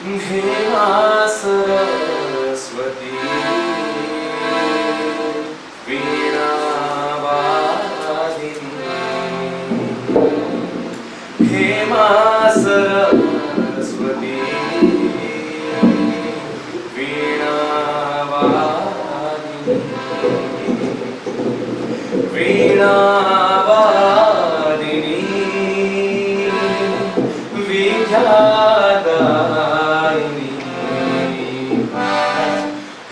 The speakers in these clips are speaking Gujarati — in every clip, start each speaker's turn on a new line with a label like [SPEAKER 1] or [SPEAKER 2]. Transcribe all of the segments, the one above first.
[SPEAKER 1] हेमा सरस्वती वीणावादिनी हेमा सरस्वती वीणावादिनी वीणावादिनी विद्यादायिनी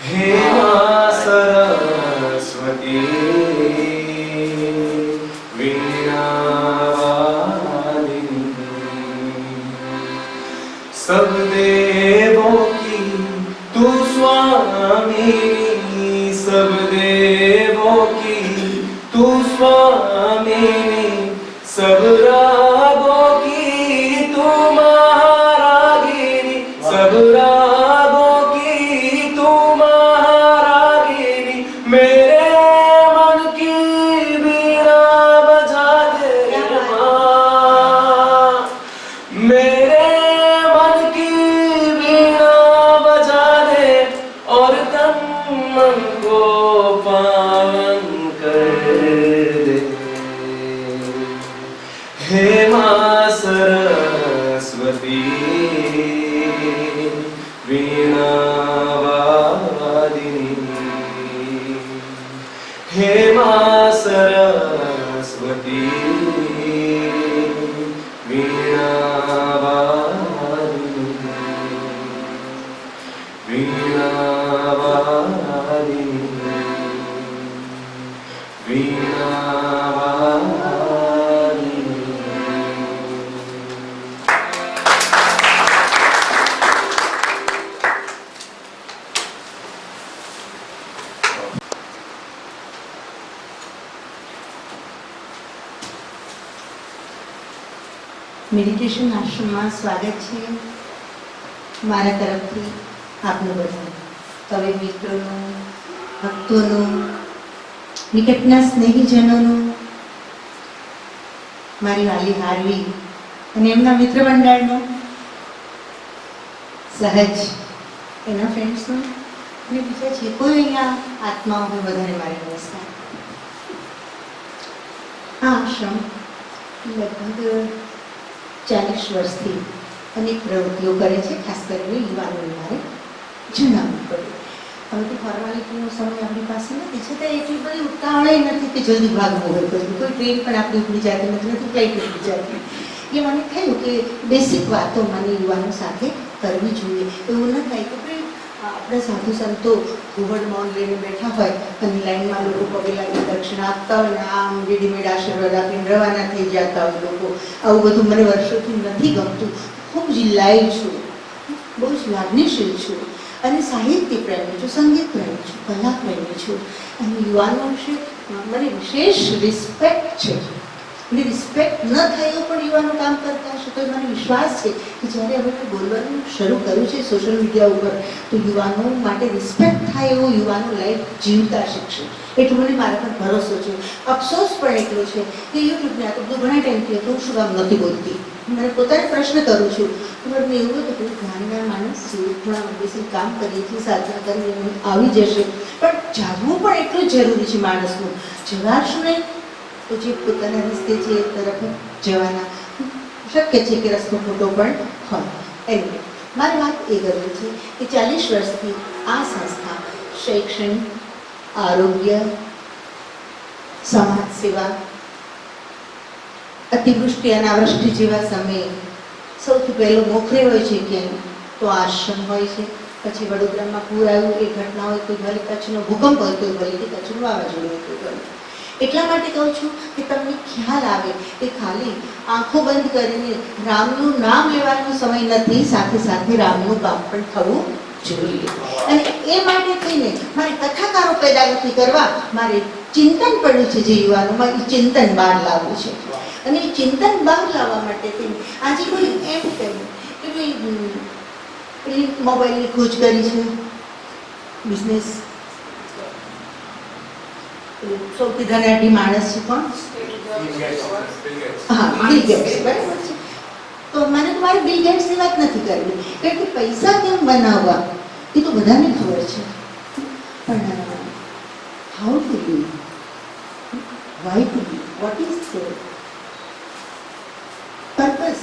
[SPEAKER 1] हेमा सरस्वती वीणावादिनी सब देवों की तू स्वामिनी सब देवों की तू स्वामिनी सब रागों की तू महारागिनी सब रागों की तू महारागिनी मेरे मन की बीड़ा बजा दे माँ मेरे मन की बीड़ा बजा दे और तन मन को पावन कर दे हेमा सरस्वती वीणावादिनी हेमा सरस्वती वीणावादिनी वीणावादिनी वीणावादिनी
[SPEAKER 2] મેડિટેશન આશ્રમમાં સ્વાગત છે મારા તરફથી આપનું બધા કવિ મિત્રોનું ભક્તોનું નિકટના સ્નેહીજનોનું મારી વાલી હાર્વી અને એમના મિત્ર મંડળનો સહજ એના ફ્રેન્ડ્સનો અને બીજા જે કોઈ અહીંયા આત્માઓ હોય બધાને મારી નમસ્કાર. આ આશ્રમ લગભગ 40 વર્ષથી અનેક પ્રવૃત્તિઓ કરે છે, ખાસ કરીને યુવાનોને મારે જણાવવું પડે. હવે તો ફોર્માલિટીનો સમય આપણી પાસે નથી, છતાં એટલી બધી ઉતાવળે નથી કે જલ્દી ભાગવું હોય બધું. કોઈ ટ્રેન પણ આપણી ઉપડી જતી નથી, ફ્લાઇટ ઉપડી જતી. એ મને થયું કે બેસિક વાતો મને યુવાનો સાથે કરવી જોઈએ. એવું ન થાય કે ભાઈ આપણે સાધુ સંતો ઘુવડ મૌન લઈને બેઠા હોય અને લાઈનમાં લોકો પગે લાગી દક્ષિણા આપતા હોય ને આમ રેડીમેડ આશીર્વાદ આપીને રવાના થઈ જતા હોય લોકો. આવું બધું મને વર્ષોથી નથી ગમતું. ખૂબ જિલ્લાઈ છું, બહુ જ લાગણીશીલ છું અને સાહિત્ય પ્રેમી છું, સંગીત પ્રેમી છું, કલા પ્રેમી છું અને યુવાનો વિશે મને વિશેષ રિસ્પેક્ટ છે. અને રિસ્પેક્ટ ન થયો પણ યુવાનો કામ કરતા હશે તો મને વિશ્વાસ છે કે જ્યારે હવે મેં બોલવાનું શરૂ કર્યું છે સોશિયલ મીડિયા ઉપર તો યુવાનો માટે રિસ્પેક્ટ થાય એવું યુવાનો લાઈફ જીવતા શીખશે. એટલું મને મારા પર ભરોસો છે. અફસોસ પણ એટલો છે કે યુટ્યુબને આ તો બધું ઘણા ટાઈમથી હતું, હું શું કામ નથી બોલતી. મને પોતાને પ્રશ્ન કરું છું કે મને એવું હતું કે જ્ઞાનના માણસ છીએ, થોડા બેસી કામ કરીએ છીએ, સાધના કરીને આવી જશે, પણ જાગવું પણ એટલું જ જરૂરી છે માણસનું. જગાડશું નહીં તો જે પોતાના રસ્તે છે એ તરફ જવાના શક્ય છે કે રસ્તો ખોટો પણ હોય. એટલે મારી વાત એ કરવી છે કે 40 વર્ષથી આ સંસ્થા શૈક્ષણિક, આરોગ્ય, સમાજ સેવા, અતિવૃષ્ટિ અનાવૃષ્ટિ જેવા સમયે સૌથી પહેલો મોખરે હોય છે ક્યાંય તો આશ્રમ હોય છે. પછી વડોદરામાં પૂર આવ્યું એ ઘટના હોય, કોઈ ભલે કચ્છનો ભૂકંપ હોય, કોઈ ભલે કે કચ્છનું વાવાઝોડું હોય, કોઈ ભલે. એટલા માટે કહું છું કે તમને ખ્યાલ આવે કે ખાલી આંખો બંધ કરીને રામનું નામ લેવાનો સમય નથી, સાથે સાથે રામનું કામ પણ થવું જોઈએ. અને એ માટે થઈને મારે કથાકારો પેદા નથી કરવા, મારે ચિંતન પડ્યું છે જે યુવાનોમાં, એ ચિંતન બહાર લાવવું છે. અને એ ચિંતન બહાર લાવવા માટે થઈને આજે કોઈ એમ કહ્યું કે ભાઈ મોબાઈલની ખોજ કરી છે, બિઝનેસ સૌથી ધનાઢ્ય માણસ છે પણ હા બિલ ગેટ્સ, બરાબર છે. તો મને તમારે બિલ ગેટ્સની વાત નથી કરવી, કારણ કે પૈસા કેમ બનાવવા એ તો બધાને ખબર છે, પણ how to live, why to live, what is the purpose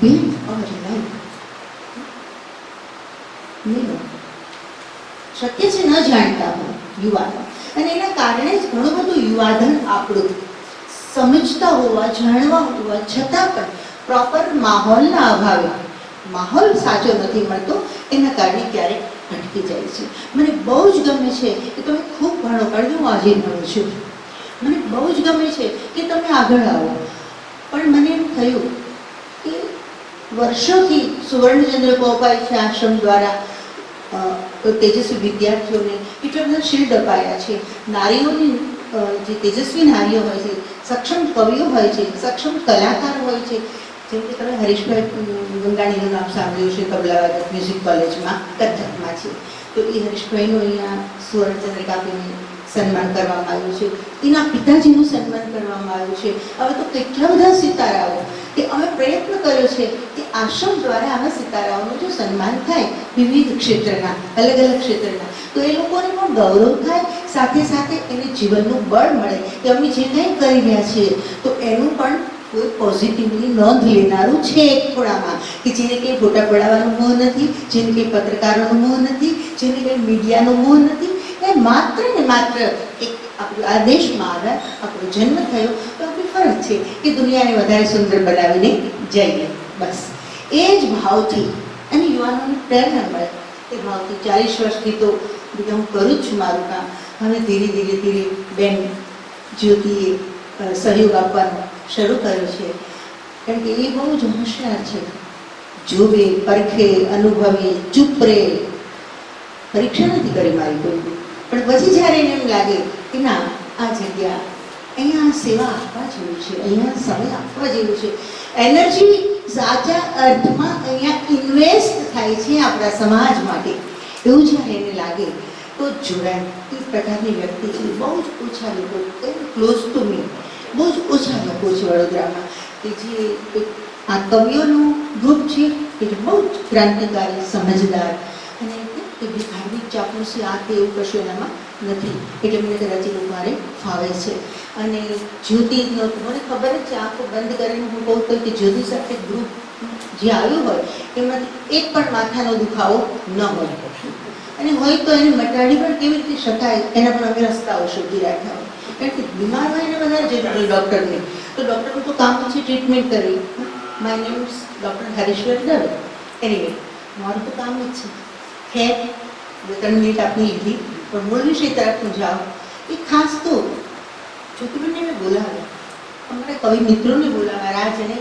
[SPEAKER 2] build our life, શક્ય છે ન જાણતા હોય યુવાનો, અને એના કારણે જ ઘણું બધું યુવાધન આપણું સમજતા હોવા, જાણવા હોવા છતાં પણ પ્રોપર માહોલના અભાવે, માહોલ સાચો નથી મળતો, એના કારણે ક્યારેક અટકી જાય છે. મને બહુ જ ગમે છે કે તમે ખૂબ ભણો, કારણ કે હું આજે ભણું છું, મને બહુ જ ગમે છે કે તમે આગળ આવો, પણ મને એમ થયું કે વર્ષોથી સુવર્ણચંદ્રક અપાય છે આશ્રમ દ્વારા, તેજસ્વી વિદ્યાર્થીઓને એટલા બધા શિલ્ડ અપાયા છે, નારીઓની જે તેજસ્વી નારીઓ હોય છે, સક્ષમ કવિઓ હોય છે, સક્ષમ કલાકાર હોય છે, જેમ કે તમે હરીશભાઈ ગંગાણીનું નામ સાંભળ્યું છે, તબલાવાદક મ્યુઝિક કોલેજમાં કથકમાં છે, તો એ હરીશભાઈનું અહીંયા સુવર્ણચંદ્રક આપીને સન્માન કરવામાં આવ્યું છે, એના પિતાજીનું સન્માન કરવામાં આવ્યું છે. હવે તો કેટલા બધા સિતારાઓ, કે અમે પ્રયત્ન કર્યો છે કે આશ્રમ દ્વારા આવા સિતારાઓનું જો સન્માન થાય વિવિધ ક્ષેત્રના, અલગ અલગ ક્ષેત્રના, તો એ લોકોને પણ ગૌરવ થાય, સાથે સાથે એને જીવનનું બળ મળે કે અમે જે કંઈ કરી રહ્યા છીએ તો એનું પણ કોઈ પોઝિટિવલી નોંધ લેનારું છે એક થોડામાં, કે જેને કંઈ ફોટા પડાવવાનો મોહ નથી, જેને કંઈ પત્રકારોનો મોહ નથી, જેને કંઈ મીડિયાનો મોહ નથી, એ માત્ર ને માત્ર એક આપણું આ દેશમાં આવ્યા, આપણો જન્મ થયો તો આપણી ફરજ છે કે દુનિયાને વધારે સુંદર બનાવીને જઈએ, બસ એ જ ભાવથી અને યુવાનોને પ્રેરણા મળે એ ભાવથી 40 વર્ષથી તો હું કરું જ છું મારું કામ. હવે ધીરે ધીરે ધીરે બેન જ્યોતિએ સહયોગ આપવાનો શરૂ કર્યો છે, કારણ કે એ બહુ જ હોશિયાર છે, જોવે, પરખે, અનુભવે, ચૂપ રહે, પરીક્ષા નથી કરી મારી કોઈ, પણ પછી જ્યારે એને એમ લાગે કે ના આ જગ્યા અહીંયા સેવા આપવા જેવું છે, અહીંયા સમય આપવા જેવું છે, એનર્જી સાચા અર્થમાં અહીંયા ઇન્વેસ્ટ થાય છે આપણા સમાજ માટે, એવું જ્યારે એને લાગે તો જોડાય. એ પ્રકારની વ્યક્તિ છે. બહુ જ ઓછા લોકો, ક્લોઝ ટુ મી, બહુ જ ઓછા લોકો છે વડોદરામાં કે જે આ કવિઓનું ગ્રુપ છે કે જે બહુ જ ક્રાંતિકારી, સમજદાર, અને કે ધાર્મિક ચાપલુસી આ તે એવું કશું એનામાં નથી, એટલે મને કદાચ એ મારે ફાવે છે. અને જ્યોતિનો મને ખબર જ છે, આંખો બંધ કરીને હું કહું તો કે જ્યોતિ સાથે ગ્રુપ જે આવ્યું હોય એમાંથી એક પણ માથાનો દુખાવો ન હોય, અને હોય તો એને મટાડી પણ કેવી રીતે શકાય એના પણ અમે રસ્તાઓ શોધી રાખ્યા હોય, કારણ કે બીમાર હોય એને વધારે જરૂર ડૉક્ટરને, તો ડૉક્ટરનું તો કામ છે ટ્રીટમેન્ટ કરવી. My name is doctor Harishwar Dave. Anyway મારું તો કામ જ છે. ખેર 2-3 મિનિટ આપની લીધી, પણ મૂળ વિષય તરફ હું જાઉં એ ખાસ તો જ્યોતિબેનને મેં બોલાવ્યા, અમારા કવિ મિત્રોને બોલાવ્યા, રાજ અને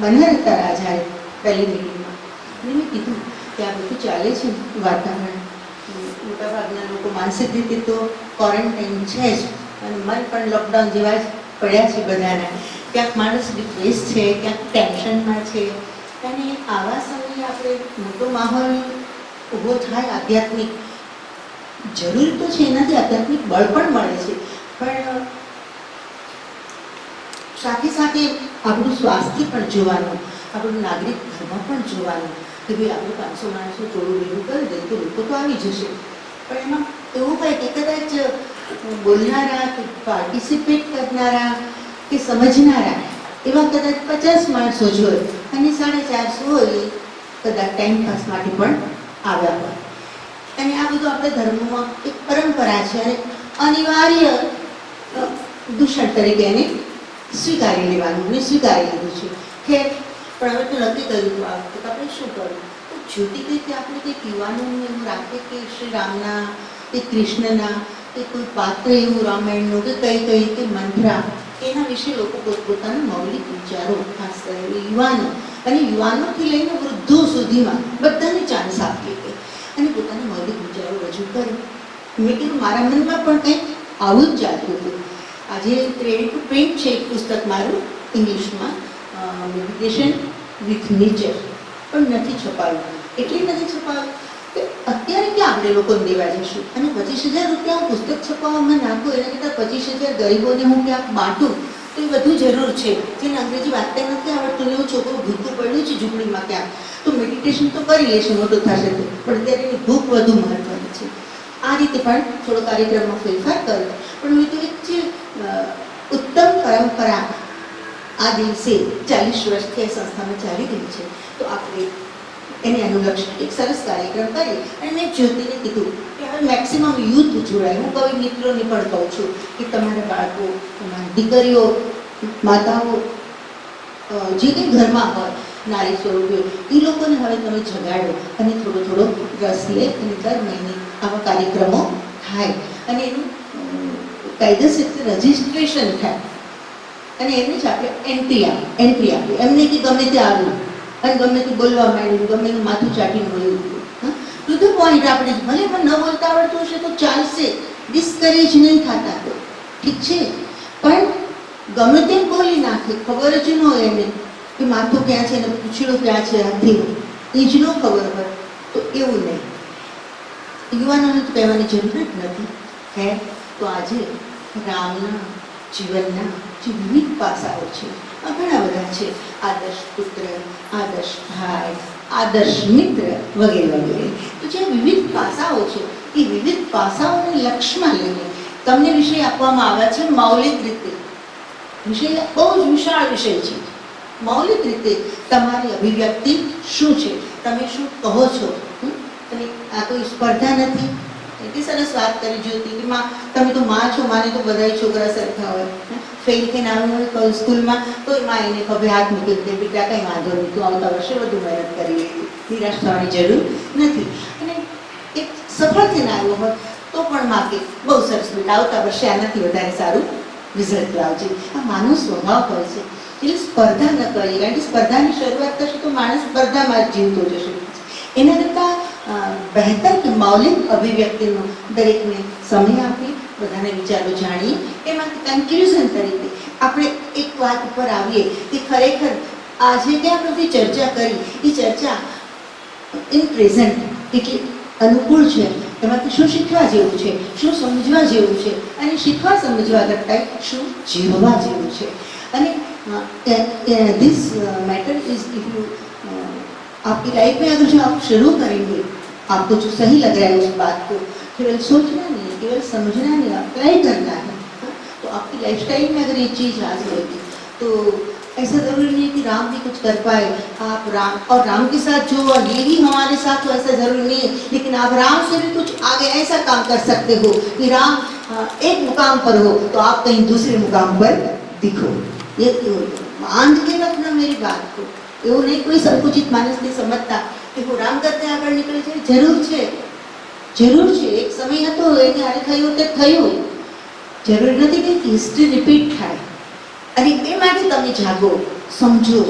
[SPEAKER 2] બન્યા હતા રાજાએ પહેલી મિટિંગમાં, અને મેં કીધું કે આ બધું ચાલે છે વાતાવરણ, મોટાભાગના લોકો માનસિક રીતે તો ક્વોરન્ટાઇન છે જ, અને મન પણ લોકડાઉન જેવા જ પડ્યા છે બધાના, ક્યાંક માણસ ડિપ્રેસ છે, ક્યાંક ટેન્શનમાં છે, અને આવા સમયે આપણે મોટો માહોલ ઊભો થાય આધ્યાત્મિક, જરૂર તો છે, એનાથી આધ્યાત્મિક બળ પણ મળે છે, પણ સાથે સાથે આપણું સ્વાસ્થ્ય પણ જોવાનું, આપણું નાગરિક ધર્મ પણ જોવાનું, કે ભાઈ આપણે 500 માણસો થોડું ભેગું કરી દઈએ તો લોકો તો આવી જશે, પણ એમાં એવું હોય કે કદાચ બોલનારા કે પાર્ટિસિપેટ કરનારા કે સમજનારા એવા કદાચ 50 માણસો જોઈએ, અને 450 હોય કદાચ ટાઈમ પાસ માટે પણ આવ્યા હોય. અને આ બધું આપણે ધર્મમાં એક પરંપરા છે, અને અનિવાર્ય દૂષણ તરીકે એને સ્વીકારી લેવાનું, અને સ્વીકારી લીધું છે. ખેર, પણ હવે તો નક્કી કર્યું આ વખતે આપણે શું કરવું, તો જ્યોતિ રીતે આપણે કંઈક યુવાનોને એવું રાખે કે શ્રી રામના કે કૃષ્ણના કે કોઈ પાત્ર એવું રામાયણનું કે કઈ કે મંત્રા, એના વિશે લોકો પોતપોતાના મૌલિક વિચારો, ખાસ કરીને યુવાનો, અને યુવાનોથી લઈને વૃદ્ધો સુધીમાં બધાને ચાન્સ આપીએ કે અને પોતાના મૌલિક વિચારો રજૂ કરે. મેં કીધું મારા મનમાં પણ કંઈક આવું જ ચાલતું હતું. આજે રેડી ટુ પ્રિન્ટ છે એક પુસ્તક મારું ઇંગ્લિશમાં, મેડિટેશન વિથ નેચર, પણ નથી છપાયું. એટલે નથી છપાયું કે અત્યારે ક્યાં આપણે લોકોને દેવા જઈશું, અને 25,000 રૂપિયા હું પુસ્તક છપાવવામાં નાખું એના કરતાં 25,000 ગરીબોને હું ક્યાંક બાંટું તો એ બધું જરૂર છે. જેને અંગ્રેજી વાંચતા નથી આવડતું એવું છોકરું ભૂખું પડ્યું છે ઝૂંપડીમાં ક્યાં, તો મેડિટેશન તો કરી લેશે મોટો થશે તો, પણ અત્યારે એની ભૂખ વધુ મહત્વની છે. આ રીતે પણ થોડો કાર્યક્રમમાં ફેરફાર કર્યો, પણ મેં તો એક જે ઉત્તમ પરંપરા આ દિવસે 40 વર્ષથી આ સંસ્થામાં ચાલી રહી છે, તો આપણે એને અનુલક્ષીને એક સરસ કાર્યક્રમ કરી. અને મેં જ્યોતિને કીધું કે હવે મેક્સિમમ યુથ જોડાય. હું કવિ મિત્રોને પણ કહું છું કે તમારા બાળકો, તમારી દીકરીઓ, માતાઓ જે કંઈ ઘરમાં હોય નારી સ્વરૂપે, એ લોકોને હવે તમે જગાડો અને થોડો થોડો રસ લે અને દર મહિને આવા કાર્યક્રમો થાય અને એનું કાયદેસર રજિસ્ટ્રેશન થાય અને એને જ આપણે એન્ટ્રી આપીએ. એમને કે ગમે તે આવ્યું અને ગમે તે બોલવા માંડ્યું, ગમે એનું માથું ચાટીને બોલ્યું, ટુ ધ પોઈન્ટ. આપણે ભલે પણ ન બોલતા આવડતું હશે તો ચાલશે, ડિસ્કરેજ નહીં થતા તો ઠીક છે, પણ ગમે તેમ બોલી નાખે, ખબર જ ન હોય એને કે માથું ક્યાં છે ને પૂછડું ક્યાં છે હાથીનું, એ જ ન ખબર હોય તો એવું નહીં. યુવાનોને તો કહેવાની જરૂર જ નથી. ખેર, તો આજે રામના જીવનના જે વિવિધ પાસાઓ છે આ ઘણા બધા છે. આદર્શ પુત્ર, આદર્શ ભાઈ, આદર્શ મિત્ર વગેરે વગેરે. તો જે વિવિધ પાસાઓ છે એ વિવિધ પાસાઓને લક્ષ્યમાં લઈને તમને વિષય આપવામાં આવ્યા છે. મૌલિક રીતે વિષય બહુ જ વિશાળ વિષય છે. મૌલિક રીતે તમારી અભિવ્યક્તિ શું છે, તમે શું કહો છો. અને આ કોઈ સ્પર્ધા નથી. એટલી સરસ વાત કરી જ્યોતિ કે માં, તમે તો માં છો, માને તો બધા છોકરા સરખા હોય. ફેલ થઈને આવ્યું હોય સ્કૂલમાં તો માં એને ખભે હાથ મૂકી દે, બેટા કંઈ વાંધો નહીં, તું આવતા વર્ષે વધુ મહેનત કરી લે, નિરાશ થવાની જરૂર નથી. અને એક સફળ થઈને આવ્યો હોય તો પણ માં કે બહુ સરસ બેટા, આવતા વર્ષે આનાથી વધારે સારું રિઝલ્ટ લાવજે. આ માનો સ્વભાવ હોય છે. એટલે સ્પર્ધા ન કરીએ, કારણ કે સ્પર્ધાની શરૂઆત થશે તો માણસ સ્પર્ધામાં જ જીવતો જશે. એના કરતાં બહેતર કે મૌલિક અભિવ્યક્તિનો દરેકને સમય આપી, બધાને વિચારો જાણીએ. એમાંથી કન્ક્લુઝન તરીકે આપણે એક વાત ઉપર આવીએ કે ખરેખર આજે ત્યાં બધી ચર્ચા કરી એ ચર્ચા ઇન પ્રેઝન્ટ કેટલી અનુકૂળ છે, એમાંથી શું શીખવા જેવું છે, શું સમજવા જેવું છે, અને શીખવા સમજવા કરતાં શું જીવવા જેવું છે. અને this matter is if you आपकी लाइफ में अगर जो आप शुरू करेंगे, आपको जो सही लग रहा है उस बात को केवल सोचना नहीं है, केवल समझना नहीं, अप्लाई करना है. तो आपकी लाइफस्टाइल में अगर ये चीज़ आ जाएगी तो ऐसा ज़रूरी नहीं है कि राम भी कुछ कर पाए. आप राम और राम के साथ जो और ये भी हमारे साथ हो ऐसा ज़रूरी नहीं है, लेकिन आप राम से भी कुछ आगे ऐसा काम कर सकते हो कि राम एक मुकाम पर हो तो आप कहीं दूसरे मुकाम पर दिखो. ये बांध के रखना मेरी बात को. એવું નહીં કોઈ સંકુચિત માણસને સમજતા કે હું રામ કરતે આગળ નીકળી જાય. જરૂર છે. એક સમય હતો એને હારે થયું તે થયું. જરૂર નથી કે હિસ્ટ્રી રિપીટ થાય. અને એ માટે તમે જાગો, સમજો,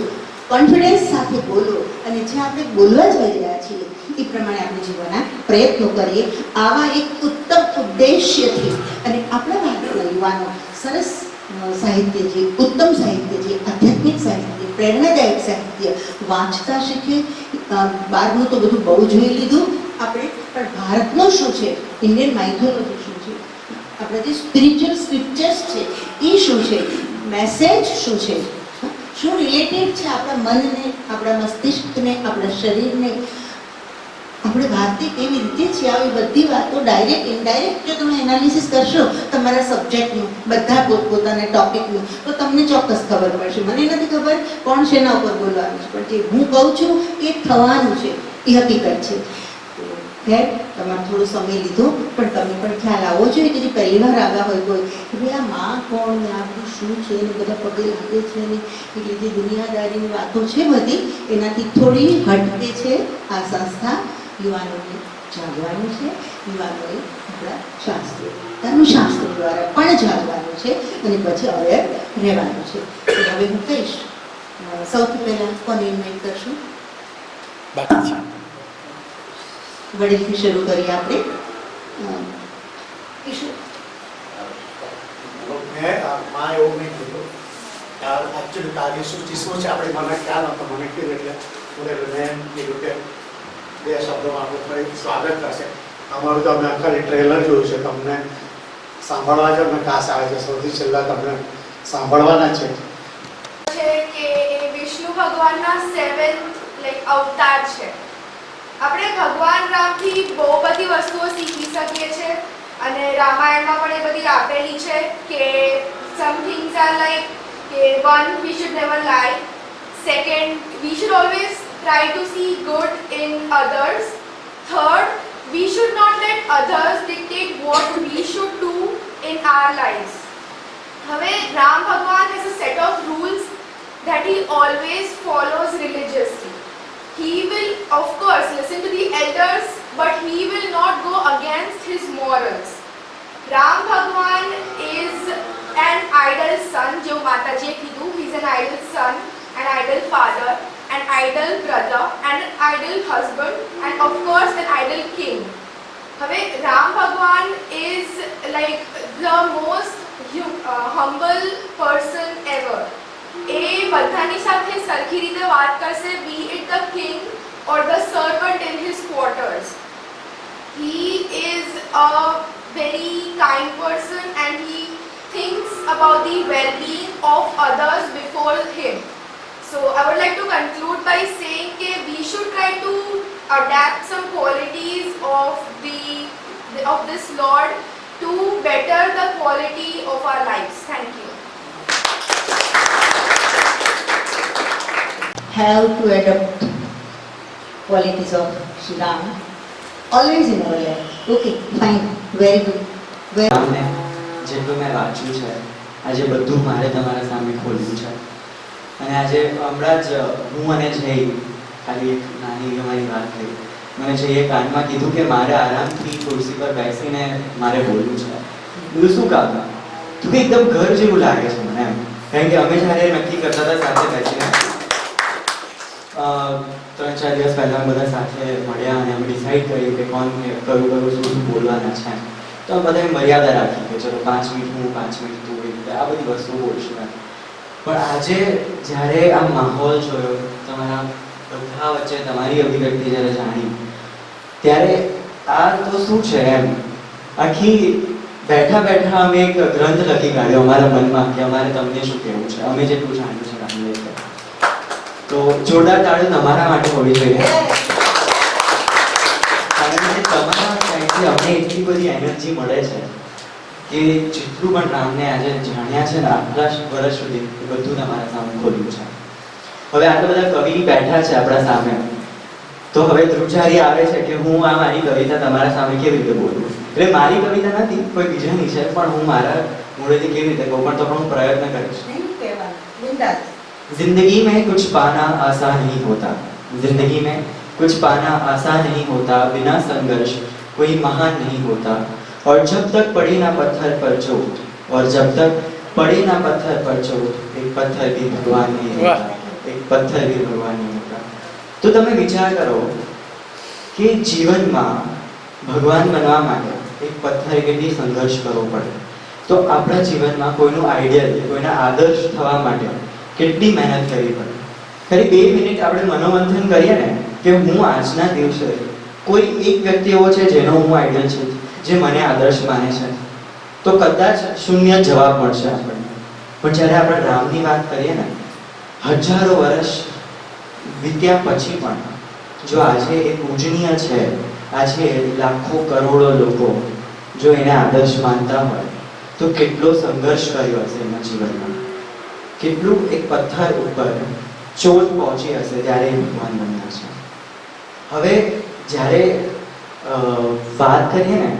[SPEAKER 2] કોન્ફિડન્સ સાથે બોલો અને જે આપણે બોલવા જઈ રહ્યા છીએ એ પ્રમાણે આપણે જીવવાના પ્રયત્નો કરીએ. આવા એક ઉત્તમ ઉદ્દેશ્યથી અને આપણા ભારતના યુવાનો સરસ સાહિત્ય છે, ઉત્તમ સાહિત્ય છે, આધ્યાત્મિક સાહિત્ય, પ્રેરણાદાયક સાહિત્ય વાંચતા શીખે. બહારનું તો બધું બહુ જોઈ લીધું આપણે, પણ ભારતનું શું છે, ઇન્ડિયન માઇથોલોજી શું છે, આપણા જે સ્પિરિચ્યુઅલ સ્ક્રિપ્ચર્સ છે એ શું છે, મેસેજ શું છે, શું રિલેટેડ છે આપણા મનને, આપણા મસ્તિષ્કને, આપણા શરીરને, આપણે ભારતીય કેવી રીતે છે. આવી બધી વાતો ડાયરેક્ટ ઇનડાયરેક્ટ જો તમે એનાલિસિસ કરશો તમારા સબ્જેક્ટનું, બધા પોતપોતાના ટોપિકનું, તો તમને ચોક્કસ ખબર પડશે. મને નથી ખબર કોણ શેના ઉપર બોલવાનું છે, પણ જે હું કહું છું એ થવાનું છે, એ હકીકત છે. ખેર, તમારે થોડો સમય લીધો, પણ તમે પણ ખ્યાલ આવવો જોઈએ કે જે પહેલી વાર આવ્યા હોય કોઈ કે ભાઈ આ માં કોણ ને આ બધું શું છે ને બધા પગે લાગે છે ને એટલે જે દુનિયાદારીની વાતો છે બધી એનાથી થોડી હટકે છે આ સંસ્થા. યુવાનોને જાગવાનું છે, યુવાનોએ આપણા શાસ્ત્રો, ધર્મશાસ્ત્રો દ્વારા પણ જાગવાનું છે અને પછી અવેર રહેવાનું છે. હવે હું કહીશ, સૌથી પહેલાં કોને ઇન્વાઇટ કરશું?
[SPEAKER 3] બાકી છે
[SPEAKER 2] વડીલથી શરૂ કરીએ આપણે.
[SPEAKER 4] માં એવું નહીં કીધું એકચ્યુઅલી કાર્ય શું ચીજનું છે આપણે મને ખ્યાલ હતો. મને કીધું એટલે મેં કીધું કે બે શબ્દોમાં આપણે ફરી સ્વાગત કરશે. અમારું તો અમે ખાલી ટ્રેલર જોયું છે, તમને સાંભળવા જ અમને ખાસ આવે છે. સૌથી છેલ્લા તમને સાંભળવાના છે.
[SPEAKER 5] છે કે એ વિષ્ણુ ભગવાનના 7th અવતાર છે. આપણે ભગવાન રામથી બહુ બધી વસ્તુઓ શીખી શકીએ છીએ અને રામાયણમાં પણ એ બધી આપેલી છે કે some things are like કે one we should never lie, second we should always try to see good in others, third we should not let others dictate what we should do in our lives. હવે રામ ભગવાન has a set of rules that he always follows religiously. He will of course listen to the elders, but he will not go against his morals. Ram Bhagwan is an ideal son, jo Mataji kiddu, he is an ideal son, an ideal father, an ideal brother, and an ideal husband, and of course an ideal king. હવે રામ ભગવાન is like the most humble person ever. એ બધાની સાથે સરખી રીતે વાત કરશે, be it the king or the servant in his quarters. He is a very kind person and he thinks about the well-being of others before him. So I would like to conclude by saying that we should try to adapt some qualities of this Lord to better the quality of our lives. Thank you.
[SPEAKER 2] Have to adopt qualities of Shri Ram always in our life. Okay, fine, very good.
[SPEAKER 6] રામને જેટલું મેં વાંચ્યું છે, આજે બધું મારે તમારા સામે ખોલ્યું છે. અને આજે હમણાં જ હું અને જય ખાલી એક નાની એવી અમારી વાત થઈ. મને જઈએ કાનમાં કીધું કે મારે આરામથી ખુરશી પર બેસીને મારે બોલવું છે. બીજું શું કામ? તું કે એકદમ ઘર જેવું લાગે છે મને એમ. કારણ કે અમે જ્યારે નક્કી કરતા હતા સાથે બેસીને 3-4 દિવસ પહેલાં અમે બધા સાથે મળ્યા અને અમે ડિસાઈડ કર્યું કે કોણ કયું શું શું બોલવાના છે. તો અમે બધાએ મર્યાદા રાખી કે ચલો 5 મિનિટ હું 5 મિનિટ તું, એવી રીતે આ બધી વસ્તુઓ બોલશું એમ. પણ આજે જ્યારે આ માહોલ જોયો, તમારા બધા વચ્ચે તમારી અભિવ્યક્તિ જ્યારે જાણી, ત્યારે આ તો શું છે એમ, આખી બેઠા બેઠા અમે એક ગ્રંથ લખી કાઢ્યો અમારા મનમાં કે અમારે તમને શું કહેવું છે, અમે જેટલું જાણ્યું છે રામને. તો જોરદાર તાળીઓ તમારા માટે હોવી જોઈએ. કારણ કે તમારા સાઈડથી અમને એટલી બધી એનર્જી મળે છે કે જેટલું પણ રામને આજે જાણ્યા છે ને આટલા વર્ષ સુધી એ બધું તમારા સામે ખોલ્યું છે. હવે આટલા બધા કવિ બેઠા છે આપણા સામે, તો હવે ધ્રુવચારી આવે છે કે હું આ મારી કવિતા તમારા સામે કેવી રીતે બોલું. એટલે મારી કવિતા નથી, કોઈ બીજાની છે, પણ હું મારા મૂળેથી કેવી રીતે કહું, પણ તો પણ હું પ્રયત્ન કરીશ.
[SPEAKER 2] નહીં કહેવાનું, બિંદાસ.
[SPEAKER 6] जिंदगी में कुछ पाना आसान नहीं होता, जिंदगी में कुछ पाना आसान नहीं होता, बिना संघर्ष कोई महान नहीं होता. और जब तक पड़े ना पत्थर पर चोट, और जब तक पड़े ना पत्थर पर चोट, एक पत्थर भी भगवान नहीं होता, एक पत्थर भी भगवान नहीं होता. तो તમે વિચાર કરો કે જીવનમાં ભગવાન બનવા માટે એક પથ્થર કેટલી સંઘર્ષ કરવો પડે. તો આપણા જીવનમાં કોઈનું આઈડિયલ, કોઈના આદર્શ થવા માટે કેટલી મહેનત કરવી પડે. ખરી 2 મિનિટ આપણે મનોમંથન કરીએ ને કે હું આજના દિવસે કોઈ એક વ્યક્તિ એવો છે જેનો હું આઈડલ છું, જે મને આદર્શ માને છે, તો કદાચ શૂન્ય જવાબ મળશે આપણને. પણ જ્યારે આપણે રામની વાત કરીએ ને, હજારો વર્ષ વીત્યા પછી પણ જો આજે એ પૂજનીય છે, આજે લાખો કરોડો લોકો જો એને આદર્શ માનતા હોય, તો કેટલો સંઘર્ષ કર્યો હશે એના જીવનમાં, કેટલું એક પથ્થર ઉપર ચોટ પહોંચી હશે ત્યારે એ ભગવાન બન્યા છે. હવે જ્યારે વાત કરીએ ને,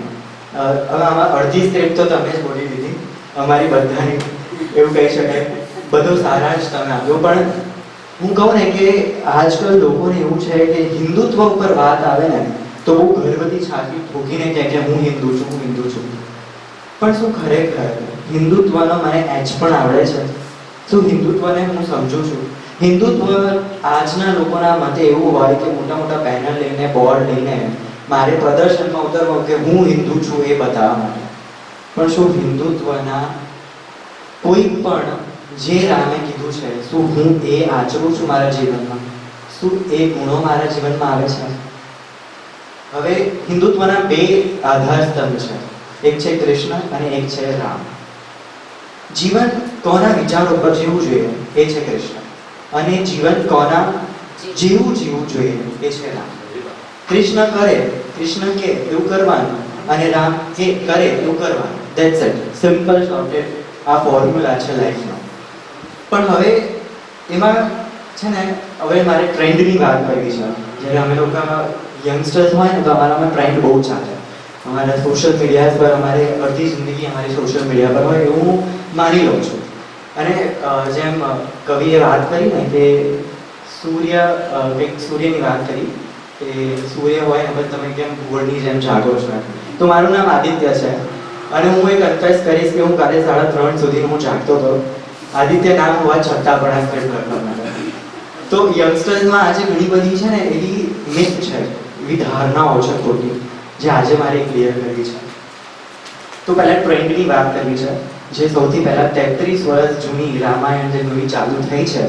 [SPEAKER 6] હવે આમાં અડધી સ્ક્રિપ્ટ તો તમે જ બોલી દીધી અમારી બધાની, એવું કહી શકાય. બધો સારા જ તમે આપ્યો. પણ હું કહું ને કે આજકાલ લોકોને એવું છે કે હિન્દુત્વ ઉપર વાત આવે ને તો બહુ ગર્વથી છાતી ઠોકીને કહે કે હું હિન્દુ છું, હું હિન્દુ છું. પણ શું ખરેખર હિન્દુત્વનો મને એચ પણ આવડે છે? શું હિન્દુત્વને હું સમજું છું? હિન્દુત્વ આજના લોકોના મતે એવું હોય કે મોટા મોટા બેનર લઈને, બોર્ડ લઈને મારે પ્રદર્શનમાં ઉતરવું કે હું હિન્દુ છું એ બતાવવા માટે. પણ શું હિન્દુત્વના કોઈ પણ જે રામે કીધું છે, શું હું એ આચરું છું મારા જીવનમાં? શું એ ગુણો મારા જીવનમાં આવે છે? હવે હિન્દુત્વના 2 આધાર સ્તંભ છે, એક છે કૃષ્ણ અને એક છે રામ. જીવન કોના વિચારો પર જીવવું જોઈએ એ છે કૃષ્ણ, અને જીવન કોના જેવું જીવવું જોઈએ એ છે રામ. કૃષ્ણ કરે, કૃષ્ણ કે એવું કરવાનું, અને રામ કે કરે એવું કરવાનું. That's it. સિમ્પલ શોર્ટેડ આ ફોર્મ્યુલા છે લાઈફનો. પણ હવે એમાં છે ને, હવે મારે ટ્રેન્ડની વાત કરવી છે. જ્યારે અમે લોકો યંગસ્ટર્સ હોય ને તો અમારામાં ટ્રેન્ડ બહુ ચાલે. અમારા સોશિયલ મીડિયા પર અમારે અડધી જિંદગી અમારી સોશિયલ મીડિયા પર હોય એવું હું માની લઉં છું. અને જેમ કવિએ વાત કરી ને કે સૂર્યની વાત કરી કે સૂર્ય હોય ને પછી તમે કેમ ભૂગોળની જેમ જાગો છો. તો મારું નામ આદિત્ય છે, અને હું એ કન્ફેસ કરીશ કે હું કાલે 3:30 સુધી હું જાગતો હતો. આદિત્ય નામ હોવા છતાં પણ આ સ્ક્રિપ્ટ કરતો નથી. તો યંગસ્ટર્સમાં આજે ઘણી બધી છે ને એવી મિથ છે, એવી ધારણાઓ છે ખોટી, જે આજે મારે ક્લિયર કરવી છે. તો પહેલા ટ્રેન્ડની વાત કરવી છે. જે સૌથી પહેલા 33 વર્ષ જૂની રામાયણ જે મૂવી ચાલુ થઈ છે,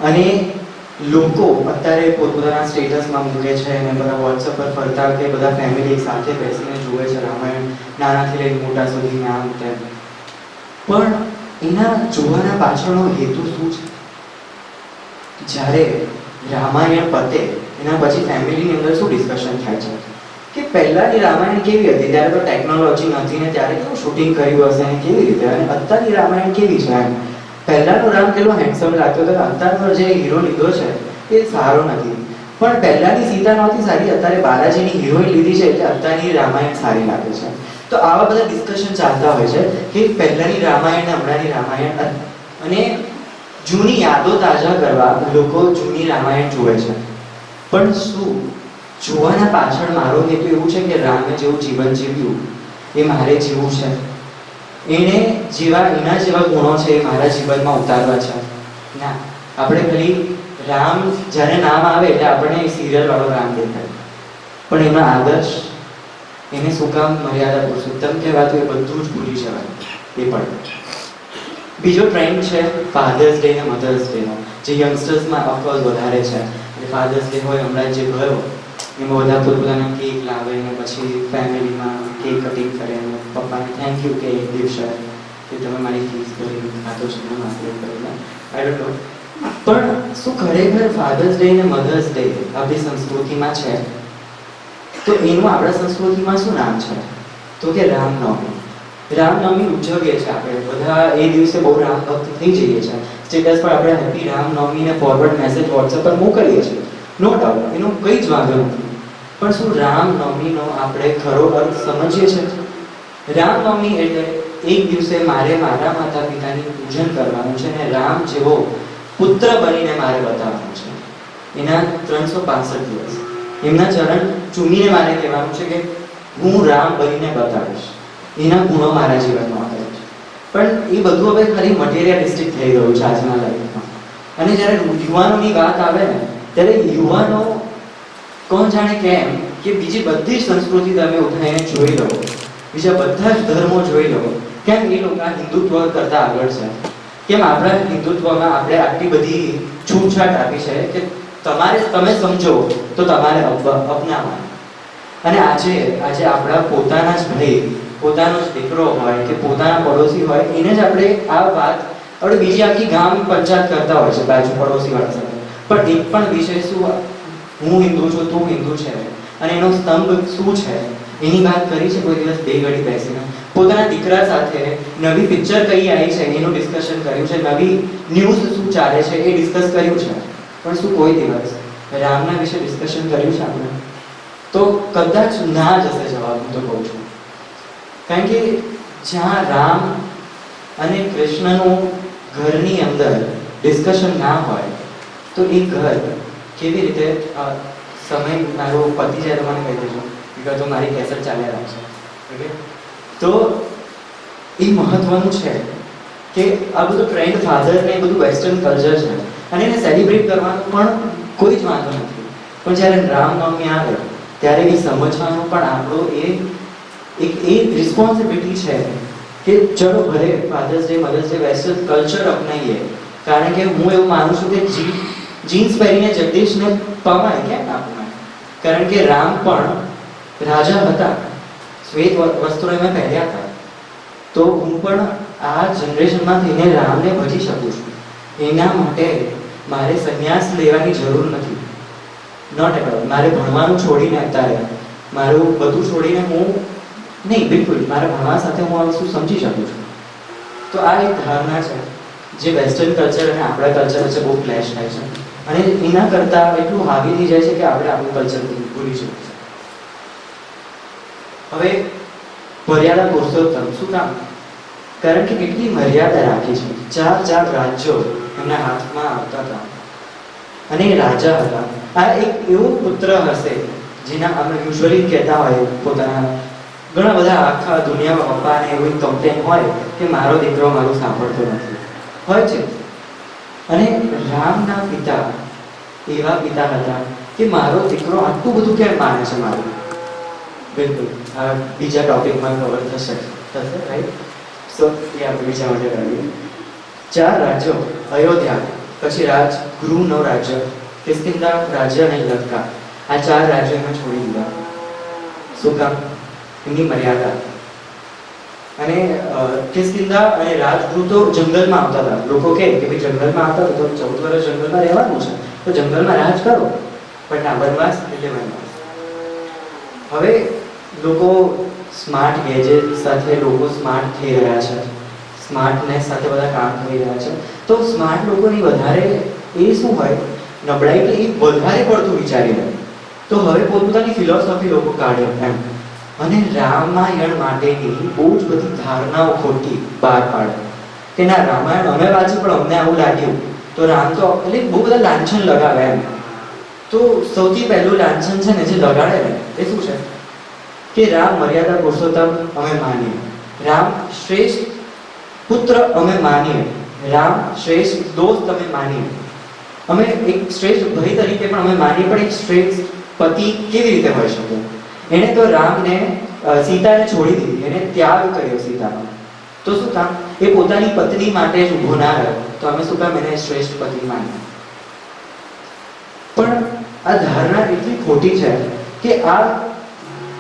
[SPEAKER 6] અને લોકો અત્યારે પોતપોતાના સ્ટેટસમાં મૂકે છે અને બધા વોટ્સઅપ પર ફરતા કે બધા ફેમિલી સાથે બેસીને જુએ છે રામાયણ, નાનાથી લઈને મોટા સુધી આમ તેમ. પણ એના જોવાના પાછળનો હેતુ શું છે? જ્યારે રામાયણ પતે એના પછી ફેમિલીની અંદર શું ડિસ્કશન થાય છે કે પહેલાંની રામાયણ કેવી હતી, ત્યારે તો ટેકનોલોજી નથી ને ત્યારે કેવું શૂટિંગ કર્યું હશે ને કેવી રીતે, અને અત્યારની રામાયણ કેવી છે એમ. પહેલાંનો રામ કેટલો હેન્ડસમ લાગતો હતો, અત્યારનો જે હીરો લીધો છે એ સારો નથી. પણ પહેલાંની સીતા નહોતી સારી, અત્યારે બાલાજીની હિરોઈન લીધી છે એટલે અત્યારની રામાયણ સારી લાગે છે. તો આવા બધા ડિસ્કશન ચાલતા હોય છે કે પહેલાંની રામાયણ ને હમણાંની રામાયણ, અને જૂની યાદો તાજા કરવા લોકો જૂની રામાયણ જુએ છે. પણ શું જોવાના પાછળ મારો હેતુ એવું છે કે રામે જેવું જીવન જીવ્યું એ મારે જીવવું છે, એના જેવા ગુણો છે એ મારા જીવનમાં ઉતારવા છે? ના. આપણે ખાલી રામ જ્યારે નામ આવે એટલે આપણને સિરિયલ વાળો રામ દેખાય, પણ એનો આદર્શ, એને શું કામ મર્યાદા પુરુષોત્તમ કહેવાતું એ બધું જ ભૂલી જવાય. એ પણ બીજો ટ્રેન્ડ છે ફાધર્સ ડે અને મધર્સ ડેનો, જે યંગસ્ટર્સમાં ઓફકોર્સ વધારે છે. એટલે ફાધર્સ ડે હોય હમણાં જે ગયો એમાં બધા પોતપોતાના કેક લાવે ને પછી ફેમિલીમાં કેક કટિંગ કરે ને પપ્પાને થેન્ક યુ કે એક દિવસે કે તમે મારી ફીસ ભરી ખાતો છો ને માત્ર કરીને આઈ ડોન્ટ નો. પણ શું ખરેખર ફાધર્સ ડે અને મધર્સ ડે આપણી સંસ્કૃતિમાં છે? તો એનું આપણા સંસ્કૃતિમાં શું નામ છે? તો કે રામનવમી. રામનવમી ઉજવીએ છીએ આપણે બધા, એ દિવસે બહુ રામ ભક્ત થઈ જઈએ છીએ. સ્ટેટસ પર આપણે હેપી રામનવમી ને ફોરવર્ડ મેસેજ વોટ્સએપ પર મોકલીએ છીએ, નો ડાઉટ, એનો કંઈ જ વાંધો નથી. પણ શું રામનવમીનો આપણે ખરો અર્થ સમજીએ છીએ? રામનવમી એટલે એક દિવસે મારે મારા માતા પિતાની પૂજન કરવાનું છે અને રામ જેવો પુત્ર બનીને મારે બતાવવાનું છે. એના 365 દિવસ એમના ચરણ ચૂમીને મારે કહેવાનું છે કે હું રામ બનીને બતાવીશ, એના ગુણો મારા જીવનમાં આવે છે. પણ એ બધું હવે ખાલી મટીરિયલિસ્ટિક થઈ ગયું છે આજના લાઈફમાં. અને જ્યારે યુવાનોની વાત આવે ને ત્યારે યુવાનો કોણ જાણે કેમ કે બીજી બધી જ સંસ્કૃતિ તમે ઉઠાઈને જોઈ લો, બીજા બધા જ ધર્મો જોઈ લો, કેમ એ લોકો હિન્દુત્વ કરતાં આગળ છે? કેમ આપણા હિન્દુત્વમાં આપણે આટલી બધી છૂટછાટ આપી છે કે તમે સમજો તો તમારે અપનાવવાનું. અને આજે આપણા પોતાના જ ભાઈ, પોતાનો જ દીકરો હોય કે પોતાના પડોશી હોય, એને જ આપણે આ વાત આપણે બીજી આખી ગામ પંચાયત કરતા હોય છે બાજુ પડોશી વાળા સાથે. પણ એક પણ વિષય શું, હું હિન્દુ છું તું હિન્દુ છે અને એનો સ્તંભ શું છે એની વાત કરી છે કોઈ દિવસ? બે ઘડી બેસીને પોતાના દીકરા સાથે નવી પિક્ચર કઈ આવી છે એનું ડિસ્કશન કર્યું છે, નવી ન્યૂઝ શું ચાલે છે એ ડિસ્કસ કર્યું છે? પણ શું કોઈ દિવસ રામના વિશે ડિસ્કશન કર્યું છે આપણે? તો કદાચ ના જશે જવાબ, હું તો કહું છું. કારણ કે જ્યાં રામ અને કૃષ્ણનું ઘરની અંદર ડિસ્કશન ના હોય તો એ ઘર કેવી રીતે સમય મારો પતિ જાય તો મને કહી દેજો, બીકોઝ તો મારી કેસેટ ચાલ્યા રાખશે. ઓકે, તો એ મહત્વનું છે કે આ બધું ટ્રેન્ડ ફાધર ને બધું વેસ્ટર્ન કલ્ચર છે અને એને સેલિબ્રેટ કરવાનું પણ કોઈ જ વાંધો નથી. પણ જ્યારે રામનવમી આવે ત્યારે એ સમજવાનું પણ આપણો એ રિસ્પોન્સિબિલિટી છે કે ચલો ભલે Father's Day Mother's Day western culture અપનાવીએ. કારણ કે હું એવું માનું છું કે જીન્સ પહેરીને જગદીશને પમાય કેમ ના પમાય? કારણ કે રામ પણ રાજા હતા, શ્વેત વસ્ત્રો એમાં પહેર્યા હતા. તો હું પણ આ જનરેશનમાં થઈને રામને ભજી શકું છું. એના માટે મારે સંન્યાસ લેવાની જરૂર નથી. Not at all. મારે ભણવાનું છોડીને અત્યારે મારું બધું છોડીને હું નહીં, બિલકુલ મારા ભણવા સાથે હું આ વસ્તુ સમજી શકું છું. તો આ એક ધારણા છે જે વેસ્ટર્ન કલ્ચર અને આપણા કલ્ચર વચ્ચે બહુ ક્લેશ થાય છે અને એના કરતાં એટલું હાવી થઈ જાય છે કે આપણે આપણું કલ્ચર ભૂલી શકીએ છીએ. હવે મર્યાદા પુરુષોત્તમ શું કામ? કારણ કે કેટલી મર્યાદા રાખી છે. 4 રાજ્યો એમના હાથમાં આવતા હતા અને એ રાજા હતા. આ એક એવો પુત્ર હશે જેના આપણે યુઝ્યુઅલી કહેતા હોય પોતાના ઘણા બધા આખા દુનિયામાં પપ્પાને એવી કમ્પ્લેન હોય કે મારો દીકરો મારું સાંભળતો નથી, હોય છે. અને રામના પિતા એવા પિતા હતા કે મારો દીકરો આટલું બધું કેમ માને છે મારું. બિલકુલ આ બીજા ટોપિકમાં કવર થશે રાઈટ. સો એ આપણે બીજા માટે કરીએ. 4 રાજ્યો અયોધ્યા, પછી ગૃહનો રાજ્ય કિષ્કિંધા રાજ્ય અને લંકા, આ 4 રાજ્યો એમાં છોડી દીધા. શું કામ? એમની મર્યાદા. અને કિષ્કિંધા અને રાજગૃહ તો જંગલમાં આવતા હતા. લોકો કહે કે ભાઈ જંગલમાં આવતા તો 14 વર્ષ જંગલમાં રહેવાનું છે તો જંગલમાં રાજ કરો, પણ ના, વનવાસ એટલે વનવાસ. હવે લોકો સ્માર્ટ ગેજેટ સાથે લોકો સ્માર્ટ થઈ રહ્યા છે, સ્માર્ટનેસ સાથે બધા કામ કરી રહ્યા છે. તો સ્માર્ટ લોકોની વધારે એ શું હોય નબળાઈ કે એ વધારે પડતું વિચારી લે. તો હવે પોતપોતાની ફિલોસોફી લોકો કાઢે એમ, અને રામાયણ માટેની બહુ જ બધી ધારણાઓ ખોટી બહાર પાડે કે ના રામાયણ અમે વાંચ્યું પણ અમને આવું લાગ્યું તો રામ તો એટલે બહુ બધા લાંછન લગાવે એમ. તો સૌથી પહેલું લાંછન છે ને જે લગાડે ને એ શું છે કે રામ મર્યાદા પુરુષોત્તમ અમે માનીએ, રામ શ્રેષ્ઠ પુત્ર અમે માનીએ, રામ શ્રેષ્ઠ દોસ્ત અમે માનીએ, અમે એક શ્રેષ્ઠ ભાઈ તરીકે પણ અમે માનીએ, પણ એક શ્રેષ્ઠ પતિ કેવી રીતે હોઈ શકે? એને તો રામને સીતાને છોડી દીધી, એને ત્યાગ કર્યો સીતાનો. તો શું કામ? એ પોતાની પત્ની માટે જ ઊભો ના રહ્યો, તો અમે શું કામ એને શ્રેષ્ઠ પતિ માન્યા? પણ આ ધારણા એટલી ખોટી છે કે આ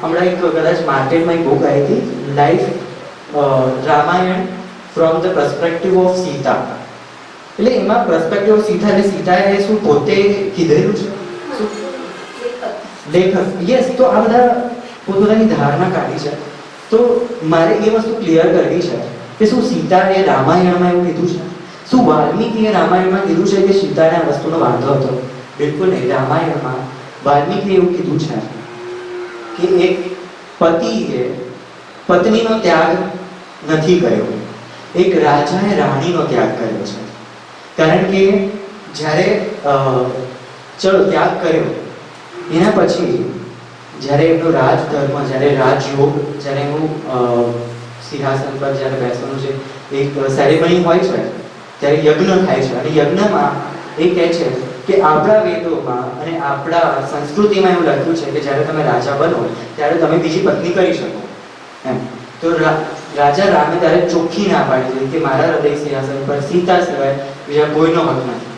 [SPEAKER 6] હમણાં એક કદાચ માર્કેટમાં એક બુક આવી હતી, life Ramayana from the perspective of Sita. એટલે એમાં પર્સપેક્ટિવ ઓફ સીતા એટલે સીતાએ શું પોતે કીધેલું છે લેખક. યસ. તો આ બધા પોતાની ધારણા કાઢી છે. તો મારે એ વસ્તુ ક્લિયર કરવી છે કે શું સીતાએ રામાયણમાં એવું કીધું છે? શું વાલ્મીકીએ રામાયણમાં કીધું છે કે સીતાને આ વસ્તુનો વાંધો હતો? બિલકુલ નહીં. રામાયણમાં વાલ્મીકીએ એવું કીધું છે કે એક પતિએ પત્નીનો ત્યાગ નથી કર્યો, એક રાજાએ રાણીનો ત્યાગ કર્યો છે. કારણ કે જ્યારે ચલો ત્યાગ કર્યો એના પછી જ્યારે એમનો રાજધર્મ, જ્યારે રાજયોગ, જ્યારે એનું સિંહાસન પર જ્યારે બેસવાનું છે એક સેરેમની હોય છે ત્યારે યજ્ઞ થાય છે. અને યજ્ઞમાં એ કહે છે કે આપણા વેદોમાં અને આપણા સંસ્કૃતિમાં એવું લખ્યું છે કે જ્યારે તમે રાજા બનો ત્યારે તમે બીજી પત્ની કરી શકો એમ. તો રાજા રામે ત્યારે ચોખ્ખી ના પાડી દીધી કે મારા હૃદય સિંહાસન પર સીતા સિવાય બીજા કોઈનો હક નથી.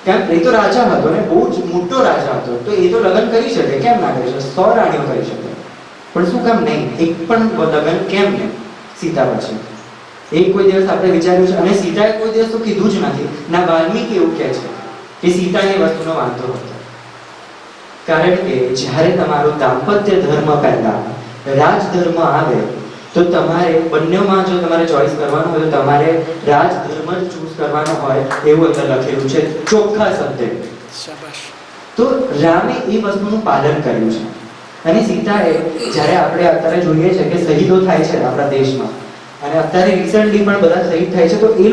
[SPEAKER 6] કેમ? એ તો રાજા હતો ને, બહુ જ મોટો રાજા હતો, તો એ તો લગ્ન કરી શકે, કેમ ના કરી શકે? 100 રાણીઓ કરી શકે, પણ શું કામ નહીં એક પણ લગ્ન કેમ નહીં સીતા પછી? એ કોઈ દિવસ આપણે વિચાર્યું છે? અને સીતાએ કોઈ દિવસ તો કીધું જ નથી. ના વાલ્મીકી એવું કહે છે કે સીતાની વસ્તુનો વાંધો હતો. કારણ કે જ્યારે તમારો દાંપત્ય ધર્મ પહેલા રાજધર્મ આવે તો તમારે બંનેમાં જો તમારે ચોઈસ કરવાનું હોય તો તમારે રાજધર્મ જ ચૂઝ કરવાનો હોય એવું અંદર લખેલું છે ચોખ્ખા શબ્દે. તો રામે એ વસ્તુનું પાલન કર્યું છે. અને સીતાએ જ્યારે આપણે અત્યારે જોઈએ છે કે શહીદો થાય છે આપણા દેશમાં, અને અત્યારે રિસન્ટલી પણ બધા શહીદ થાય છે, તો એ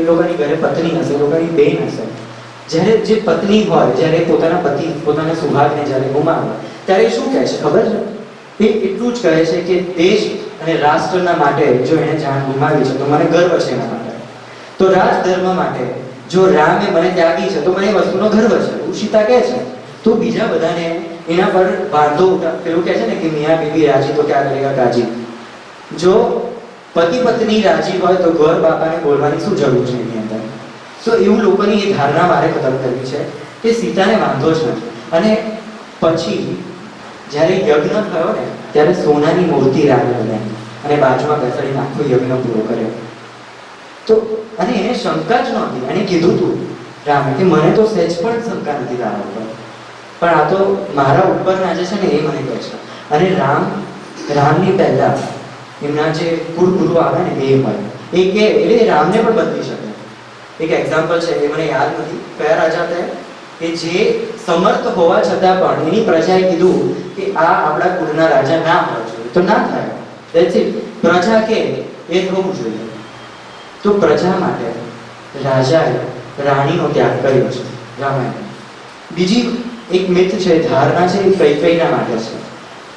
[SPEAKER 6] લોકોની ઘરે પત્ની હશે, એ લોકોની બેન હશે. જ્યારે જે પત્ની હોય, જ્યારે પોતાના પતિ પોતાના સુહાગને જ્યારે ગુમાવે ત્યારે શું કહે છે ખબર છે? એ એટલું જ કહે છે કે દેશ અને રાષ્ટ્રના માટે જો એને જાન ગુમાવી છે તો મને ગર્વ છે એના માટે. તો રાજધર્મ માટે જો રામે મને ત્યાગી છે તો મને એ વસ્તુનો ગર્વ છે, એવું સીતા કહે છે. તો બીજા બધાને એના પર વાંધો પેલું કહે છે ને કે મિયા બીબી રાજી તો ક્યાં કરેગા કાજી. જો પતિ પત્ની રાજી હોય તો ઘર બાપાને બોલવાની શું જરૂર છે એની અંદર? તો એવું લોકોની એ ધારણા મારે ખતમ કરવી છે કે સીતાને વાંધો જ નથી. અને પછી જ્યારે યજ્ઞ થયો ને ત્યારે સોનાની મૂર્તિ રામે બનાવી અને બાજુમાં બેસાડીને આખો યજ્ઞ પૂરો કર્યો. અને એને શંકા જ નહોતી. એને કીધું તું રામે કે મને તો સહેજ પણ શંકા નથી તારા ઉપર, પણ આ તો મારા ઉપર નાચે છે ને એ મને કહે છે. અને રામની પહેલા એમના જે કુળગુરુ આવે ને એ મળે, એ કે એટલે રામને પણ બદલી શકે. એક એક્ઝામ્પલ છે, એ મને યાદ નથી કયા રાજા હતા કે જે સમર્થ હોવા છતાં પણ એની પ્રજાએ કીધું કે આ આપણા કુળના રાજા ના હોવા જોઈએ, તો ના થાય. That's it. પ્રજા કે એ થવું જોઈએ. તો પ્રજા માટે રાજાએ રાણીનો ત્યાગ કર્યો છે રામાયણ. બીજી એક મિથ છે, ધારણા છે, એ કૈકેયીના માટે છે.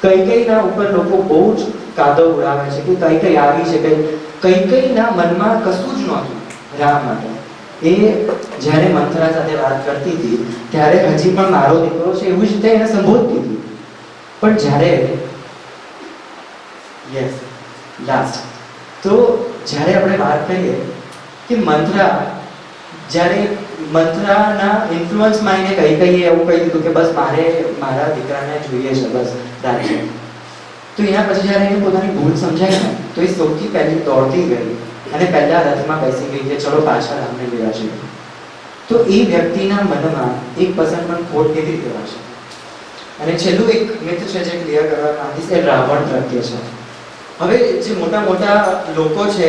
[SPEAKER 6] કૈકેયીના ઉપર લોકો બહુ જ કાદવ ઉડાવે છે કે કૈકેયી આવી છે. કૈકેયીના મનમાં કશું જ નહોતું રામ માટે. એ જ્યારે મંથરા સાથે વાત કરતી હતી ત્યારે હજી પણ મારો દીકરો છે એવું જ રીતે એને સંબોધતી હતી. પણ જ્યારે તો જ્યારે આપણે વાત કરીએ કે મંથરાના ઇન્ફ્લુઅન્સમાં એને કૈકેયીએ એવું કહી દીધું કે બસ મારે મારા દીકરાને જોઈએ છે બસ રાજ્ય. તો એના પછી જ્યારે એને પોતાની ભૂલ સમજાય ને તો એ સૌથી પહેલી દોડતી ગઈ અને પહેલા રથમાં બેસી ગઈ કે ચલો પાછા રામને લેવા જોઈએ. તો એ વ્યક્તિના મનમાં 1% પણ ખોટ કેવી રીતે હશે. અને છેલ્લું એક મિથ છે જે ક્લિયર કરવા માંગીશ, એ રાવણ પ્રત્યે છે. હવે જે મોટા મોટા લોકો છે,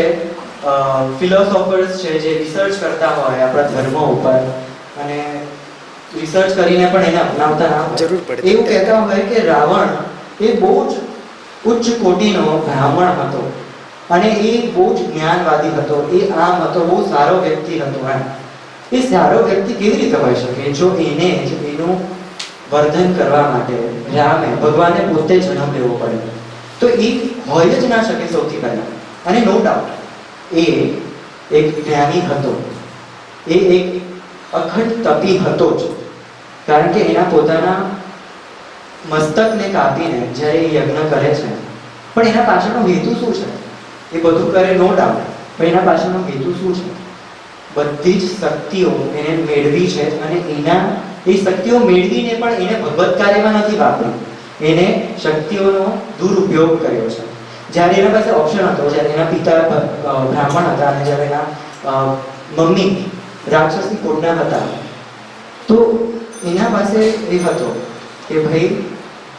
[SPEAKER 6] ફિલોસોફર્સ છે, જે રિસર્ચ કરતા હોય આપણા ધર્મો ઉપર અને રિસર્ચ કરીને પણ એને અપનાવતા ના હોય,
[SPEAKER 3] જરૂર પડે
[SPEAKER 6] એવું કહેતા હોય કે રાવણ એ બહુ જ ઉચ્ચ કોટીનો બ્રાહ્મણ હતો અને એ બહુ જ જ્ઞાનવાદી હતો, એ આમ હતો, બહુ સારો વ્યક્તિ હતો. એ સારો વ્યક્તિ કેવી રીતે હોઈ શકે જો એને જ એનું વર્ધન કરવા માટે રામે ભગવાને પોતે જન્મ લેવો પડે? તો એ હોય જ ના શકે સૌથી પહેલા. અને નો ડાઉટ એ એક જ્ઞાની હતો, એ એક અખંડ તપી હતો જ. કારણ કે એના પોતાના મસ્તકને કાપીને જ્યારે એ યજ્ઞ કરે છે, પણ એના પાછળનો હેતુ શું છે? એ બધું કરે નો ડાઉટ, પણ એના પાછળનો હેતુ શું છે? બધી જ શક્તિઓ એને મેળવી છે અને એ શક્તિઓ મેળવીને પણ એને ભગવત કાર્યમાં નથી વાપરી, એને શક્તિઓનો દુરુપયોગ કર્યો છે. જ્યારે એના પાસે ઓપ્શન હતો, જ્યારે એના પિતા બ્રાહ્મણ હતા અને જ્યારે એના મમ્મી રાક્ષસી કુળના હતા, તો એના પાસે એ હતો કે ભાઈ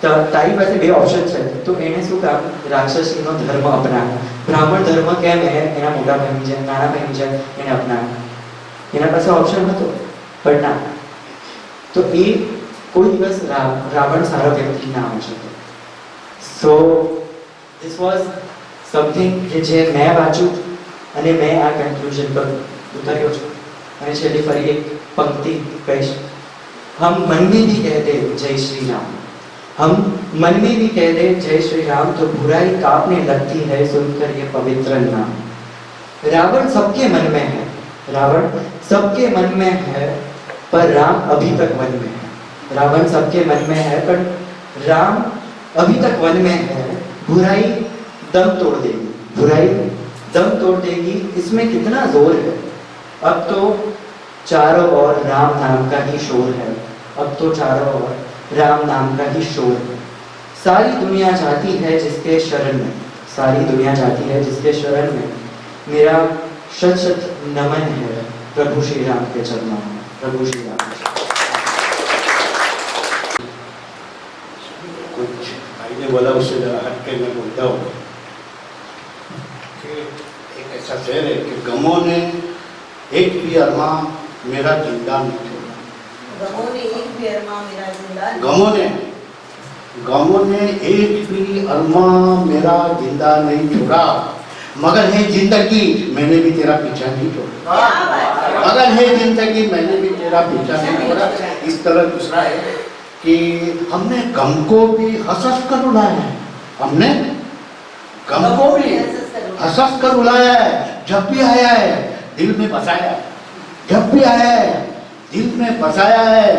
[SPEAKER 6] તારી પાસે બે ઓપ્શન છે, તો એને શું કામ રાક્ષસીનો ધર્મ અપનાવ્યો? બ્રાહ્મણ ધર્મ કેમ એના મોટા ભાઈની જેમ નાના ભાઈની જેમ એને અપનાવ્યો? એના પાસે ઓપ્શન હતો પણ ના. તો એ કોઈ દિવસ રાવણ સારો વ્યક્તિ ના હોઈ શકે. સો ધીસ વોઝ સમથિંગ કે જે મેં વાંચ્યું અને મેં આ કન્ક્લુઝન પર ઉતર્યો છું. અને છેલ્લી ફરી એક પંક્તિ કહીશ. हम मन में भी कह दे जय श्री राम, हम मन में भी कह दे जय श्री राम, तो बुराई कांपने लगती है सुनकर ये पवित्र नाम. रावण सबके मन में है, रावण सबके मन में है, पर राम अभी तक वन में है. रावण सबके मन में है पर राम अभी तक वन में है. बुराई दम तोड़ देगी, बुराई दम तोड़ देगी, इसमें कितना जोर है. अब तो चारों ओर राम नाम का ही शोर है, अब तो चारों ओर राम नाम का ही शोर है. सारी दुनिया जाती है जिसके शरण में, सारी दुनिया जाती है जिसके शरण में, मेरा शत शत नमन है प्रभु श्री राम के चरणों में. प्रभु श्री राम.
[SPEAKER 4] कुछ भाई ने बोला उससे जरा हट के मैं बोलता हूँ कि एक ऐसा शेर है कि गमों ने एक भी अरमा मेरा जिंदा नहीं छोड़ा. गमों ने एक भी अरमा मेरा जिंदा नहीं छोड़ा. मगर है जिंदगी मैंने भी तेरा पीछा नहीं छोड़ा. मगर है जिंदगी मैंने भी तेरा पीछा नहीं छोड़ा. इस तरह दूसरा है कि हमने गम को भी हंस कर उड़ाया है, हमने गम को भी हंस कर उड़ाया है. जब भी आया है दिल में बसाया, जब भी आया है दिल में बसाया है.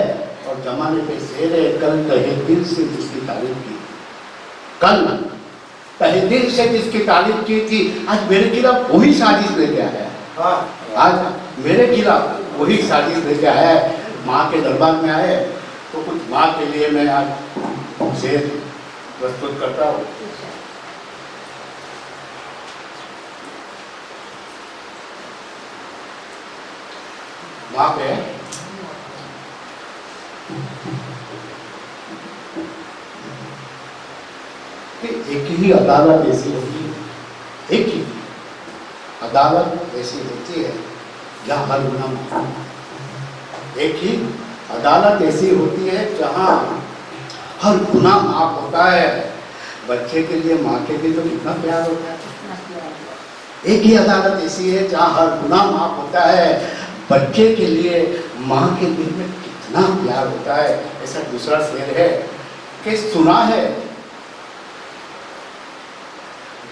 [SPEAKER 4] और जमाने पे शेर है, कल तहे दिल से जिसकी तारीफ की, कल तहे दिल से जिसकी तारीफ की थी, आज मेरे खिलाफ वही साजिश लेके आया है. आज मेरे खिलाफ वही साजिश लेके आया है. माँ के दरबार में आए तो कुछ माँ के लिए मैं आज शेर प्रस्तुत करता हूँ. वहां पे कि एक ही अदालत ऐसी होती है, एक ही अदालत ऐसी होती है जहाँ हर गुनाह माफ होता है। एक ही अदालत ऐसी होती है जहाँ हर गुनाह माफ होता है। बच्चे के लिए माँ के लिए तो कितना प्यार होता है। एक ही अदालत ऐसी है जहाँ हर गुनाह माफ होता है। बच्चे के लिए माँ के दिल में कितना प्यार होता है। ऐसा दूसरा शेर है कि सुना है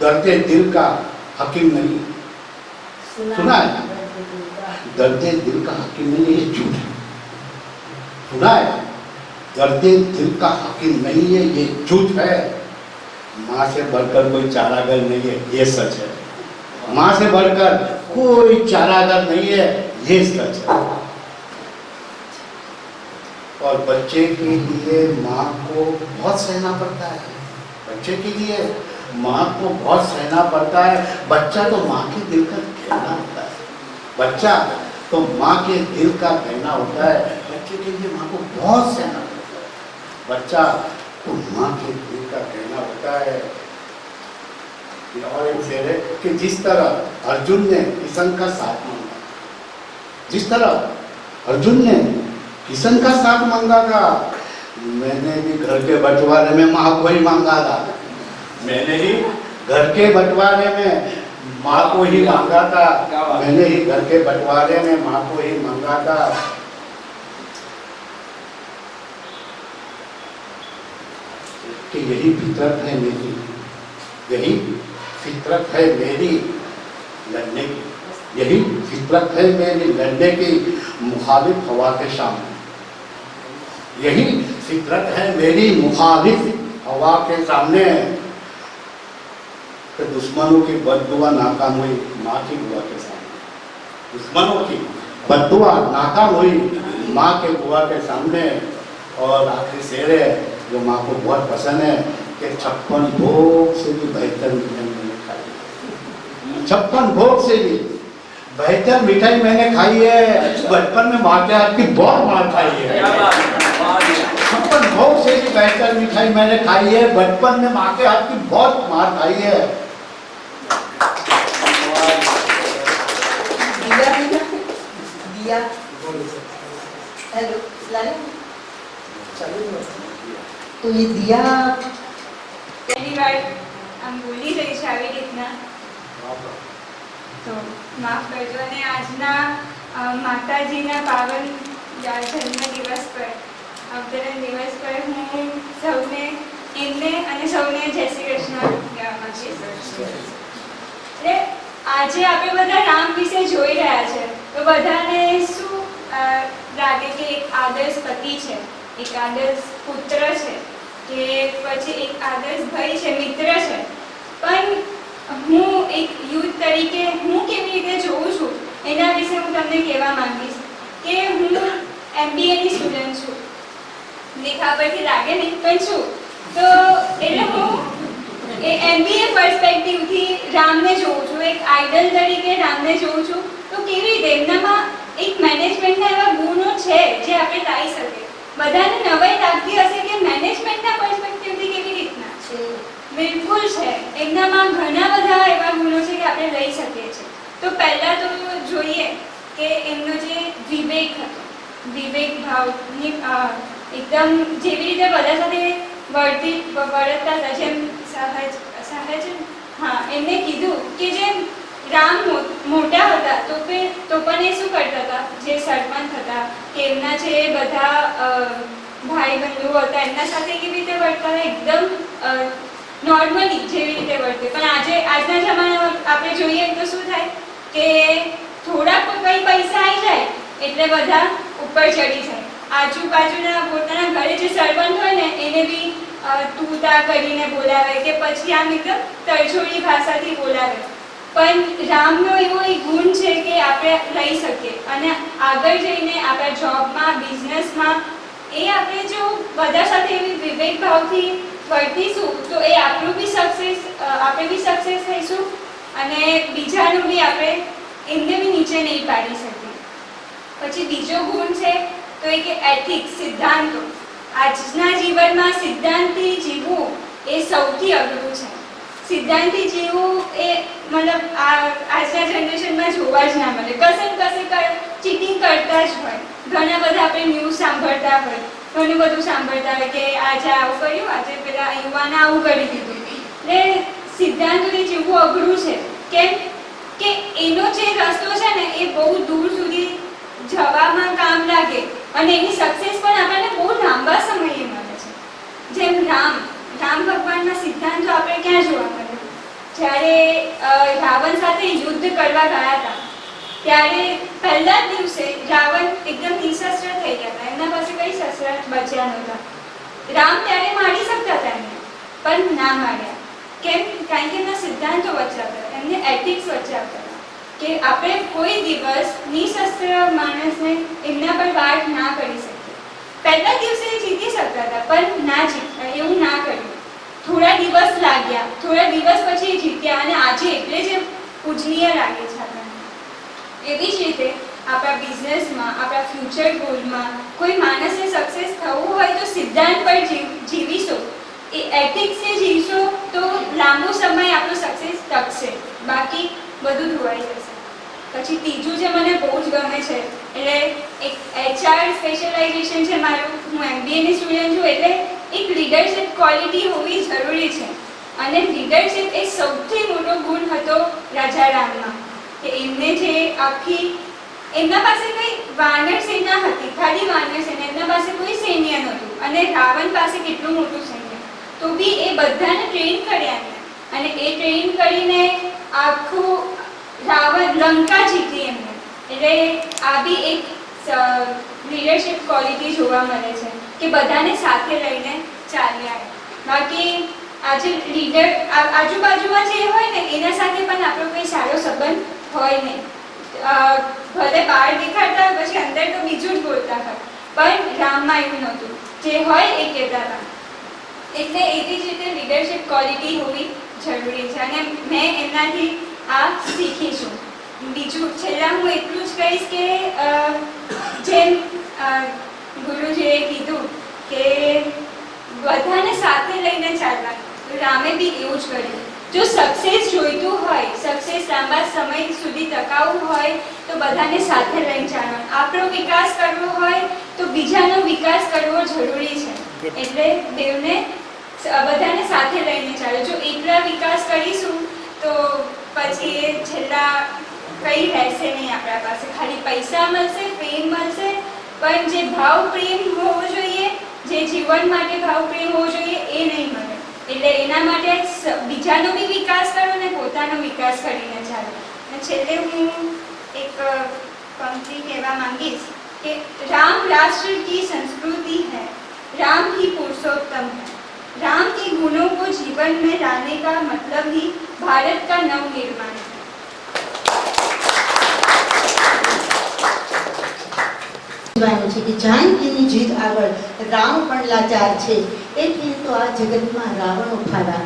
[SPEAKER 4] दर्दे दिल का हकीम नहीं, सुना है दर्दे दिल का हकीम नहीं, ये झूठ है। सुना है दर्दे दिल का हकीम नहीं है, ये झूठ है। माँ से बढ़कर कोई चारागर नहीं है, ये सच है। माँ से बढ़कर कोई चारागर नहीं है, ये सच है। और बच्चे के लिए माँ को बहुत सहना पड़ता है। बच्चे के लिए माँ को बहुत सहना पड़ता है। बच्चा तो माँ के दिल का कहना होता है। बच्चा तो माँ के दिल का कहना होता है। बच्चे के लिए माँ को बहुत सहना पड़ता है। बच्चा तो माँ के दिल का कहना होता है। और एक शेर है कि जिस तरह अर्जुन ने किशन का साथ मांगा, जिस तरह अर्जुन ने किशन का साथ मांगा था, मैंने भी घर के बंटवारे में माँ को ही मांगा था। मैंने ही घर के बंटवारे में माँ को ही मांगा था। मैंने ही घर के बंटवारे में माँ को ही मांगा था। कि यही फितरत है मेरी, यही फितरत है मेरी लड़ने की, यही फितरत है मेरी लड़ने की मुखालिफ हवा के सामने। यही फितरत है मेरी मुखालिफ हवा के सामने। कि दुश्मनों की बददुआ नाकाम हुई माँ की दुआ के सामने। दुश्मनों की बददुआ नाकाम हुई माँ के दुआ के सामने। और आखिरी शेर है जो माँ को बहुत पसंद है कि 56 भोग से भी बेहतर मिठाई मैंने खाई। 56 भोग से भी बेहतर मिठाई मैंने खाई है। बचपन में माँ के हाथ की बहुत मार खाई है। 56 भोग से भी बेहतर मिठाई मैंने खाई है। बचपन में माँ के हाथ की बहुत मार खाई है।
[SPEAKER 2] दिया हेलो लाले तो ये दिया
[SPEAKER 7] पहली बार हम बोલી રહી છે આવી રીતના તો માફ કરજો। અને આજના માતાજીના પાવન જન્મ દિવસ પર અવતરણ દિવસ પર હું સૌને એમને અને સૌને જય શ્રી કૃષ્ણ કહેવા માંગીએ છીએ। એટલે આજે આપણે બધા રામ વિશે જોઈ રહ્યા છે તો બધાને શું લાગે કે એક આદર્શ પતિ છે, એક આદર્શ પુત્ર છે, કે પછી એક આદર્શ ભાઈ છે, મિત્ર છે। પણ હું એક યુથ તરીકે હું કેવી રીતે જોઉં છું એના વિશે હું તમને કહેવા માંગીશ કે હું MBAની સ્ટુડન્ટ છું। દેખા પરથી લાગે નહીં પણ છું। તો એટલે હું એ MBA પર્સપેક્ટિવથી રામને જોઉં છું, એક આઇડલ તરીકે રામને જોઉં છું। તો કેવી રીતે એમનામાં એક મેનેજમેન્ટના એવા ગુણો છે જે આપણે લાવી શકીએ। બધાને નવાઈ લાગતી હશે કે મેનેજમેન્ટના પર્સપેક્ટિવથી કેવી રીતના છે। બિલકુલ છે, એમનામાં ઘણા બધા એવા ગુણો છે કે આપણે લઈ શકીએ છીએ। તો પહેલાં તો જોઈએ કે એમનો જે વિવેક હતો, વિવેક ભાવની એકદમ જેવી રીતે બધા સાથે વર્તતા હતા, જેમ સહજ હા એમને કીધું કે જેમ રામ મોટા હતા તો પણ એ શું કરતા હતા, જે સરપંચ હતા કે એમના જે બધા ભાઈ બંધુઓ હતા એમના સાથે કેવી રીતે વર્તતા હતા, એકદમ નોર્મલી જેવી રીતે વર્તે। પણ આજના જમાનામાં આપણે જોઈએ તો શું થાય કે થોડા કંઈ પૈસા આવી જાય એટલે બધા ઉપર ચડી જાય। આજુબાજુના પોતાના ઘરે જે સરપંચ હોય ને એને બી તું તા કરીને બોલાવે કે પછી આમ એકદમ તરછોડી ભાષાથી બોલાવે। પણ રામનો એવો એક ગુણ છે કે આપણે લઈ શકીએ અને આગળ જઈને આપણા જોબમાં, બિઝનેસમાં એ આપણે જો બધા સાથે એવી વિવેક ભાવથી વર્તીશું તો એ આપણું બી સક્સેસ, આપણે બી સક્સેસ થઈશું અને બીજાનું બી આપણે એમને બી નીચે નહીં પાડી શકીએ। પછી બીજો ગુણ છે તો એ કે એથિક્સ, સિદ્ધાંતો. આજના જીવનમાં સિદ્ધાંતથી જીવવું એ સૌથી અઘરું છે. સિદ્ધાંતથી જીવવું એ મતલબ આજના જનરેશનમાં જોવા જ ના મળે. કશે ને કશે ચીટિંગ કરતા જ હોય. ઘણા બધા આપણે ન્યૂઝ સાંભળતા હોય, ઘણું બધું સાંભળતા હોય કે આજે આવું કર્યું, આજે પેલા યુવાને આવું કરી દીધું. એટલે સિદ્ધાંતોથી જીવવું અઘરું છે. કેમ કે એનો જે રસ્તો છે ને એ બહુ દૂર સુધી જવામાં કામ લાગે અને એની સક્સેસ પણ આપણને બહુ લાંબા સમયે મળે છે. જેમ રામ ભગવાનના સિદ્ધાંતો આપણે ક્યાં જોવા મળે? જ્યારે રાવણ સાથે યુદ્ધ કરવા ગયા હતા ત્યારે પહેલા જ દિવસે રાવણ એકદમ નિશસ્ત્ર થઈ ગયા હતા. એમના પાસે કઈ શસ્ત્ર બચ્યા નહોતા. રામ ત્યારે મારી શકતા હતા એમને, પણ ના માર્યા. કેમ? કારણ કે એમના સિદ્ધાંતો બચાવતા હતા, એમને એથિક્સ બચાવતા હતા કે આપણે કોઈ દિવસ નિશસ્ત્ર માણસને એમના પર વાર ના કરી શકીએ. પહેલા દિવસે જીતી શકતા હતા પણ ના જીત્યા, એવું ના કર્યું. થોડા દિવસ લાગ્યા, થોડા દિવસ પછી એ જીત્યા અને આજે એટલે જ પૂજનીય લાગે છે આપણને. એવી જ રીતે આપણા બિઝનેસમાં, આપણા ફ્યુચર ગોલમાં કોઈ માણસને સક્સેસ થવું હોય તો સિદ્ધાંત પર જીવીશો, એ એથિક્સથી જીવશો તો લાંબો સમય આપણો સક્સેસ ટકશે, બાકી બધું ધોવાઈ જશે. પછી ત્રીજું જે મને બહુ જ ગમે છે એટલે એક HR સ્પેશિયલાઇઝેશન છે મારું, હું MBAની સ્ટુડન્ટ છું, એટલે એક લીડરશિપ ક્વોલિટી હોવી જરૂરી છે. અને લીડરશિપ એ સૌથી મોટો ગુણ હતો રાજા રામમાં કે એમને જે એમના પાસે કઈ વાનર સેના હતી, ખાલી વાનર સેના, એમના પાસે કોઈ સૈન્ય નહોતું અને રાવણ પાસે કેટલું મોટું સૈન્ય, તો બી એ બધાને ટ્રેન કર્યા અને એ ટ્રેન કરીને આખું રાવણ લંકા જીતી એમને. એટલે આ બી એક લીડરશિપ ક્વોલિટી જોવા મળે છે કે બધાને સાથે લઈને ચાલ્યા. બાકી આજે લીડર આજુબાજુમાં જે હોય ને એના સાથે પણ આપણો કોઈ સારો સંબંધ હોય નહીં. ભલે બહાર દેખાડતા હોય પછી અંદર તો બીજું જ બોલતા હોય, પણ રામમાં એવું નહોતું. જે હોય એ કહેતા હતા. એટલે એવી જ રીતે લીડરશિપ ક્વોલિટી હોવી જરૂરી છે અને મેં એમનાથી આ શીખી છું. બીજું છેલ્લા હું એટલું જ કહીશ કે જેમ ગુરુજીએ કીધું કે બધાને સાથે લઈને ચાલવાનું, રામે બી એવું જ કર્યું. જો સક્સેસ જોઈતું હોય, સક્સેસ લાંબા સમય સુધી ટકાવવું હોય તો બધાને સાથે લઈને ચાલવાનું. આપણો વિકાસ કરવો હોય તો બીજાનો વિકાસ કરવો જરૂરી છે. એટલે બેવને બધાને સાથે લઈને ચાલો. જો એકલા વિકાસ કરીશું તો પછી એ છેલ્લા કંઈ રહેશે નહીં આપણા પાસે. ખાલી પૈસા મળશે, પ્રેમ મળશે, પણ જે ભાવ પ્રેમ હોવો જોઈએ, જે જીવન માટે ભાવ પ્રેમ હોવો જોઈએ એ નહીં મળે. એટલે એના માટે બીજાનો બી વિકાસ કરો અને પોતાનો વિકાસ કરીને ચાલો. અને છેલ્લે હું એક પંક્તિ કહેવા માંગીશ કે राम राष्ट्र की संस्कृति है, राम ही पुरुषोत्तम है, राम के गुणों को जीवन में लाने का मतलब ही भारत का नवनिर्माण है.
[SPEAKER 2] છે કે જાનકીની જીત આગળ રામ પણ લાચાર છે, એટલે તો આ જગતમાં રાવણો ફાળા,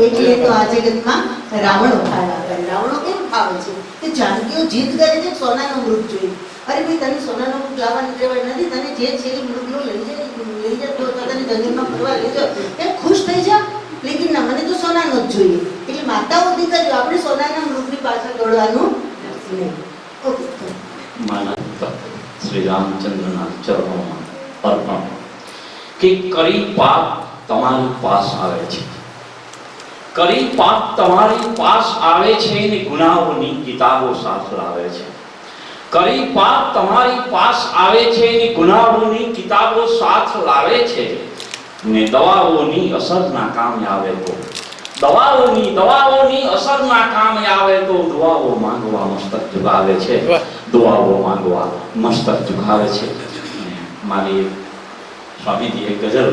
[SPEAKER 2] એટલે તો આ જગતમાં રાવણો ફાળા. રાવણો કેમ ફાવે છે કે જાનકીઓ જીત કરે છે, સોનાનો મૃગ જોઈએ. અરે ભાઈ તને સોનાનો મૃગ લાવવાની ટેવાય નથી, તને જે છે એ મૃગનો લઈ જાય તો તને જંગલમાં ફરવા લઈ જાઓ એ ખુશ થઈ જા, લેકિન ના મને તો સોનાનો જ જોઈએ. એટલે માતાઓ દીકરીઓ આપણે સોનાના મૃગની પાછળ દોડવાનું નહીં. ઓકે,
[SPEAKER 8] માનવતા શ્રી રામચંદ્રના ચરણોમાં અર્પણ કે કરી પાપ તમારી પાસ આવે છે, કરી પાપ તમારી પાસ આવે છે ને ગુનાહોની કિતાબો સાથ લાવે છે. કરી પાપ તમારી પાસ આવે છે ને ગુનાહોની કિતાબો સાથ લાવે છે ને દવાઓની અસર ના કામે આવે તો દવાઓની અસર ના કામે આવે તો દુઆઓ માંગવા મસ્તક ઝુકાવે છે, દુઆઓ માંગવા મસ્તક ઝુકાવે છે. મારી સ્વામીજી એક ગઝલ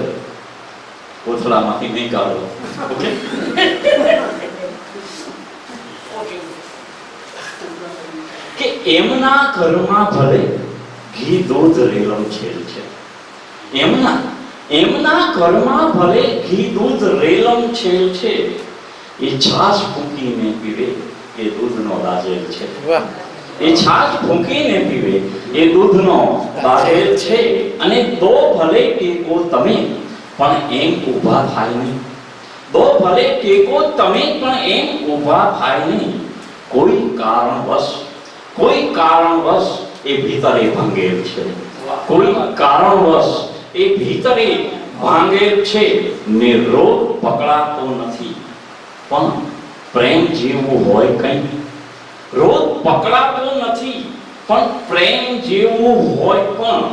[SPEAKER 8] કોથળામાંથી નહીં કાઢો, ઓકે? કે એમના ઘરમાં ભલે ઘી દૂધ રેલમ છેલ છે, એમના ઘરમાં ભલે ઘી દૂધ રેલમ છેલ છે, એ છાશ ફૂંકીને પીવે એ દૂધનો લાજેલ છે. એ છાશ ફૂંકીને પીવે એ દૂધનો બારેલ છે. અને દો ભલે ટેકો તમે પણ એમ ઊભા થાય નહીં. દો ભલે ટેકો તમે પણ એમ ઊભા થાય નહીં. કોઈ કારણવશ એ ભીતરે ભાંગેલ છે. કોઈ કારણવશ એ ભીતરે ભાંગેલ છે ને રોગ પકડાતો નથી. પણ પ્રેમ જેવું હોય કંઈ રોગ પકડાતો નથી. પણ પ્રેમ જેવું હોય પણ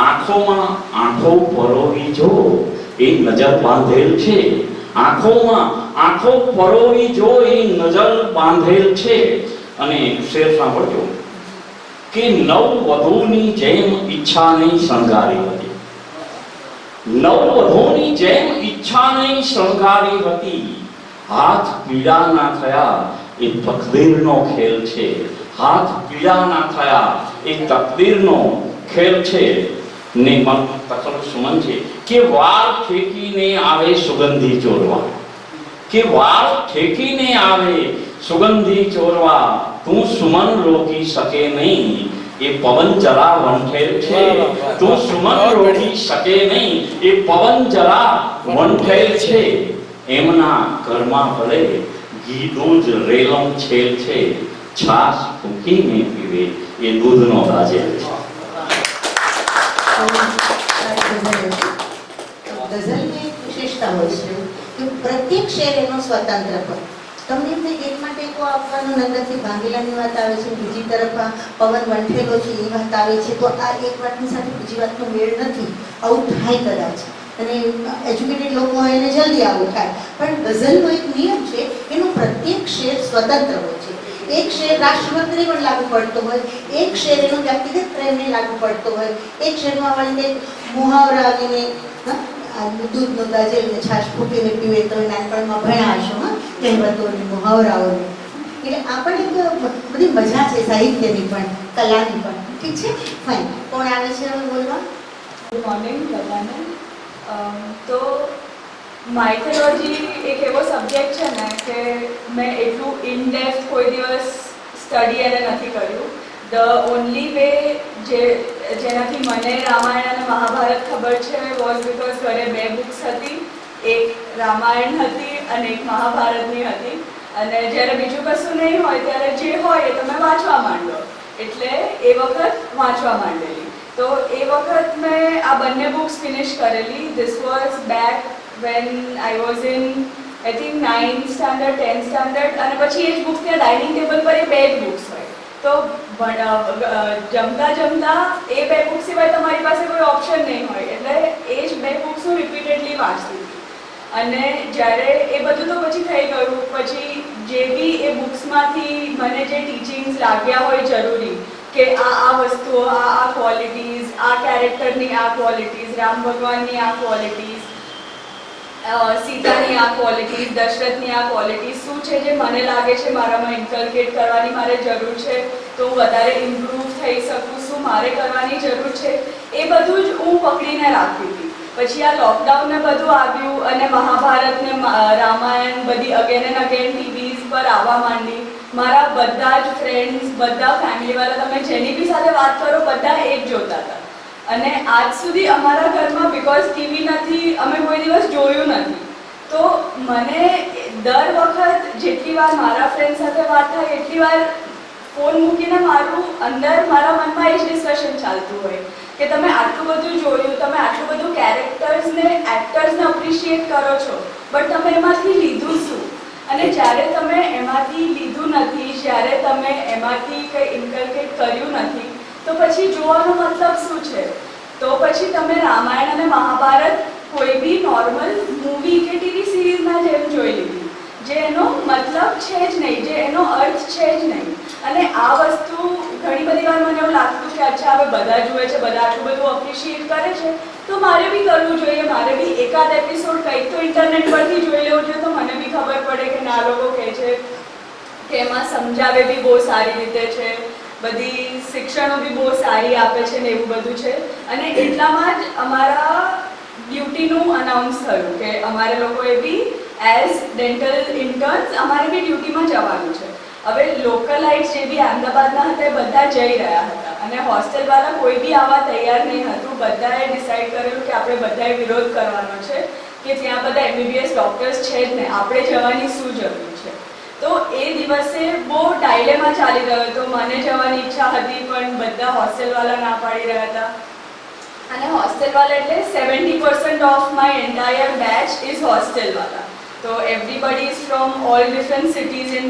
[SPEAKER 8] આંખોમાં આંખો પરોવી જો એ નજર બાંધેલ છે. આંખોમાં આંખો પરોવી જો એ નજર બાંધેલ છે. અને શેર સાંભળજો કે નવવધૂની જેમ ઈચ્છાને શણગારી હતી. નવવધૂની જેમ ઈચ્છાને શણગારી હતી. હાથ પીળા ના થયા એ તકદીરનો ખેલ છે. હાથ પીળા ના થયા એ તકદીરનો ખેલ છે. ને મન તકલ સુમન છે કે વાળ ઠેકીને આવે સુગંધી ચોરવા. કે વાળ ઠેકીને આવે સુગંધી ચોરવા. તું સુમન રોકી શકે નહીં એ પવન જરા વંઠેલ છે. તું સુમન રોકી શકે નહીં એ પવન જરા વંઠેલ છે. એમના ઘરમાં ભલે ઘી દૂધ રેલમ છેલ છે. છાશ ફૂંકીને પીવે એ દૂધનો રાજેલ છે.
[SPEAKER 2] ગઝલની એક વિશેષતા હોય છે કે પ્રત્યેક શેર એનો સ્વતંત્ર હોય. તમને એમ થાય એકમાં ટેકો આપવાનું અંદરથી ભાંગેલાની વાત આવે છે, બીજી તરફ આ પવન વંઠેલો છે એ વાત આવે છે, તો આ એક વાતની સાથે બીજી વાતનો મેળ નથી. આવું થાય કદાચ, અને એજ્યુકેટેડ લોકો હોય એને જલ્દી આવું થાય. પણ ગઝલનો એક નિયમ છે, એનો પ્રત્યેક શેર સ્વતંત્ર હોય છે. એક શેર રાષ્ટ્રભક્તિને પણ લાગુ પડતો હોય, એક શેર એનો વ્યક્તિગત પ્રેમને લાગુ પડતો હોય, એક શેરમાં વળી કંઈક મુહાવરા આવીને દૂધનો દાજેલ ને છાશ ફૂટીને પીવે. તમે નાનપણમાં ભણ્યા હશો કહેવતો અને મુહાવરાઓને. એટલે આ પણ એક બધી મજા છે સાહિત્યની પણ, કલાની પણ. ઠીક છે, ફાઇન. કોણ આવે છે હવે બોલવા?
[SPEAKER 7] ગુડ મોર્નિંગ બધાને. તો માઇથોલોજી એક એવો સબ્જેક્ટ છે ને કે મેં એટલું ઇન ડેપ્થ કોઈ દિવસ સ્ટડી એને નથી કર્યું. ધ ઓનલી વે જેનાથી મને રામાયણ અને મહાભારત ખબર છે વોઝ બિકોઝ ઘરે 2 બુક્સ હતી. એક રામાયણ હતી અને એક મહાભારતની હતી. અને જ્યારે બીજું કશું નહીં હોય ત્યારે જે હોય એ તમે વાંચવા માંડો. એટલે એ વખત વાંચવા માંડેલી. તો એ વખત મેં આ બંને બુક્સ ફિનિશ કરેલી. This was back when I was in I think 9th standard 10th standard. અને પછી એ જ બુક્સ ત્યાં ડાઇનિંગ ટેબલ પર એ 2 જ બુક્સ હોય. તો જમતા એ 2 બુક્સ સિવાય તમારી પાસે કોઈ ઓપ્શન નહીં હોય. એટલે એ જ 2 બુક્સ હું રિપીટેડલી વાંચતી હતી. અને જ્યારે એ બધું તો પછી થઈ ગયું, પછી જે બી એ બુક્સમાંથી મને જે ટીચિંગ્સ લાગ્યા હોય જરૂરી કે આ વસ્તુઓ, આ ક્વોલિટીઝ, આ કેરેક્ટરની આ ક્વોલિટીઝ, રામ ભગવાનની આ ક્વોલિટીઝ, સીતાની આ ક્વોલિટીઝ, દશરથની આ ક્વોલિટીઝ શું છે જે મને લાગે છે મારામાં ઇન્કલ્કેટ કરવાની મારે જરૂર છે, તો હું વધારે ઇમ્પ્રૂવ થઈ શકું, શું મારે કરવાની જરૂર છે, એ બધું જ હું પકડીને રાખતી હતી. પછી આ લોકડાઉન ને બધું આવ્યું અને મહાભારત ને રામાયણ બધી અગેન એન્ડ અગેન ટીવીઝ પર આવવા માંડી. મારા બધા જ ફ્રેન્ડ્સ, બધા ફેમિલીવાળા, તમે જેની બી સાથે વાત કરો બધા એ જ જોતા હતા. અને આજ સુધી અમારા ઘરમાં બિકોઝ ટીવી નથી, અમે કોઈ દિવસ જોયું નથી. તો મને દર વખત જેટલી વાર મારા ફ્રેન્ડ સાથે વાત થાય એટલી વાર ફોન મૂકીને મારું અંદર મારા મનમાં એ જ ડિસ્કશન ચાલતું હોય કે તમે આટલું બધું જોયું, તમે આટલું બધું કેરેક્ટર્સને, એક્ટર્સને અપ્રિશિએટ કરો છો, બટ તમે એમાંથી લીધું શું? અને જ્યારે તમે એમાંથી લીધું નથી, જ્યારે તમે એમાંથી કંઈ ઇન્કલ્કેટ કર્યું નથી, તો પછી જોવાનો મતલબ શું છે? તો પછી તમે રામાયણ અને મહાભારત કોઈ બી નોર્મલ મૂવી કે ટીવી સિરીઝના જેમ જોઈ લીધી, જે એનો મતલબ છે જ નહીં, જે એનો અર્થ છે જ નહીં. અને આ વસ્તુ ઘણી બધી વાર મને એવું લાગતું કે અચ્છા હવે બધા જુએ છે, બધા આટલું બધું અપ્રિશિએટ કરે છે, તો મારે બી કરવું જોઈએ, મારે બી એકાદ એપિસોડ કંઈક તો ઇન્ટરનેટ પરથી જોઈ લેવું જોઈએ, તો મને બી ખબર પડે કે ના લોકો કહે છે કે એમાં સમજાવે બી બહુ સારી રીતે છે, બધી શિક્ષણો બી બહુ સારી આપે છે ને એવું બધું છે. અને એટલામાં જ અમારા ડ્યુટીનું અનાઉન્સ થયું કે અમારે લોકોએ બી એઝ ડેન્ટલ ઇન્ટર્ન્સ અમારે બી ડ્યુટીમાં જવાનું છે. હવે લોકલાઇટ્સ જે બી અમદાવાદના હતા એ બધા જઈ રહ્યા હતા અને હોસ્ટેલવાળા કોઈ બી આવવા તૈયાર નહીં હતું. બધાએ ડિસાઈડ કરેલું કે આપણે બધાએ વિરોધ કરવાનો છે કે ત્યાં બધા MBBS ડૉક્ટર્સ છે જ ને, આપણે જવાની શું જરૂર છે. તો એ દિવસે બહુ ડાયલેમાં ચાલી રહ્યો હતો. મને જવાની ઈચ્છા હતી પણ બધા હોસ્ટેલવાળા ના પાડી રહ્યા હતા. અને હોસ્ટેલવાળા એટલે 70% of my entire batch is હોસ્ટેલવાળા. તો everybody is from all different cities in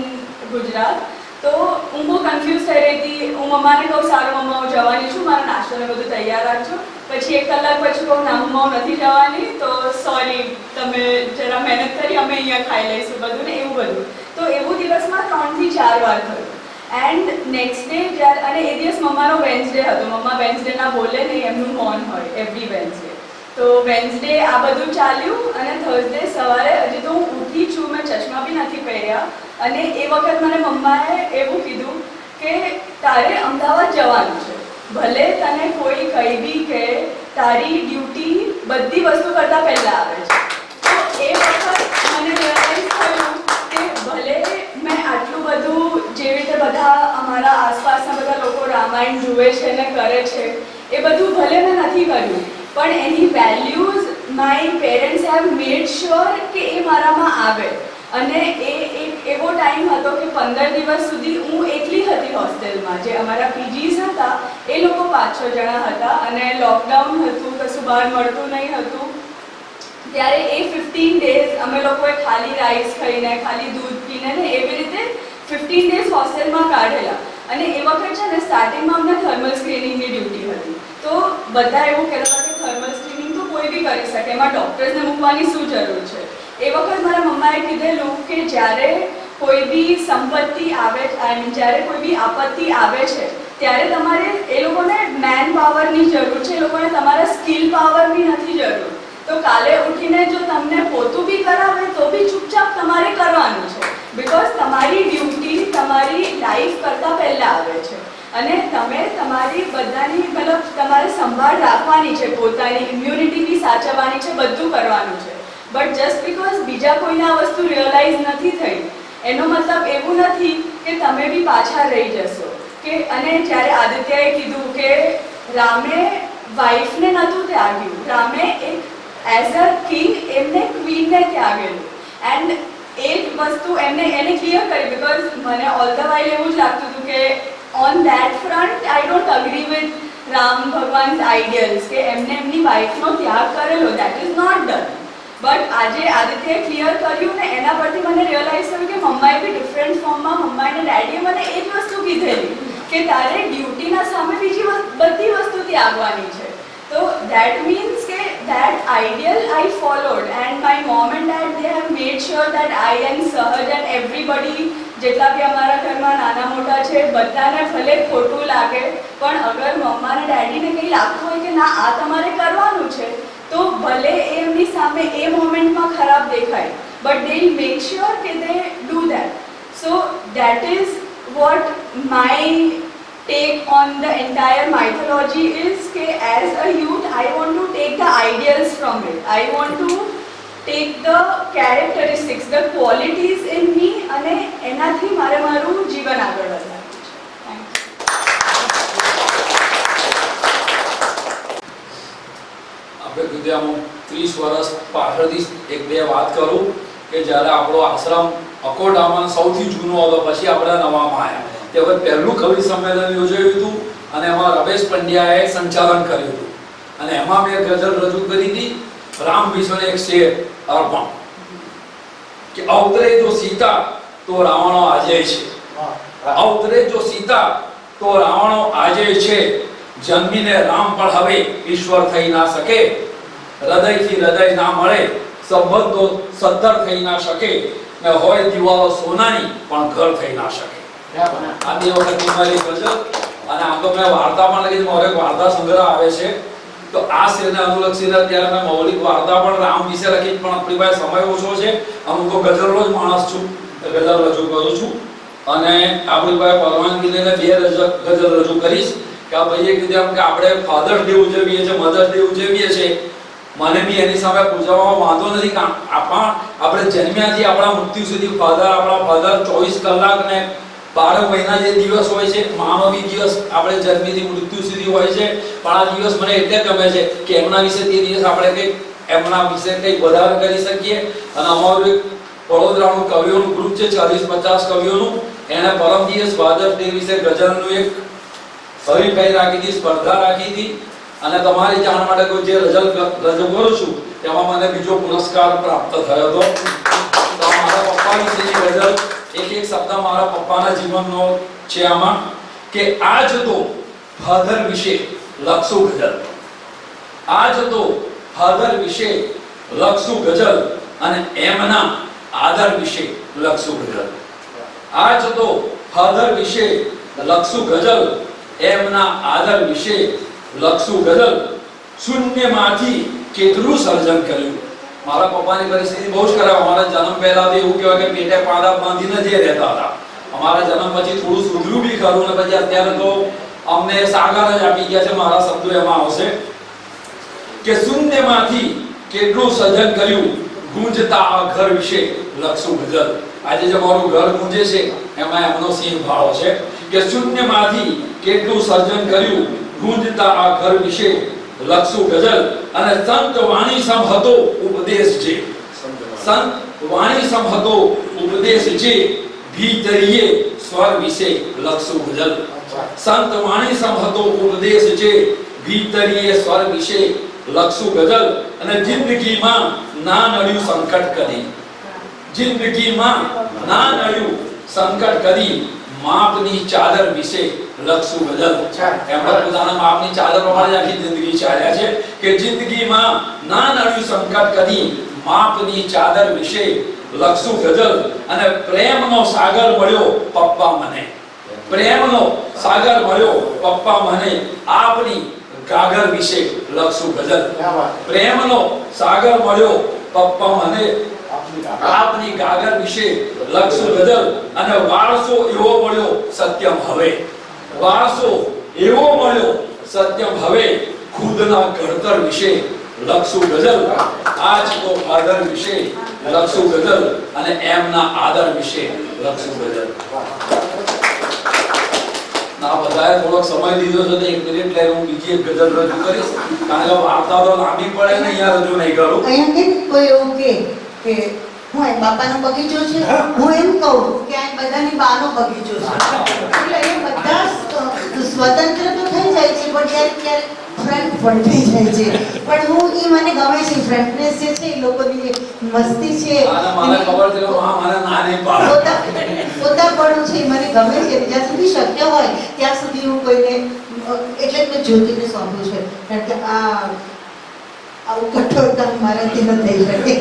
[SPEAKER 7] Gujarat. તો હું બહુ કન્ફ્યુઝ થઈ રહી હતી. હું મમ્માને કહું સારું મમ્મા હું જવાની છું, મારા નાસ્તોને બધું તૈયાર રાખજો. પછી 1 કલાક પછી કહું ના મમ્મા હું નથી જવાની, તો સોરી તમે જરા મહેનત કરી, અમે અહીંયા ખાઈ લઈશું બધું ને એવું બધું. તો એવું દિવસમાં 3 થી 4 વાર થયું. એન્ડ નેક્સ્ટ ડે જ્યારે, અને એ દિવસ મમ્માનો વેન્સડે હતો. મમ્મા વેન્સડેના બોલે નહીં, એમનું મૌન હોય એવરી વેન્સડે. તો વેન્સડે આ બધું ચાલ્યું અને થર્સડે સવારે હજી તો હું ઉઠી છું, મેં ચશ્મા બી નથી પહેર્યા. અને એ વખત મને મમ્માએ એવું કીધું કે તારે અમદાવાદ જવાનું છે, ભલે તને કોઈ કંઈ બી કે તારી ડ્યુટી બધી વસ્તુ કરતાં પહેલાં આવે છે. તો એ વખત મને રિયલાઇઝ થયું કે ભલે મેં આટલું બધું જેવી રીતે બધા અમારા આસપાસના બધા લોકો રામાયણ જુએ છે ને કરે છે એ બધું ભલે મેં નથી કર્યું, પણ એની values my parents have made sure કે એ મારામાં આવે. અને એ એક એવો ટાઈમ હતો કે 15 દિવસ સુધી હું એકલી હતી હોસ્ટેલમાં. જે અમારા પીજીસ હતા એ લોકો 5-6 જણા હતા અને લોકડાઉન હતું, કશું બહાર મળતું નહીં હતું. ત્યારે એ 15 ડેઝ અમે લોકોએ ખાલી રાઈસ ખાઈને, ખાલી દૂધ પીને ને એવી રીતે 15 ડેઝ હોસ્ટેલમાં કાઢેલા. અને એ વખત છે ને સ્ટાર્ટિંગમાં અમને થર્મલ સ્ક્રીનિંગની ડ્યુટી હતી. તો બધા એવું કહેતા હતા કે થર્મલ સ્ક્રીનિંગ તો કોઈ બી કરી શકે, એમાં ડૉક્ટર્સને મૂકવાની શું જરૂર છે. એ વખત મારા મમ્માએ કીધેલું કે જ્યારે કોઈ બી સંપત્તિ આવે, જ્યારે કોઈ બી આપત્તિ આવે છે ત્યારે તમારે એ લોકોને મેન પાવરની જરૂર છે, એ લોકોને તમારા સ્કિલ પાવરની નથી જરૂર. તો કાલે ઉઠીને જો તમને પોતું બી કરાવે તો બી ચૂપચાપ તમારે કરવાનું છે, બિકોઝ તમારી ડ્યુટી તમારી લાઈફ કરતાં પહેલાં આવે છે. અને તમે તમારી બધાની મતલબ તમારે સંભાળ રાખવાની છે, પોતાની ઇમ્યુનિટી બી સાચવવાની છે, બધું કરવાનું છે. બટ જસ્ટ બિકોઝ બીજા કોઈને આ વસ્તુ રિયલાઇઝ નથી થઈ એનો મતલબ એવું નથી કે તમે બી પાછા રહી જશો. કે અને જ્યારે આદિત્યએ કીધું કે રામે વાઈફને નહોતું ત્યાગ્યું, રામે એક એઝ અ કિંગ એમને ક્વીનને ત્યાગેલું. એન્ડ એ જ વસ્તુ એને ક્લિયર કરી, બિકોઝ મને ઓલ ધ વાઇલ એવું જ લાગતું હતું કે on that front I don't agree with Ram ભગવાન્સ આઈડિયલ્સ કે એમને એમની વાઈફનો ત્યાગ કરેલો, that is not done. But આજે આદિત્યએ ક્લિયર કર્યું ને એના પરથી મને રિયલાઇઝ થયું કે મમ્માએ બી ડિફરન્ટ ફોર્મમાં, મમ્મા અને ડેડીએ મને એ જ વસ્તુ કીધેલી કે તારે ડ્યુટીના સામે બીજી બધી વસ્તુ ત્યાગવાની છે. તો દેટ મીન્સ કે that ideal I followed and my mom and dad they have made sure that I and Sahaj and everybody જેટલા બી અમારા ઘરમાં નાના મોટા છે બધાને ભલે ખોટું લાગે પણ અગર મમ્મા અને ડેડીને કંઈ લાગતું હોય કે ના આ તમારે કરવાનું છે તો ભલે એમની સામે એ મોમેન્ટમાં ખરાબ દેખાય but they will make sure કે they do that. So that is what my take on the entire mythology is કે as a youth I want to take the ideals from it. I want to take the characteristics, the qualities in me અને એનાથી મારે મારું જીવન આગળ વધારવું છે.
[SPEAKER 3] આપણે કીધું હું 30 વર્ષ પાછળથી એક બે વાત કરું કે જ્યારે આપણો આશ્રમ અકોટામાં સૌથી જૂનો હતો, પછી આપણે નવામાં આવ્યા. તે વખત પહેલું કવિ સંમેલન યોજાયું હતું અને એમાં રમેશ પંડ્યાએ સંચાલન કર્યું હતું અને એમાં મેં ગઝલ રજૂ કરી હતી રામ વિષણે એક શેર અર્પણ કે અવતરે જો સીતા તો રાવણો આજે છે, અવતરે જો સીતા તો રાવણો આજે છે, જન્મીને રામ પણ હવે ઈશ્વર થઈ ના શકે, હૃદયથી હૃદય ના મળે સંબંધો સદ્ધર થઈ ના શકે, ને હોય દિવાલો સોનાની પણ ઘર થઈ ના શકે. આ બે વખતની મારી ગઝલ અને આમ તો મેં વાર્તામાં લખી મારો એક વાર્તા સંગ્રહ આવે છે તો આ શેરને અનુલક્ષીને ત્યારે મેં મૌલિક વાર્તા પણ રામ વિશે લખી પણ આપણી પાસે સમય ઓછો છે. અમુક તો ગઝલનો જ માણસ છું, ગઝલ રજૂ કરું છું અને આપણી પાસે પરવાનગી લઈને બે ગઝલ રજૂ કરીશ કે આ ભાઈએ કીધું એમ કે આપણે ફાધર્સ ડે ઉજવીએ છીએ, મધર્સ ડે ઉજવીએ છીએ. મને બી એની સામે પૂછવામાં વાંધો નથી કારણ આપણે જન્મ્યાથી આપણા મૃત્યુ સુધી આપણા ફાધર 24 કલાક ને 12 મહિના જે દિવસ હોય છે, માનવી દિવસ આપણે જન્મથી મૃત્યુ સુધી હોય છે, પણ આ દિવસ મને એટલે ગમે છે કે એમના વિશે તે દિવસ આપણે કંઈક એમના વિશે કંઈક વધારે કરી શકીએ. અને અમારું એક વડોદરાનું કવિઓનું ગ્રુપ છે, 40-50 કવિઓનું, એને પરમ દિવસ ફાધર્સ ડે વિશે ગઝલનું એક હરીફાઈ રાખી હતી, સ્પર્ધા રાખી હતી. અને તમારી જાણ માટે કોઈ જે ગઝલ રજૂ કરું છું તેમાં મને બીજો પુરસ્કાર પ્રાપ્ત થયો હતો. તો મારા પપ્પા વિશેની ગઝલ, એક શબ્દ મારા પપ્પાના જીવનનો છે આમાં, કે આજ તો ફાધર વિશે લખશું ગઝલ, આજ તો ફાધર વિશે લખશું ગઝલ, અને એમના આદર વિશે લખશું ગઝલ. આજ તો ફાધર વિશે લખશું ગઝલ, એમના આદર વિશે લખશું ગઝલ. શૂન્યમાંથી કેટલું સર્જન કર્યું. મારા પપ્પાની પરિસ્થિતિ બહુ જ ખરાબ. અમારા જન્મ પહેલા તો એવું કહેવાય કે પેટે પાંદા બાંધીને જે રહેતા હતા. અમારા જન્મ પછી થોડું સુધર્યું બી ખરું, ને પછી અત્યારે તો અમને સાગર જ આપી ગયા છે. મારા શબ્દો એમાં આવશે કે શૂન્યમાંથી કેટલું સર્જન કર્યું, ગુંજતા આ ઘર વિશે લખશું ગઝલ. આજે જે મારું ઘર ગુંજે છે એમાં એમનો સિંહ ભાવ છે કે શૂન્યમાંથી કેટલું સર્જન કર્યું, ગુંજતા આ ઘર વિશે લખશું ગઝલ. અને સંત વાણી સમ હતો ઉપદેશ છે, સંત વાણી સમ હતો ઉપદેશ છે, ભીતરીએ સ્વર વિશે લખશું ગઝલ. સંત વાણી સમ હતો ઉપદેશ છે, ભીતરીએ સ્વર વિશે લખશું ગઝલ. અને જિંદગીમાં ના નડ્યું સંકટ કદી, જિંદગીમાં ના નડ્યું સંકટ કદી, માપની ચાદર વિશે લખશું ગઝલ. એમણે પોતાના માપની ચાદર પ્રમાણે આખી જિંદગી ચાલ્યા છે કે જિંદગીમાં ના નડ્યું સંકટ કદી, માપની ચાદર વિશે લખશું ગઝલ. અને પ્રેમનો સાગર મળ્યો પપ્પા મને, પ્રેમનો સાગર મળ્યો પપ્પા મને, આપની ગાગર વિશે લખશું ગઝલ. પ્રેમનો સાગર મળ્યો પપ્પા મને, આપની ગાગર વિશે લખશું ગઝલ. અને વારસો એવો મળ્યો સત્યમ હવે, વારસો એવો મળ્યો સત્યમ હવે, ખુદના ઘડતર વિશે લખશું ગઝલ. આજ તો ફાધર વિશે લખશું ગઝલ, અને એમના આદર વિશે લખશું ગઝલ. ના બધાએ થોડોક સમય દીધો છે તો 1 મિનિટ લઈને હું બીજી એક ગઝલ રજૂ કરીશ, કારણ કે વાર્તા તો લાંબી પડે ને, અહીંયા રજૂ નહીં કરું.
[SPEAKER 2] અહીંયા કે કોઈ એવું કે હું એ બાપાનો બગીચો છે, હું એમ કહું કે આ બધાની બાનો બગીચો છે. એટલે એ બધા સ્વતંત્ર તો થઈ જાય છે, પણ ક્યારેક ફ્રેન્ડ પણ થઈ જાય છે. પણ હું એ મને ગમે છે, ફ્રેન્ડનેસ જે છે, એ લોકોની જે મસ્તી છે,
[SPEAKER 3] આના મને ખબર છે કે હા મને ના નહીં પાડે,
[SPEAKER 2] પોતાપણું છે, એ મને ગમે છે. જ્યાં સુધી શક્ય હોય ત્યાં સુધી હું કોઈને, એટલે જ મેં જ્યોતિને સોંપ્યું છે, કારણ કે આવું કઠોર કામ મારાથી ન થઈ શકે.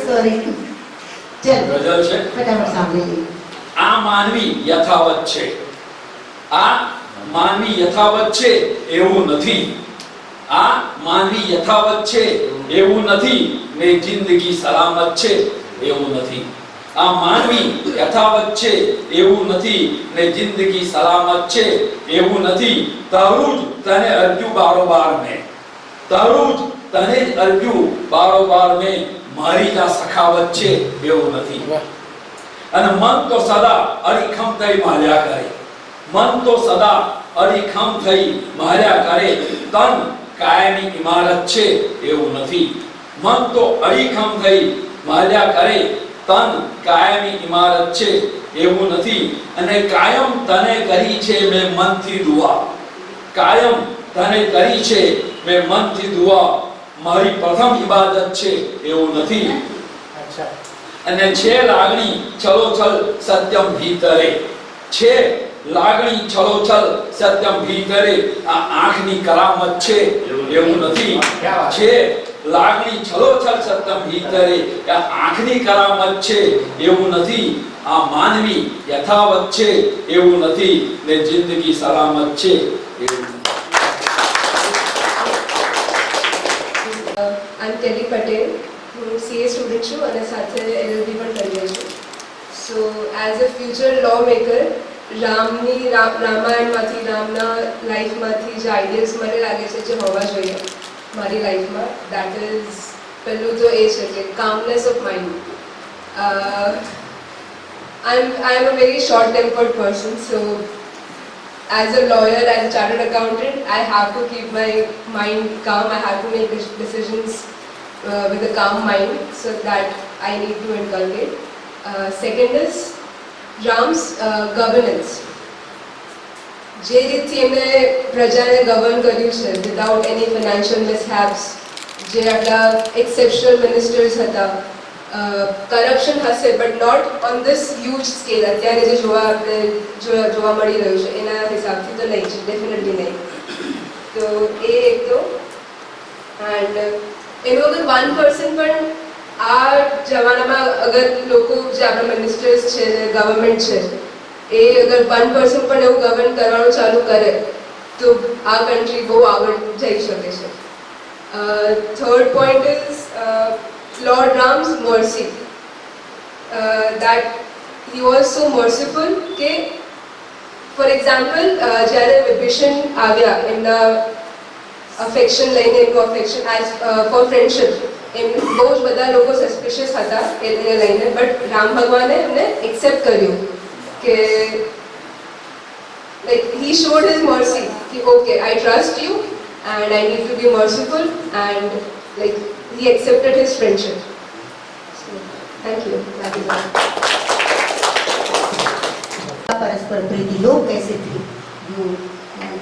[SPEAKER 2] સોરી. ચાલો
[SPEAKER 3] ગઝલ છે,
[SPEAKER 2] ફટાફટ સાંભળી લઈએ.
[SPEAKER 3] આ માનવી યથાવત છે, આ માનવી યથાવત છે એવું નથી, આ માનવી યથાવત છે એવું નથી, ને જિંદગી સલામત છે એવું નથી. આ માનવી યથાવત છે એવું નથી, ને જિંદગી સલામત છે એવું નથી. તારું જ તને અર્પ્યું બારોબાર મેં, તારું જ તને જ અર્પ્યું બારોબાર મેં, મારી આ સખાવત છે એવું નથી. અને મન તો સદા અડીખમ થઈ માલ્યા કરે, મન તો સદા અડીખમ થઈ માલ્યા કરે, તન કાયમી ઇમારત છે એવું નથી. મન તો અડીખમ થઈ માલ્યા કરે, તન કાયમી ઇમારત છે એવું નથી. અને કાયમ તને કરી છે મેં મનથી દુઆ, કાયમ તને કરી છે મેં મનથી દુઆ, મારી પ્રથમ ઇબાદત છે એવું નથી. અને છે લાગણી છલોછલ સત્યમ ભીતરે, છે લાગણી છલોછલ સત્યમ ભીતરે, આ આંખની કરામત છે એવું નથી. છે લાગણી છલોછલ સત્યમ ભીતરે, આ આંખની કરામત છે એવું નથી. આ માનવી યથાવત છે એવું નથી, ને જિંદગી સલામત છે એવું નથી.
[SPEAKER 9] I'm Kelly Patel, હું CA સ્ટુડન્ટ છું અને સાથે LLB પણ કરીએ છું. So as a future law maker, રામાયણમાંથી, રામના લાઈફમાંથી જે આઈડિયાઝ મને લાગે છે જે હોવા જોઈએ મારી લાઈફમાં, દેટ ઇઝ પહેલું તો એ છે કે કામનેસ of mind. I am a very short-tempered person, so as a lawyer, as a chartered accountant, I have to keep my mind calm. I have to make decisions with a calm mind, so that I need to inculcate. Second is Ram's governance. જે રીતથી એમણે પ્રજાને ગવર્ન કર્યું છે વિધાઉટ એની ફાઇનાન્શિયલ મિસહેપ્સ, જે આટલા એક્સેપ્શનલ મિનિસ્ટર્સ હતા, કરપ્શન હશે but not on this huge scale અત્યારે જે જોવા મળી રહ્યું છે એના હિસાબથી તો નહીં છે, ડેફિનેટલી નહીં. તો એ એક તો એન્ડ એનું અગર 1% પણ આ જમાનામાં અગર લોકો જે આપણા મિનિસ્ટર્સ છે, ગવર્મેન્ટ છે, એ અગર 1% પણ એવું ગવર્ન કરવાનું ચાલુ કરે તો આ કન્ટ્રી બહુ આગળ જઈ શકે છે. Third point is Lord Ram's mercy. That he was so merciful કે ફોર એક્ઝામ્પલ જ્યારે વિભીષણ આવ્યા એમના અફેક્શન લઈને, એમનું અફેક્શન એઝ ફોર ફ્રેન્ડશિપ, એમ બહુ જ બધા લોકો સસ્પિશિયસ હતા એને લઈને, બટ રામ ભગવાને એમને એક્સેપ્ટ કર્યું કે like he showed his mercy कि okay I trust you and I need to be merciful, and like he accepted his friendship. So thank you. That is all.
[SPEAKER 2] परस्पर प्रीति लोग कैसे थे, जो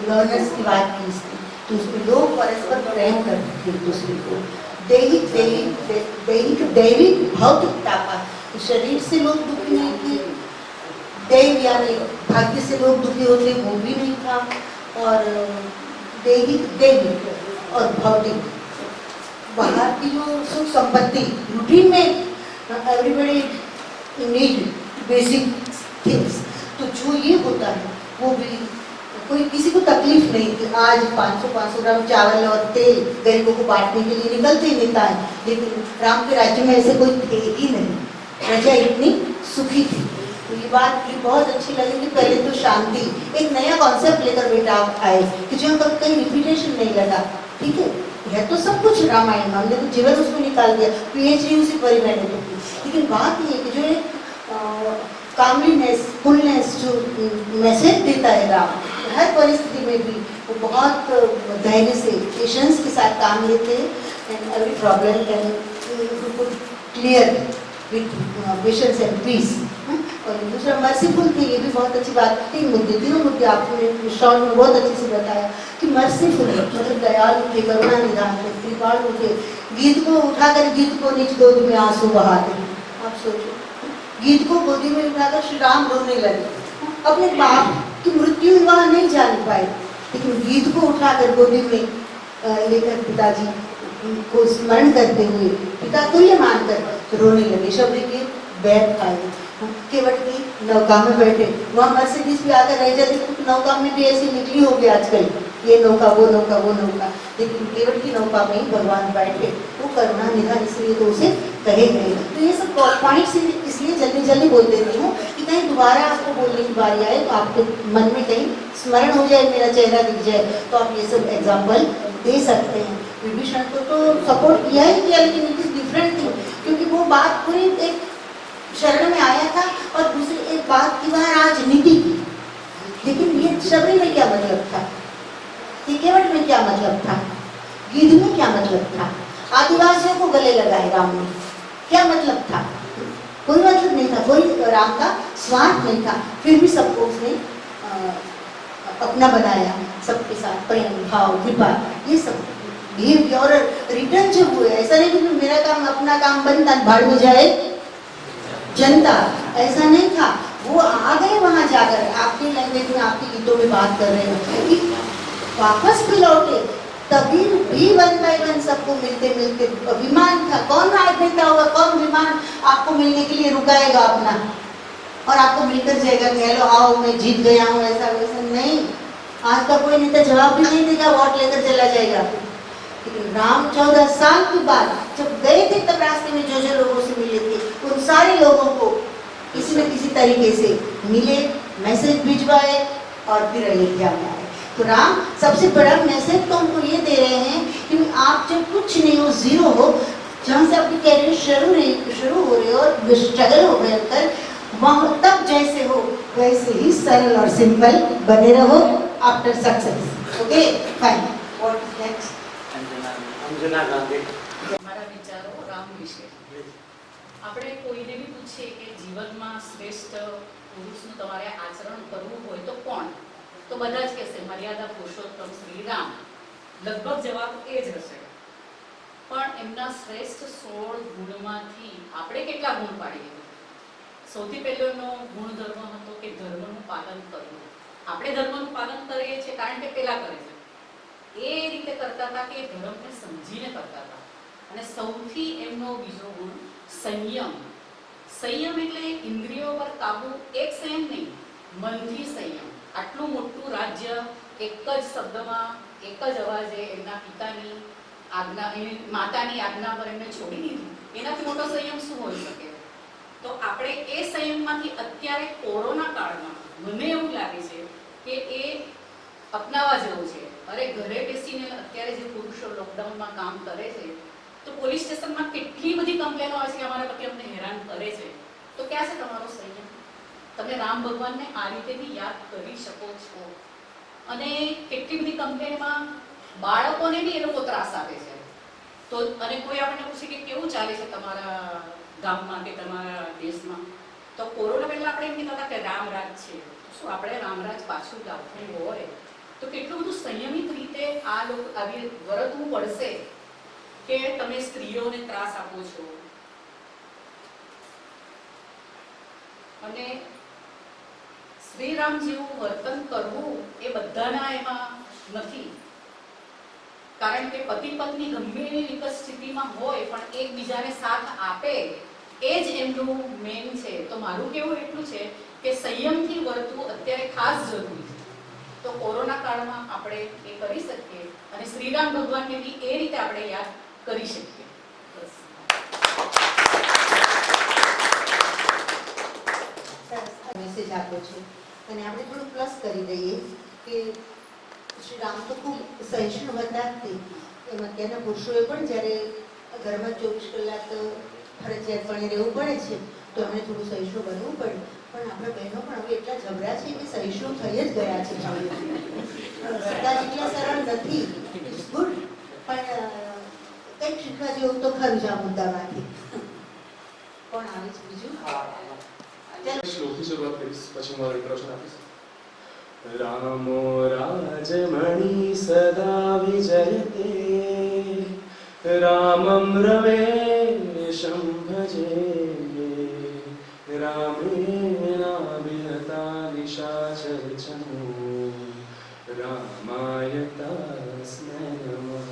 [SPEAKER 2] लर्नर्स की बात की इसकी, तो उसमें लोग परस्पर प्रेम करते थे एक दूसरे को. दैविक भौतिकता पर शरीर से लोग दुखी नहीं थे, दैव यानी भाग्य से लोग दुखी होते वो भी नहीं था, और दैविक और भौतिक बाहर की जो सुख संपत्ति रूटीन में एवरीबडी नीड बेसिक थिंग्स, तो जो ये होता है वो भी कोई किसी को तकलीफ नहीं थी. आज 500 ग्राम चावल और तेल गरीबों को बांटने के लिए निकलते ही नेता है, लेकिन राम के राज्य में ऐसे कोई थे ही नहीं. प्रजा इतनी सुखी थी. तो ये बात मुझे बहुत अच्छी लगी कि पहले तो शांति, एक नया कॉन्सेप्ट लेकर बेटा आप आए कि जो कभी कहीं रिपीटेशन नहीं लगा. ठीक है तो सब कुछ रामायण में हमने तो जीवन उसमें निकाल दिया, PhD उसी पर ही मैंने की. लेकिन बात ये है कि जो एक कामलीनेस, फुलनेस जो मैसेज देता है राम, हर परिस्थिति में भी वो बहुत धैर्य से, पेशेंस के साथ काम लेते हैं, and every problem can clear with patience and peace. और दूसरा मर्सीफुल थे, ये भी बहुत अच्छी बात. तीनों मुद्दे आपने शॉर्ट में बहुत अच्छे से बताया कि मर्सीफुल मतलब दयालु थे, करुणा निधान थे, कृपालु थे. गीत को उठाकर गीत को निज गोद में आंसू बहाते. आप सोचो, गीत को गोदी में उठाकर श्री राम रोने लगे. अपने बाप की मृत्यु वह नहीं जान पाए, लेकिन गीत को उठाकर गोदी में लेकर पिताजी को स्मरण करते हुए पिता तुल्य मानकर रोने लगे. शब्द के बैठ आए, केवट की नौका में बैठे, वहाँ मर्सिडीज भी आकर रह जाते, क्योंकि नौका में भी ऐसी निकली होगी आजकल, ये नौका वो नौका वो नौका, लेकिन केवट की नौका में ही भगवान बैठे. वो करुणा निधान इसलिए तो उसे कहे गए. तो ये सब पॉइंट्स इसलिए जल्दी बोल देती हूँ कि कहीं दोबारा आपको बोलने की बारी आए तो आपके मन में कहीं स्मरण हो जाए, मेरा चेहरा दिख जाए, तो आप ये सब एग्जाम्पल दे सकते हैं. विभीषण को तो सपोर्ट किया ही किया, लेकिन इट इज डिफरेंट थिंग, क्योंकि वो बात पूरी एक शरण में आया था और दूसरी एक बात की वह राजनीति की. लेकिन ये शबरी में क्या मतलब था, केवट में क्या मतलब था, गिद्ध में क्या मतलब था, आदिवासियों को गले लगाए राम ने, क्या मतलब था? कोई मतलब नहीं था. कोई राम का स्वार्थ नहीं था, फिर भी सबको उसने अपना बनाया, सबके साथ प्रेम भाव कृपा ये सब बिहेव किया. और रिटर्न जब हुए, ऐसा नहीं कि मेरा काम अपना काम बनता भाड़ में जाए जनता, ऐसा नहीं था. वो आ गए वहां जाकर, आपकी लैंग्वेज में आपके गीतों में बात कर रहे हैं कि वापस भी लौटे, तभी भी 1 by 1 सबको मिलते विमान था. कौन राजनेता होगा, कौन विमान आपको मिलने के लिए रुकाएगा अपना और आपको मिलकर जाएगा कि हेलो आओ मैं जीत गया हूँ, ऐसा वैसा नहीं. आज का कोई नेता जवाब भी नहीं देगा, वोट लेकर चला जाएगा. लेकिन राम 14 साल के बाद जब गए थे, तब रास्ते में जो लोगों से मिले थे, उन सारे लोगों को किसी न किसी तरीके से मिले, मैसेज भिजवाए और फिर अयोध्या में आए. तो राम सबसे बड़ा मैसेज तो हमको ये दे रहे हैं कि आप जब कुछ नहीं हो, जीरो हो, जहाँ से आपकी कैरियर शुरू हो रही है और स्ट्रगल हो भयंकर, वह तब जैसे हो वैसे ही सरल और सिंपल बने रहो after success. Okay fine. What is next?
[SPEAKER 4] Anjana Gandhi.
[SPEAKER 10] મારા વિચારો રામ વિશે. આપણે કોઈને બી પૂછીએ કે જીવનમાં શ્રેષ્ઠ પુરુષનું તમારે આચરણ કરવું હોય તો કોણ, તો બધા જ કહેશે મર્યાદા પુરુષોત્તમ શ્રી રામ. લગભગ જવાબ એ જ હશે. પણ એમના શ્રેષ્ઠ 16 ગુણમાંથી આપણે કેટલા ગુણ પાડીએ? સૌથી પહેલોનો ગુણધર્મ હતો કે ધર્મનું પાલન કરવું. આપણે ધર્મનું પાલન કરીએ છીએ કારણ કે પેલા કરે છે એ રીતે કરતા હતા કે ધર્મને સમજીને કરતા હતા. અને સૌથી એમનો બીજો ગુણ સંયમ. સંયમ એટલે ઇન્દ્રિયો પર કાબુ. એક સંયમ નહીં, મનથી સંયમ. આટલું મોટું રાજ્ય એક જ શબ્દમાં એક જ અવાજે એમના પિતાની આજ્ઞા, માતાની આજ્ઞા પર એમને છોડી દીધું. એનાથી મોટો સંયમ શું હોઈ શકે? તો આપણે એ સંયમમાંથી અત્યારે કોરોના કાળમાં મને એવું લાગે છે કે એ અપનાવવા જેવું છે. અરે ઘરે બેસીને અત્યારે જે પુરુષો લોકડાઉનમાં કામ કરે છે તો પોલીસ સ્ટેશનમાં કેટલી બધી કમ્પ્લેનો આવે છે કે અમારા પતિ અમને હેરાન કરે છે. તો ક્યાં છે તમારો સંયમ? તમે રામ ભગવાનને આ રીતે બી યાદ કરી શકો છો. અને કેટલી બધી કમ્પ્લેનમાં બાળકોને બી એ લોકો ત્રાસ આપે છે. તો અને કોઈ આપણને પૂછે કે કેવું ચાલે છે તમારા ગામમાં કે તમારા દેશમાં, તો કોરોના પહેલા આપણે એમ કહેતા હતા કે રામરાજ છે. શું આપણે રામરાજ પાછું લાવવું હોય તો કેટલું બધું સંયમિત રીતે આ લોકો આવી વર્તવું પડશે કે તમે સ્ત્રીઓને ત્રાસ આપો છો. અને શ્રીરામ જેવું વર્તન કરવું એ બધાના એમાં નથી. કારણ કે પતિ પત્ની ગમે એવી વિકટ સ્થિતિમાં હોય પણ એકબીજાને સાથ આપે એ જ એમનું મેન છે. તો મારું કેવું એટલું છે કે સંયમથી વર્તવું અત્યારે ખાસ જરૂરી છે. તો કોરોના કાળમાં આપણે એ કરી શકીએ અને શ્રીરામ ભગવાનને બી એ રીતે આપણે યાદ કરી શકીએ. બસ.
[SPEAKER 2] મેસેજ આપ્યો છે અને આપણે થોડું પ્લસ કરી દઈએ કે શ્રી રામ તો ખૂબ સહિષ્ણુ હતા જ. એમ અત્યારના પુરુષોએ પણ જ્યારે ઘરમાં 24 કલાક ફરજિયાતપણે રહેવું પડે છે તો એમણે થોડું સહિષ્ણુ બનવું પડે. પણ આપણા બહેનો પણ હવે એટલા જબરા છે કે સહિષ્ણુ થઈ જ ગયા છે. સદા જેટલા સરળ નથી. ઇટ્સ ગુડ, પણ કંઈક શીખવા જેવું તો ખરું જ આ મુદ્દામાંથી. કોણ આવે છે બીજું?
[SPEAKER 1] શ્લોકથી શરૂઆત કરીશ, પછી હું મારું ઇન્ટ્રોડક્શન આપીશ. રામો રાજમણી સદા વિજયતે રામમ રમેશમ ભજે રામેણાભિહતા નિશાચરચનો રામાય તસ્મૈ નમઃ.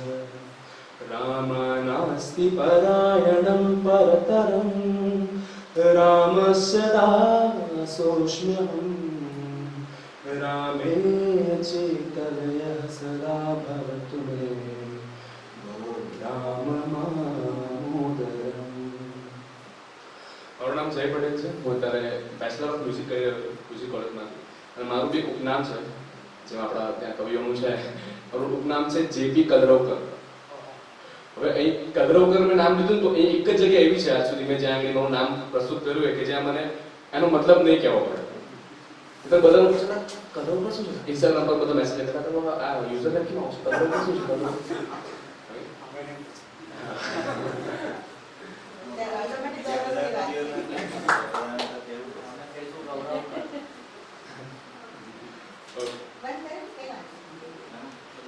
[SPEAKER 1] રામાનાસ્તિ પરાયણં પરતરં રામસ્ય દાસોऽસ્મ્યહં રામે ચેતલયઃ સદા ભવતુ મે ભો રામ મામોદરમ. મારું નામ જય પટેલ છે. હું અત્યારે બેચલર ઓફ મ્યુઝિક કરી રહ્યો છું મ્યુઝિક કોલેજમાંથી. અને મારું બી ઉપનામ છે જેમ આપણા ત્યાં કવિઓનું છે. મારું ઉપનામ છે જેપી કદરવકર. હવે અહીં કદરવકર મેં નામ લીધું તો એ એક જ જગ્યા એવી છે આજ સુધી મેં જ્યાં આગળ મારું નામ પ્રસ્તુત કર્યું હોય કે જ્યાં મને એનો મતલબ નહીં કહેવો પડે. તો બધા પૂછે કદરવકર શું છે? ઇન્સ્ટાગ્રામ પર બધા મેસેજ કરતા હતા આ યુઝર નેમ કેમ આવશે? કદરવકર શું છે?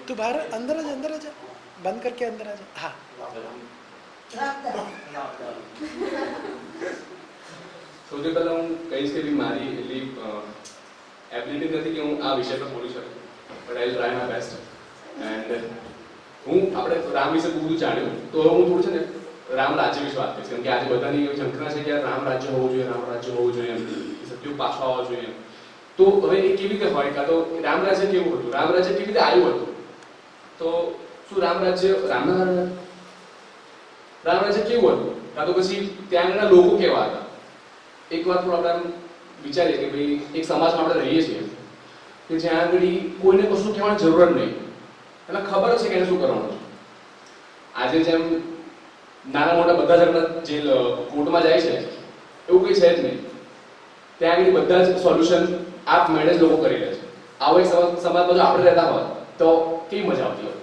[SPEAKER 11] तू बाहर अंदर आ जा बंद करके अंदर आ जा. हाँ
[SPEAKER 1] સૌથી પહેલા હું કહીશ કે મારી એટલી એબિલિટી નથી કે હું આ વિષય પર બોલી શકું, but I will try my best. And હું આપણે રામ વિશે બહુ બધું જાણ્યું તો હું થોડું છે ને રામ રાજ્ય વિશે વાત કરીશ. કેમ કે આજે બધાની એવી ઝંખના છે કે રામ રાજ્ય હોવું જોઈએ, રામ રાજ્ય હોવું જોઈએ, સત્યુગ પાછો આવવો જોઈએ. તો હવે એ કેવી રીતે હોય, કાં તો રામ રાજ્ય કેવું હતું, રામ રાજ્ય કેવી રીતે આવ્યું હતું, તો શું રામ રાજ્ય રામ રાજ્ય કેવું હતું, કાં તો પછી ત્યાંના લોકો કેવા હતા. એક વાત પર આપણે વિચારીએ કે ભાઈ એક સમાજમાં આપણે રહીએ છીએ કે જ્યાં આગળ કોઈને કશું કહેવાની જરૂર જ નહીં, એટલે ખબર છે કે એને શું કરવાનું છે. આજે જેમ નાના મોટા બધા જ આપણા જે કોર્ટમાં જાય છે એવું કંઈ છે જ નહીં. ત્યાં આગળ બધા જ સોલ્યુશન આપ મેળે જ લોકો કરી લે છે. આવો એક સમાજમાં જો આપણે રહેતા હોય તો કેવી મજા આવતી હોય.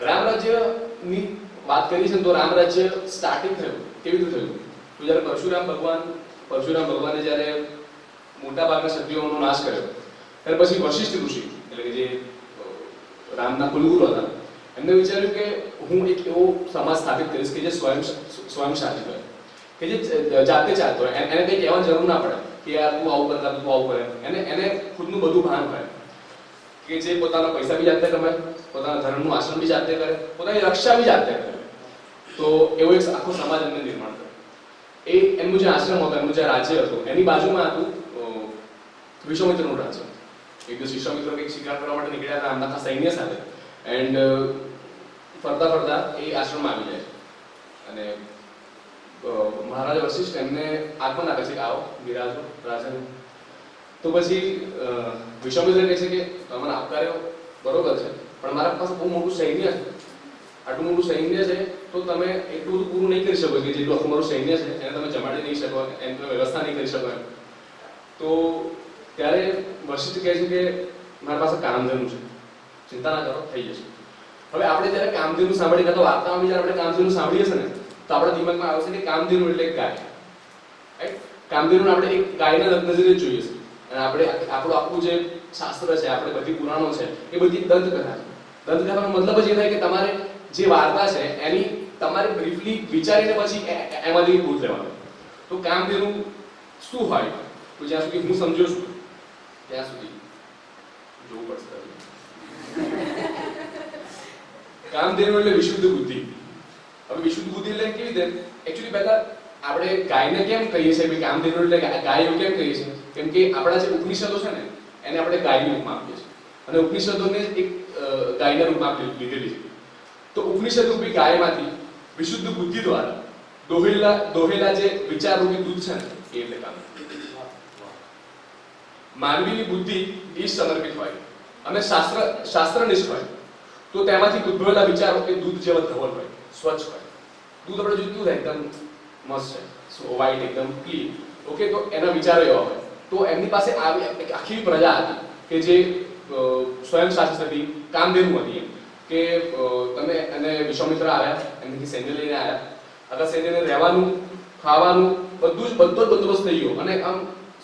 [SPEAKER 1] રામ રાજ્યની વાત કરી છે તો રામ રાજ્ય સ્ટાર્ટિંગ થયું કેવી રીતે થયું? તો જ્યારે પરશુરામ ભગવાને જ્યારે મોટા ભાગના ક્ષત્રિયોનો નાશ કર્યો ત્યારે પછી વશિષ્ઠ ઋષિ એટલે કે જે રામના કુલગુરુ હતા એમને વિચાર્યું કે હું એક એવો સમાજ સ્થાપિત કરીશ કે જે સ્વયંશાસિત હોય, કે જે જાતે ચાલતો હોય, એને કંઈ કહેવાની જરૂર ના પડે કે યાર તું આવું કરતા તું આવું કરે. એને ખુદનું બધું ભાન હોય કે જે પોતાના પૈસા બી જાતે કમાય, પોતાના ધર્મનું આચરણ બી જાતે કરે, પોતાની રક્ષા બી જાતે કરે. તો એવો એક આખો સમાજ એમને નિર્માણ કર્યો. એ એમનું જે આશ્રમ હતું, એમનું જે રાજ્ય હતું, એની બાજુમાં હતું વિશ્વામિત્રનું રાજ્ય. એક દિવસ વિશ્વામિત્ર કંઈક શિકાર કરવા માટે નીકળ્યા હતા આમના સૈન્ય સાથે એન્ડ ફરતા ફરતા એ આશ્રમમાં આવી જાય છે અને મહારાજ વશિષ્ઠ એમને આગમન આપે છે કે આવો બિરાજો રાજાને. તો પછી વિશ્વામિત્ર કહે છે કે તમારા આપકાર્યો બરોબર છે પણ મારા પાસે બહુ મોટું સૈન્ય છે, આટલું મોટું સૈન્ય છે તો તમે એટલું બધું પૂરું નહીં કરી શકો કે જેટલું આખું મારું સૈન્ય છે એને તમે જમાડી નહીં શકો, એની તમે વ્યવસ્થા નહીં કરી શકો એમ. તો ત્યારે વશિષ્ઠ કહે છે કે મારી પાસે કામધેનુ છે, ચિંતા ના કરો થઈ જશે. હવે આપણે જ્યારે કામધેનુ સાંભળીએ તો વાર્તામાં જ્યારે આપણે કામધેનુ સાંભળીએ છીએ ને તો આપણા દિમાગમાં આવશે કે કામધેનુ એટલે એક ગાય, રાઈટ? કામધેનુને આપણે એક ગાયના નજરે જ જોઈએ છે અને આપણે આપણું આખું જે શાસ્ત્ર છે, આપણે બધી પુરાણો છે એ બધી દંતકથા છે. દંતકથાનો મતલબ જ એ થાય કે તમારે જે વાર્તા છે એની તમારે બ્રીફલી વિચારીને પછી એમાંથી બોધ લેવાનું. તો કામધેનુ શું હોય તો જ્યાં સુધી હું સમજ્યો છું ત્યાં સુધી જોવું પડશે. કામધેનુ એટલે વિશુદ્ધ બુદ્ધિ. હવે વિશુદ્ધ બુદ્ધિ એટલે કેવી રીતે? એકચ્યુઅલી પહેલા આપણે ગાયને કેમ કહીએ છીએ કે કામધેનુ એટલે ગાય એવું કેમ કહીએ છીએ? કેમ કે આપણા જે ઉપનિષદો છે ને એને આપણે ગાયના રૂપમાં આપીએ છીએ અને ઉપનિષદોને એક ગાયના રૂપમાં લીધેલી છે. તો ઉપનિષદ રૂપી ગાયમાંથી વિશુદ્ધ બુદ્ધિ દ્વારા દોહેલા જે વિચારરૂપી દૂધ છે ને એ એટલે કામ. માનવીની બુદ્ધિ ઈશ સમર્પિત હોય અને શાસ્ત્રનિષ્ઠ હોય તો તેમાંથી ઉદ્ભવેલા વિચારો એ દૂધ જેવા ધવલ હોય, સ્વચ્છ હોય. દૂધ આપણે જોયું થાય એકદમ મસ્ત છે, સો વ્હાઈટ એકદમ ક્લીન. ઓકે, તો એના વિચારો એવા હોય. તો એમની પાસે આવી એક આખી પ્રજા હતી કે જે સ્વયં શાસિત હતી, કામધેનુ હતી એમ કે તમે અને વિશ્વામિત્ર આવ્યા, એમની સૈન્ય લઈને આવ્યા. આગળ સૈન્યને રહેવાનું, ખાવાનું બધો જ બંદોબસ્ત થઈ ગયો અને આમ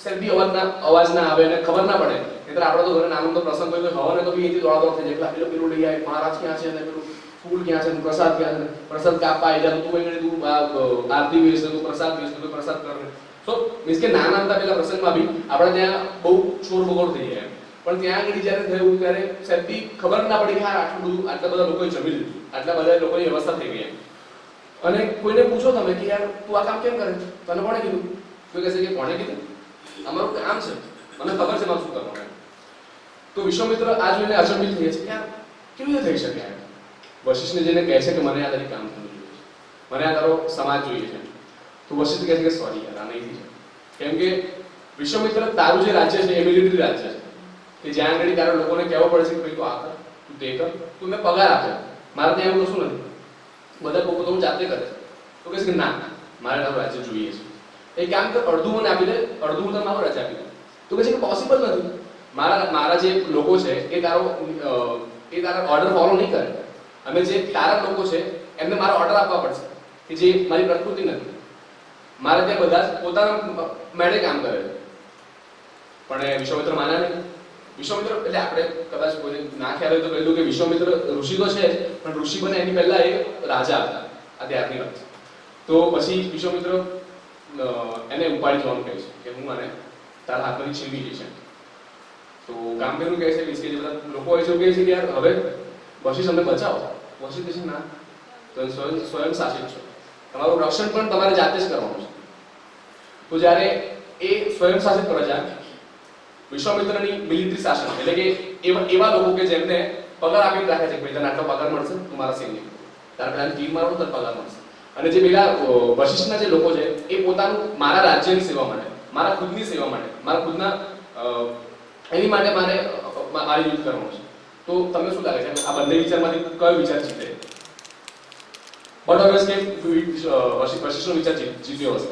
[SPEAKER 1] સેલ્ફી અવાજ ના આવે અને ખબર ના પડે. એટલે આપણે તો ઘરે નાનો પ્રસંગ હોય તો હવાને તો બી અહીંથી દોડા થઈ જાય, પેલું લઈ આવે, મહારાજ ક્યાં છે અને પેલું ફૂલ ક્યાં છે, પ્રસાદ ક્યાં છે, પ્રસાદ કાપવા આવી જાય, તું અહીં તું આરતી વેચે, તું પ્રસાદ વેચે, તું પ્રસાદ કરે. સો મીન્સ કે નાના પેલા પ્રસંગમાં બી આપણે ત્યાં બહુ શોર બગોડ થઈ જાય. પણ ત્યાં આગળ જ્યારે થયું ત્યારે સેલ્ફી ખબર ના પડી કે આટલું બધું આટલા બધા લોકોએ જમી લીધું, આટલા બધા લોકોની વ્યવસ્થા થઈ ગઈ. અને કોઈને પૂછો તમે કે યાર તું આ કામ કેમ કરે, તને કોણે કીધું? કોઈ કહેશે કે કોણે કીધું? અમારું કામ છે, મને ખબર છે મારું શું કરવાનું. તો વિશ્વામિત્ર આ જોઈને અચંબિત થઈ છે કે યાર કેવી રીતે થઈ શકે? વશિષ્ઠને જઈને કહે છે કે મને આ તારી કામ થવું જોઈએ છે, મને આ તારો સમાજ જોઈએ છે. તો વશિષ્ઠ કહે છે કે સોરી યાર આ નહીં થઈ શકે. કેમ કે વિશ્વામિત્ર તારું જે રાજ્ય છે એ મિલિટરી રાજ્ય છે કે જ્યાં આગળ તારા લોકોને કહેવું પડે છે કે ભાઈ તું આ કર, તું તે કર, તું મેં પગાર આપ્યો, મારે ત્યાં એવું કશું નથી, બધા પોતાનું જાતે કરે છે. તો કહે છે કે ના મારે તારું રાજ્ય જોઈએ છે. એ કામ કર, અડધું મને આપી દે, અડધું હું તને મારું રાજ્ય આપી દે. તો કહે છે કે પોસિબલ નથી, મારા જે લોકો છે એ તારા ઓર્ડર ફોલો નહીં કરે, અને જે તારા લોકો છે એમને મારા ઓર્ડર આપવા પડશે કે જે મારી પ્રકૃતિ નથી. મારે ત્યાં બધા પોતાના મેળે કામ કરે છે. પણ વિશ્વામિત્ર માન્યા નહીં. વિશ્વામિત્ર એટલે આપણે કદાચ કોઈ ના ખ્યાલ હોય તો કહ્યું કે વિશ્વામિત્ર ઋષિ તો છે પણ ઋષિ બને એની પહેલા એ રાજા હતા. આ ત્યારની વાત છે. તો પછી વિશ્વામિત્ર એને ઉપાડી જવાનું કહે છે કે હું મને તારા હાથમાંથી છીનવી લઈશ. તો કામધેનુ કહે છે કે જે બધા લોકો હોય છે કહે છે કે યાર હવે વશિષ્ઠ અમને બચાવો. વશિષ્ઠ કહે છે ના, તો સ્વયં શાસિત છો, તમારું રક્ષણ પણ તમારે જાતે જ કરવાનું છે. તો જ્યારે એ સ્વયં શાસિત પ્રજા વિશ્વામિત્રની મિલિટરી શાસન એટલે કે એવા લોકો કે જેમને પગાર આપીને રાખે છે કે ભાઈ તને આટલો પગાર મળશે, તું મારા સૈન્ય, તારે પેલા તીર મારવાનું તને પગાર મળશે. અને જે પેલા વશિષ્ઠના જે લોકો છે એ પોતાનું મારા રાજ્યની સેવા માટે, મારા ખુદની સેવા માટે, મારા ખુદના એની માટે મારે યુદ્ધ કરવાનું છે. તો તમને શું લાગે છે આ બંને વિચારમાંથી કયો વિચાર જીતે? બટ ઓબ્વિયસલી વશિષ્ઠનો વિચાર જીત્યો હશે.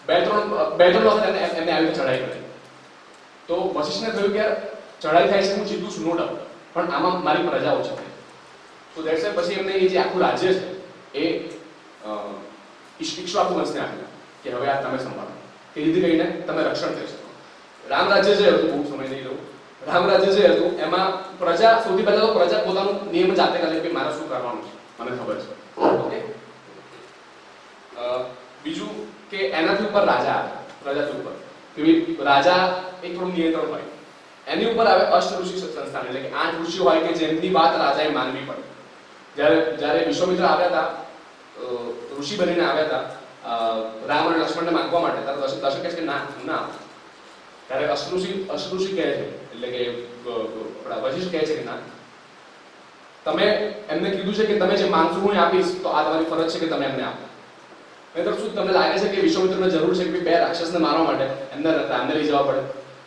[SPEAKER 1] બે ત્રણ વખત એમને આવી રીતે ચડાઈ કરી. તો વશિષ્ઠને થયું કે યાર ચડાઈ થાય છે હું જીતું છું નો ડાઉટ, પણ આમાં મારી પ્રજા ઓછી થાય. તો દેટ્સ વાય પછી એમને એ જે આખું રાજ્ય છે એ ઇક્ષ્વાકુ વંશને આપ્યું કે હવે આ તમે સંભાળો, કે જેથી કરીને તમે રક્ષણ કરી શકો. રામ રાજ્ય જે હતું, બહુ સમય નહીં લઉં, રામ રાજ્ય જે હતું એમાં પ્રજા સૌથી પહેલા તો પ્રજા પોતાનું નિયમ જાતે કરે કે મારે શું કરવાનું છે મને ખબર છે. ઓકે, બીજું કે એનાથી ઉપર રાજા આવે, પ્રજાથી ઉપર કે ભાઈ રાજા એક થોડું નિયંત્રણ હોય. એની ઉપર આવે અષ્ટ ઋષિ સંસ્થાન, એટલે કે 8 ઋષિઓ હોય કે જેમની વાત રાજાએ માનવી પડે. જ્યારે વિશ્વામિત્ર આવ્યા હતા, ઋષિ બનીને આવ્યા હતા રામ અને લક્ષ્મણને માંગવા માટે, ત્યારે દશરથ કહે છે કે ના ના. ત્યારે અષ્ટઋષિ કહે છે, એટલે કે આપણા વશિષ્ઠ કહે છે કે ના, તમે એમને કીધું છે કે તમે જે માંગશો હું આપીશ, તો આ તમારી ફરજ છે કે તમે એમને આપો. નહીંતર શું તમને લાગે છે કે વિશ્વામિત્રને જરૂર છે કે 2 રાક્ષસને મારવા માટે એમને રામને લઈ જવા પડે?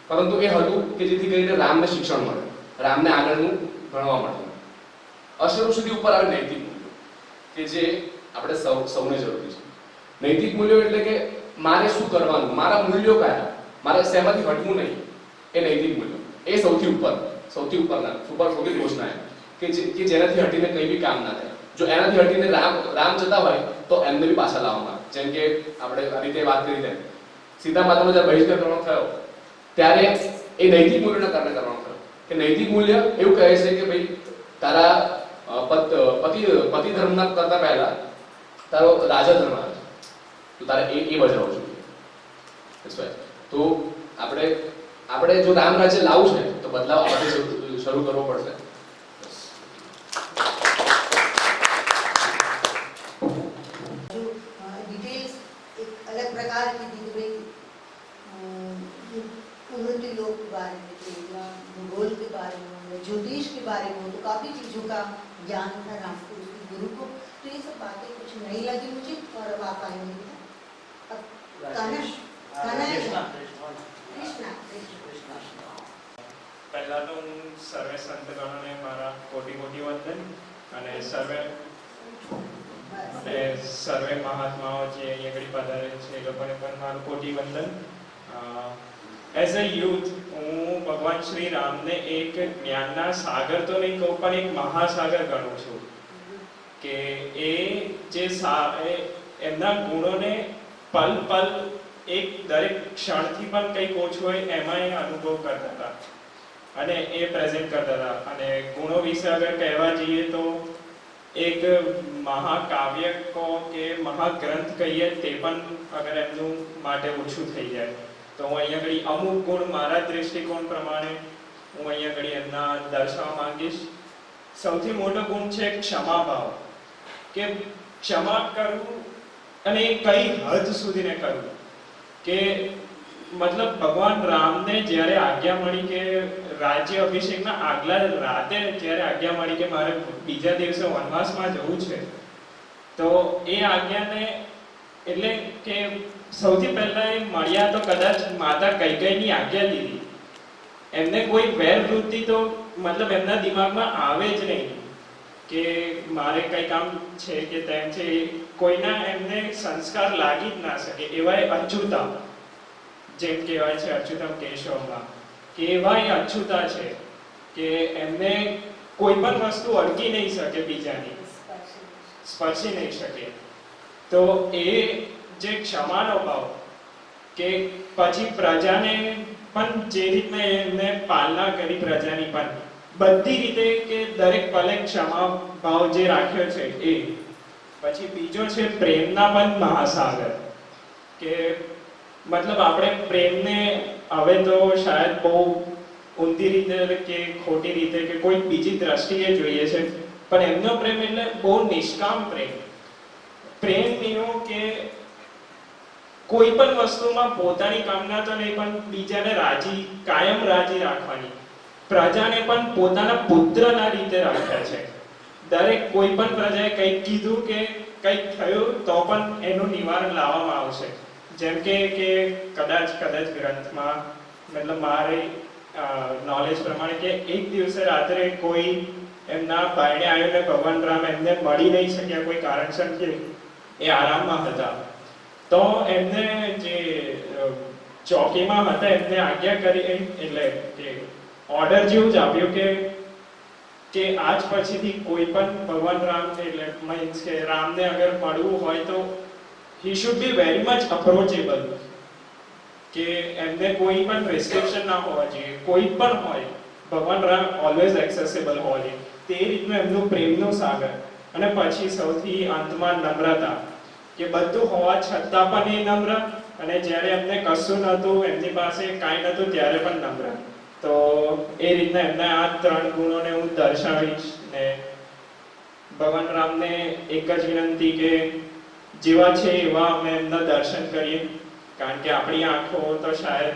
[SPEAKER 1] પરંતુ એ હતું કે જેથી કરીને રામને શિક્ષણ મળે, રામને આગળનું ભણવા મળે. અષ્ટઋષિથી ઉપર આવે નૈતિક મૂલ્યો, કે જે આપણે સૌને જરૂરી છે. નૈતિક મૂલ્યો એટલે કે મારે શું કરવાનું, મારા મૂલ્યો કયા, મારે શેમાંથી હટવું નહીં, એ નૈતિક મૂલ્યો. એ સૌથી ઉપરના સૌથી ટોચના કે જેનાથી હટીને કંઈ બી કામ ના થાય. જો એનાથી હટીને રામ જતા હોય તો એમને બી પાછા લાવવામાં આવે. જેમ કે આપણે આ રીતે વાત કરી તેમ સીતા માતાનો જ્યારે બહિષ્કાર કરવાનો થયો ત્યારે એ નૈતિક મૂલ્યોના કારણે કરવાનો થયો. કે નૈતિક મૂલ્ય એવું કહે છે કે ભાઈ તારા પતિ ધર્મના કરતા પહેલા તારો રાજા ધર્મ આવે છે, તો તારે એ બજાવવો જોઈએ. તો આપણે જો રામ રાજ્ય લાવવું છે તો બદલાવ આપણે શરૂ કરવો પડશે.
[SPEAKER 2] डिटेल्स एक अलग प्रकार की दी गई, उन्नति लोक के बारे में थे या भूगोल के बारे में, ज्योतिष के बारे में, तो काफ़ी चीज़ों का ज्ञान था राम को, उसके गुरु को. तो ये सब बातें कुछ नई लगी मुझे, और अब आप आएंगे अब
[SPEAKER 12] પહેલા તો હું સર્વે સંતગણોને મારા કોટી કોટી વંદન, અને સર્વે મહાત્માઓ જે અહીં આગળ પધારે છે એ લોકોને પણ મારું કોટી વંદન. એઝ અ યુથ હું ભગવાન શ્રી રામને એક જ્ઞાનના સાગર તો નહીં કહું, પણ એક મહાસાગર ગણું છું. કે એ જે એમના ગુણોને પલ પલ એક દરેક ક્ષણથી પણ કંઈક ઓછું હોય એમાં એ અનુભવ કરતા હતા અને એ પ્રેઝન્ટ કરતા હતા. અને ગુણો વિશે અગર કહેવા જઈએ તો એક મહાકાવ્ય કહો કે મહાગ્રંથ કહીએ તે પણ અગર એમનું માટે ઓછું થઈ જાય. તો હું અહીંયા આગળ અમુક ગુણ મારા દૃષ્ટિકોણ પ્રમાણે હું અહીંયા આગળ એમના દર્શાવવા માંગીશ. સૌથી મોટો ગુણ છે ક્ષમાભાવ, કે ક્ષમા કરવું અને કઈ હદ સુધીને કરવું. કે મતલબ ભગવાન રામને જ્યારે આજ્ઞા મળી કે રાજ્ય અભિષેકના આગલા રાતે જ્યારે આજ્ઞા મળી કે મારે બીજા દિવસે વનવાસમાં જવું છે, તો એ આજ્ઞાને એટલે કે સૌથી પહેલા એ મળ્યા તો કદાચ માતા કૈકેયીની આજ્ઞા લીધી. એમને કોઈ વેર વૃત્તિ તો મતલબ એમના દિમાગમાં આવે જ નહીં કે મારે કંઈ કામ છે કે તેમ છે. કોઈના એમને સંસ્કાર લાગી જ ના શકે એવા એ અચ્યુતા, જેમ કહેવાય છે અચ્યુતમ કેશવમાં, કે એવા એ અચ્યુતા છે કે એમને કોઈ પણ વસ્તુ અડકી નહીં શકે, બીજાની સ્પર્શી નહીં શકે. તો એ જે ક્ષમાનો ભાવ, કે પછી પ્રજાને પણ જે રીતના એમને પાલના કરી પ્રજાની પણ બધી રીતે કે દરેક પલે ક્ષમા ભાવ જે રાખ્યો છે એ. પછી બીજો છે પ્રેમના પણ મહાસાગર, કે મતલબ આપણે પ્રેમને હવે તો શાયદ બહુ ઊંધી રીતે કે ખોટી રીતે કે કોઈ બીજી દ્રષ્ટિએ જોઈએ છે, પણ એમનો પ્રેમ એટલે બહુ નિષ્કામ પ્રેમ. પ્રેમ એવો કે કોઈ પણ વસ્તુમાં પોતાની કામના તો નહીં પણ બીજાને કાયમ રાજી રાખવાની. પ્રજાને પણ પોતાના પુત્રના રીતે રાખ્યા છે. દરેક કોઈ પણ પ્રજાએ કંઈક કીધું કે કંઈક થયું તો પણ એનું નિવારણ લાવવામાં આવશે. જેમ કે કદાચ ગ્રંથમાં મતલબ મારે નોલેજ પ્રમાણે કે એક દિવસે રાત્રે કોઈ એમના ભાઈને આવ્યું ને ભગવાન રામ એમને મળી નહીં શક્યા કોઈ કારણસર કે એ આરામમાં હતા. તો એમને જે ચોકીમાં હતા એમને આજ્ઞા કરી, એટલે કે ઓર્ડર જેવું જ આપ્યું કે આજ પછીથી કોઈ પણ ભગવાન રામ એટલે મીન્સ કે રામને અગર મળવું હોય તો he should be very much approachable, કે એમને કોઈ પણ રેસ્ટ્રિક્શન ના હોવા જોઈએ, કોઈ પણ હોય ભગવાન રામ ઓલવેઝ એક્સેસિબલ હોવા જોઈએ. તે રીતનું એમનું પ્રેમનું સાગર. અને પછી સૌથી અંતમાં નમ્રતા, કે બધું હોવા છતાં પણ એ નમ્ર, અને જ્યારે એમને કશું નહોતું, એમની પાસે કાંઈ નહોતું ત્યારે પણ નમ્ર. તો એ રીતના એમના આ 3 ગુણોને હું દર્શાવીશ. ને ભગવાન રામને એક જ વિનંતી કે જેવા છે એવા અમે એમના દર્શન કરીએ, કારણ કે આપણી આંખો તો શાયદ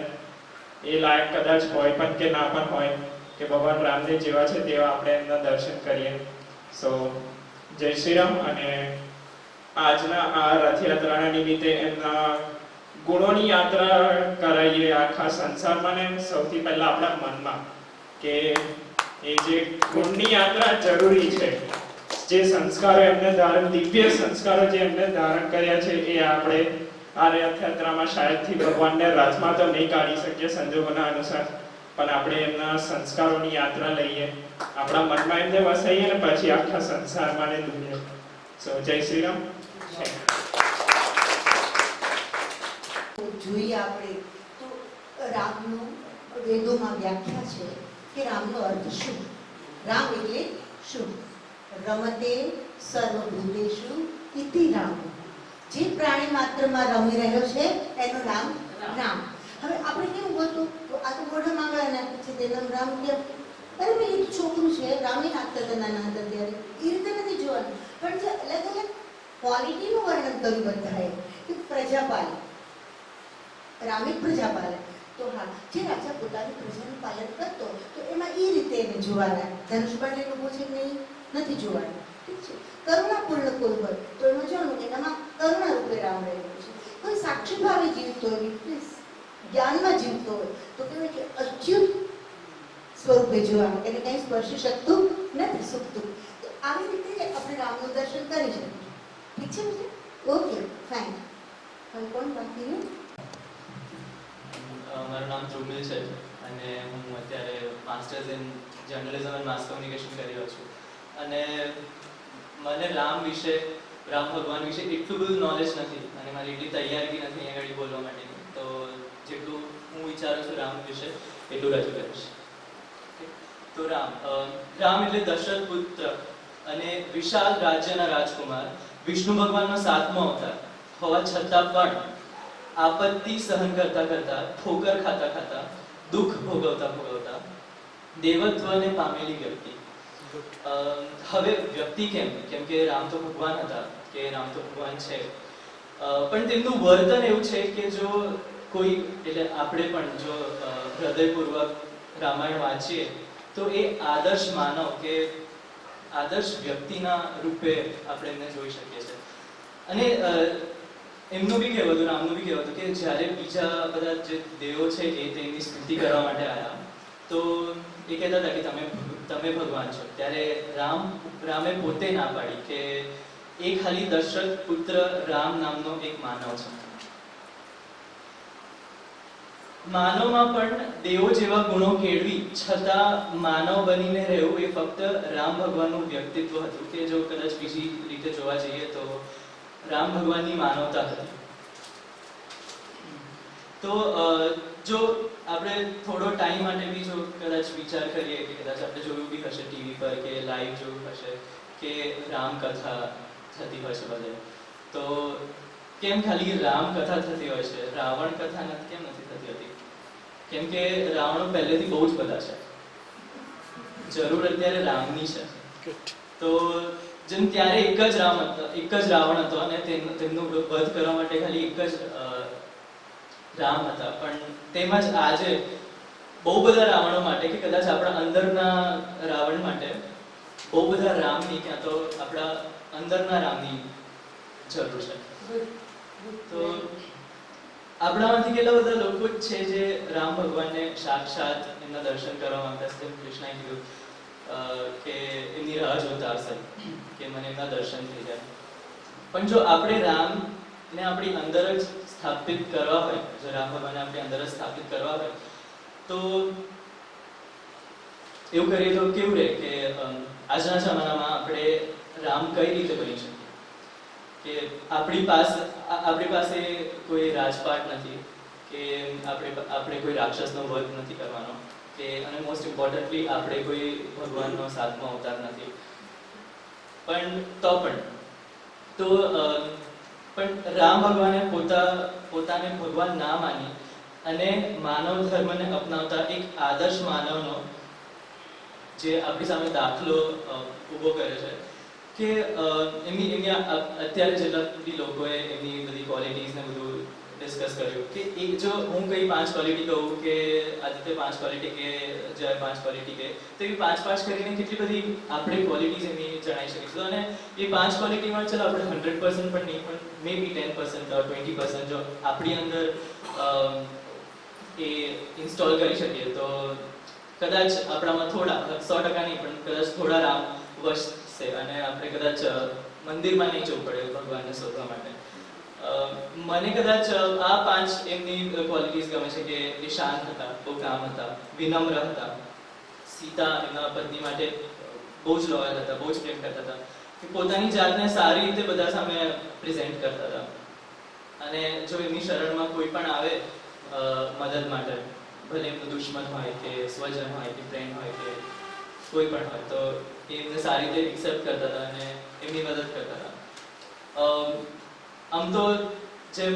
[SPEAKER 12] એ લાયક કદાચ હોય પણ કે ના પણ હોય કે ભગવાન રામને જેવા છે તેવા આપણે એમના દર્શન કરીએ. સો જય શ્રી રામ. અને આજના આ રથયાત્રાના નિમિત્તે એમના ગુણોની યાત્રા કરાવીએ આખા સંસારમાં, ને સૌથી પહેલા આપણા મનમાં, કે એ જે ગુણની યાત્રા જરૂરી છે, જે સંસ્કારો એમને ધારણ, દિવ્ય સંસ્કારો જે એમને ધારણ કર્યા છે, એ આપણે આ રથયાત્રામાં શાયદથી ભગવાનને રથમાં તો નહીં કાઢી શકીએ સંજોગોના અનુસાર, પણ આપણે એમના સંસ્કારોની યાત્રા લઈએ, આપણા મનમાં એમને વસાઈએ, અને પછી આખા સંસારમાં ને દુનિયા. સો જય શ્રી રામ.
[SPEAKER 2] જોઈએ આપણે તો રામનું વેદોમાં વ્યાખ્યા છે કે રામનો અર્થ શું. રામ એટલે શું? રમતે સર્વભૂતેષુ ઇતિ રામ. જે પ્રાણી માત્રમાં રમી રહ્યો છે એનું નામ રામ. હવે આપણે કેવું હતું, આ તો મોઢા માંગડા નાખે છે તેનું રામ કેમ? અરે ભાઈ, એ તો છોકરું છે, રામે નાખતા હતા નાના હતા ત્યારે, એ રીતે નથી જોવાનું. પણ જે અલગ અલગ ક્વોલિટીનું વર્ણન કર્યું બધાએ, કે પ્રજાપાલક, રામ એક પ્રજાપાલક. તો હા, જે રાજા પોતાની પ્રજાનું પાલન કરતો તો એમાં એ રીતે એને જોવાના. ધનુષ બાણ લોકો છે નહીં, નથી જોવાનું. ઠીક છે. કરુણાપૂર્ણ કોઈ હોય તો એમાં જોવાનું કે એનામાં કરુણા રૂપે રામ રહેલું છે. કોઈ સાક્ષી ભાવે જીવતો હોય, પ્લીઝ જ્ઞાનમાં જીવતો હોય તો કહેવાય કે અચ્યુત સ્વરૂપે જોવાનું, એને કંઈ સ્પર્શી શકતું નથી, સુખતું. તો આવી રીતે આપણે રામનું દર્શન કરી શકીએ. ઠીક છે મિત્ર? Okay, fine. હવે કોણ બાકી રહ્યું?
[SPEAKER 13] મારું નામ ધ્રુમિલ છે અને હું અત્યારે masters in journalism and mass communication કરી રહ્યો છું. અને મને રામ વિશે, રામ ભગવાન વિશે એટલું બધું નોલેજ નથી અને મારી એટલી તૈયારી બી નથી અહીંયા આગળ બોલવા માટેની. તો જેટલું હું વિચારું છું રામ વિશે એટલું રજૂ કરીશ. તો રામ એટલે દશરથ પુત્ર અને વિશાળ રાજ્યના રાજકુમાર, વિષ્ણુ ભગવાનનો 7મો અવતાર હોવા છતાં પણ આપત્તિ સહન કરતા કરતા, ઠોકર ખાતા ખાતા, દુઃખ ભોગવતા ભોગવતા દેવત્વને પામેલી વ્યક્તિ. હવે વ્યક્તિ કેમ? કેમ કે રામ તો ભગવાન હતા, કે રામ તો ભગવાન છે, પણ તેમનું વર્તન એવું છે કે જો કોઈ, એટલે આપણે પણ જો હૃદયપૂર્વક રામાયણ વાંચીએ તો એ આદર્શ માનવ કે આદર્શ વ્યક્તિના રૂપે આપણે એમને જોઈ શકીએ છીએ. અને એમનું બી કહેવું હતું, રામનું બી કહેવું હતું કે જ્યારે બીજા બધા જે દેવો છે એ તેમની સ્તુતિ કરવા માટે આવ્યા તો એ કહેતા હતા કે તમે ભગવાન છો. ત્યારે રામે પોતે ના પાડી કે એ ખાલી દશરથ પુત્ર રામ નામનો એક માનવ છે. માનવમાં પણ દેવો જેવા ગુણો કેળવી છતાં માનવ બનીને રહેવું એ ફક્ત રામ ભગવાનનું વ્યક્તિત્વ હતું, કે જો કદાચ બીજી રીતે જોવા જઈએ તો રામ ભગવાનની માનવતા હતી. તો જો આપણે થોડો ટાઈમ માટે બી જો કદાચ વિચાર કરીએ કે કદાચ આપણે જોયું બી હશે ટીવી પર કે લાઈવ જોયું હશે કે રામકથા થતી હોય છે બધે, તો કેમ ખાલી રામકથા થતી હોય છે, રાવણ કથા કેમ નથી થતી હતી? કેમ કે રાવણો પહેલેથી બહુ જ બધા છે, જરૂર અત્યારે રામની છે. તો જેમ ત્યારે એક જ રાવણ હતો અને તેમનું વધ કરવા માટે ખાલી એક જ રામ હતા, પણ તેમ જ આજે બહુ બધા રાવણો માટે કે કદાચ આપણા અંદરના રાવણ માટે બહુ બધા રામની, ક્યાં તો આપણા અંદરના રામની જરૂર છે. તો આપણામાંથી કેટલા બધા લોકો જ છે જે રામ ભગવાનને સાક્ષાત એમના દર્શન કરવા માંગતા છે. કૃષ્ણએ કીધું કે એમની રાહ જોતા હશે કે મને એમના દર્શન થઈ જાય. પણ જો આપણે એને આપણી અંદર જ સ્થાપિત કરવા હોય, જો રામ ભગવાનને આપણી અંદર જ સ્થાપિત કરવા હોય તો એવું કરીએ તો કેવું રહે કે આજના જમાનામાં આપણે રામ કઈ રીતે બની શકીએ કે આપણી પાસે કોઈ રાજપાટ નથી કે આપણે કોઈ રાક્ષસનો વધ નથી કરવાનો કે અને મોસ્ટ ઇમ્પોર્ટન્ટલી આપણે કોઈ ભગવાનનો સાતમો અવતાર નથી, પણ રામ ભગવાને પોતાને ભગવાન ના માની અને માનવ ધર્મને અપનાવતા એક આદર્શ માનવનો જે આપણી સામે દાખલો ઊભો કરે છે કે એમની અત્યારે જેટલા બધી લોકોએ એમની બધી ક્વોલિટીઝ ને બધું ડિસ્કસ કર્યું કે એક જો હું કઈ 5 ક્વોલિટી કહું કે આદિત્ય 5 ક્વોલિટી કે જય 5 ક્વોલિટી કે તો એ 5 કરીને કેટલી બધી આપણે ક્વોલિટીઝ એમની જણાવી શકીશું અને એ 5 ક્વોલિટીમાં ચાલો આપણે 100% પણ નહીં પણ મે બી 10% or 20% જો આપણી અંદર એ ઇન્સ્ટોલ કરી શકીએ તો કદાચ આપણામાં થોડા 100% નહીં પણ કદાચ થોડા રામ વસશે અને આપણે કદાચ મંદિરમાં નહીં જવું પડે ભગવાનને શોધવા માટે. મને કદાચ આ 5 એમની ક્વોલિટીઝ ગમે છે કે એ શાંત હતા, બહુ કામ હતા, વિનમ્ર હતા, સીતા એમના પત્ની માટે બહુ જ લોયલ હતા, બહુ જ પ્રેમ કરતા હતા, કે પોતાની જાતને સારી રીતે બધા સામે પ્રેઝન્ટ કરતા હતા અને જો એમની શરણમાં કોઈ પણ આવે મદદ માટે, ભલે એમનું દુશ્મન હોય કે સ્વજન હોય કે ફ્રેન્ડ હોય કે કોઈ પણ હોય તો એમને સારી રીતે એક્સેપ્ટ કરતા હતા અને એમની મદદ કરતા હતા. આમ તો જેમ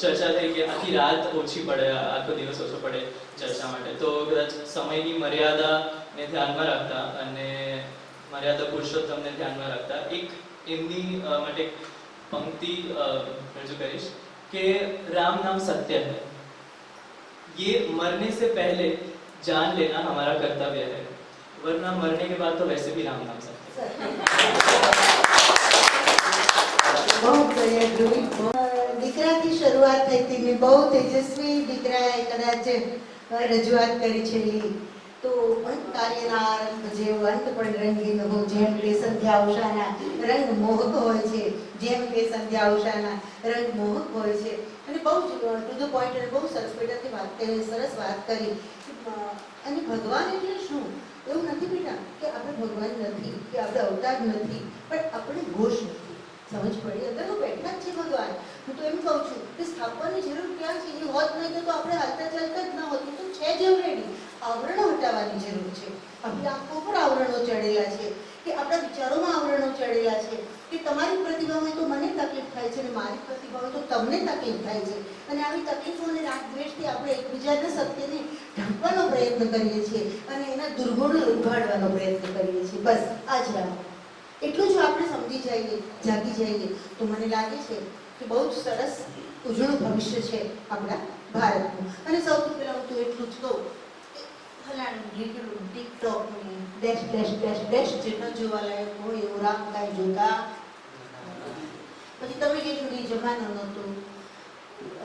[SPEAKER 13] ચર્ચા થઈ કે આખી રાત ઓછી પડે, આખો દિવસ ઓછો પડે ચર્ચા માટે, તો કદાચ સમયની મર્યાદાને ધ્યાનમાં રાખતા અને મર્યાદા પુરુષોત્તમને ધ્યાનમાં રાખતા એક એમની માટે पंक्ति रजू करिश कि राम नाम सत्य है, ये मरने से पहले जान लेना हमारा कर्तव्य है, वरना मरने के बाद तो वैसे भी राम नाम सत्य है.
[SPEAKER 2] बहुत बढ़िया ध्रुवी. દીકરાથી શરૂઆત થઈ હતી મેં બહુ તેજસ્વી દીકરાએ કદાચ રજૂઆત કરી છે તો અંત કાર્યના આરંભ જેવો અંત પણ રંગીન હો, જેમ કે સંધ્યા ઉષાના રંગ મોહક હોય છે, જેમ કે સંધ્યા ઉષાના રંગ મોહક હોય છે. અને બહુ જ ટુ ધ પોઈન્ટ અને બહુ સરસ બેટાથી વાત કરી, સરસ વાત કરી. અને ભગવાન એટલે શું? એવું નથી બેટા કે આપણે ભગવાન નથી કે આપણે અવતાર નથી, પણ આપણે ઘોષ નથી. સમજ પડી? અંદર તો બેઠા જ છે ભગવાન. હું તો એમ કહું છું કે સ્થાપવાની જરૂર ક્યાં છે? એ હોત નહીં તો આપણે હાલતા ચાલતા જ ન હોત. તો છે જ ઓલરેડી. આવરણો હટાવવાની જરૂર છે. આપણી આંખો પર આવરણો ચડેલા છે, કે આપણા વિચારોમાં આવરણો ચડેલા છે, કે તમારી પ્રતિભા હોય તો મને તકલીફ થાય છે અને મારી પ્રતિભા હોય તો તમને તકલીફ થાય છે. અને આવી તકલીફો અને રાગ દ્વેષથી આપણે એકબીજાના સત્યને ઢાંકવાનો પ્રયત્ન કરીએ છીએ અને એના દુર્ગુણો ઉઘાડવાનો પ્રયત્ન કરીએ છીએ. બસ આ જ રામ. એટલું જો આપણે સમજી જઈએ, જાગી જઈએ તો મને લાગે છે કે બહુ જ સરસ ઉજળું ભવિષ્ય છે આપણા ભારતનું. અને સૌથી પહેલાં હું તો એટલું જ કહું કે ફલાણું લીકડું ટિકટોકની ડેશ ડેશ ડેશ ડેશ જે ન જોવાલાયક હોય એવું રામ કાંઈ જોતા. પછી તમે કહેશો કે જમાનો નહોતો.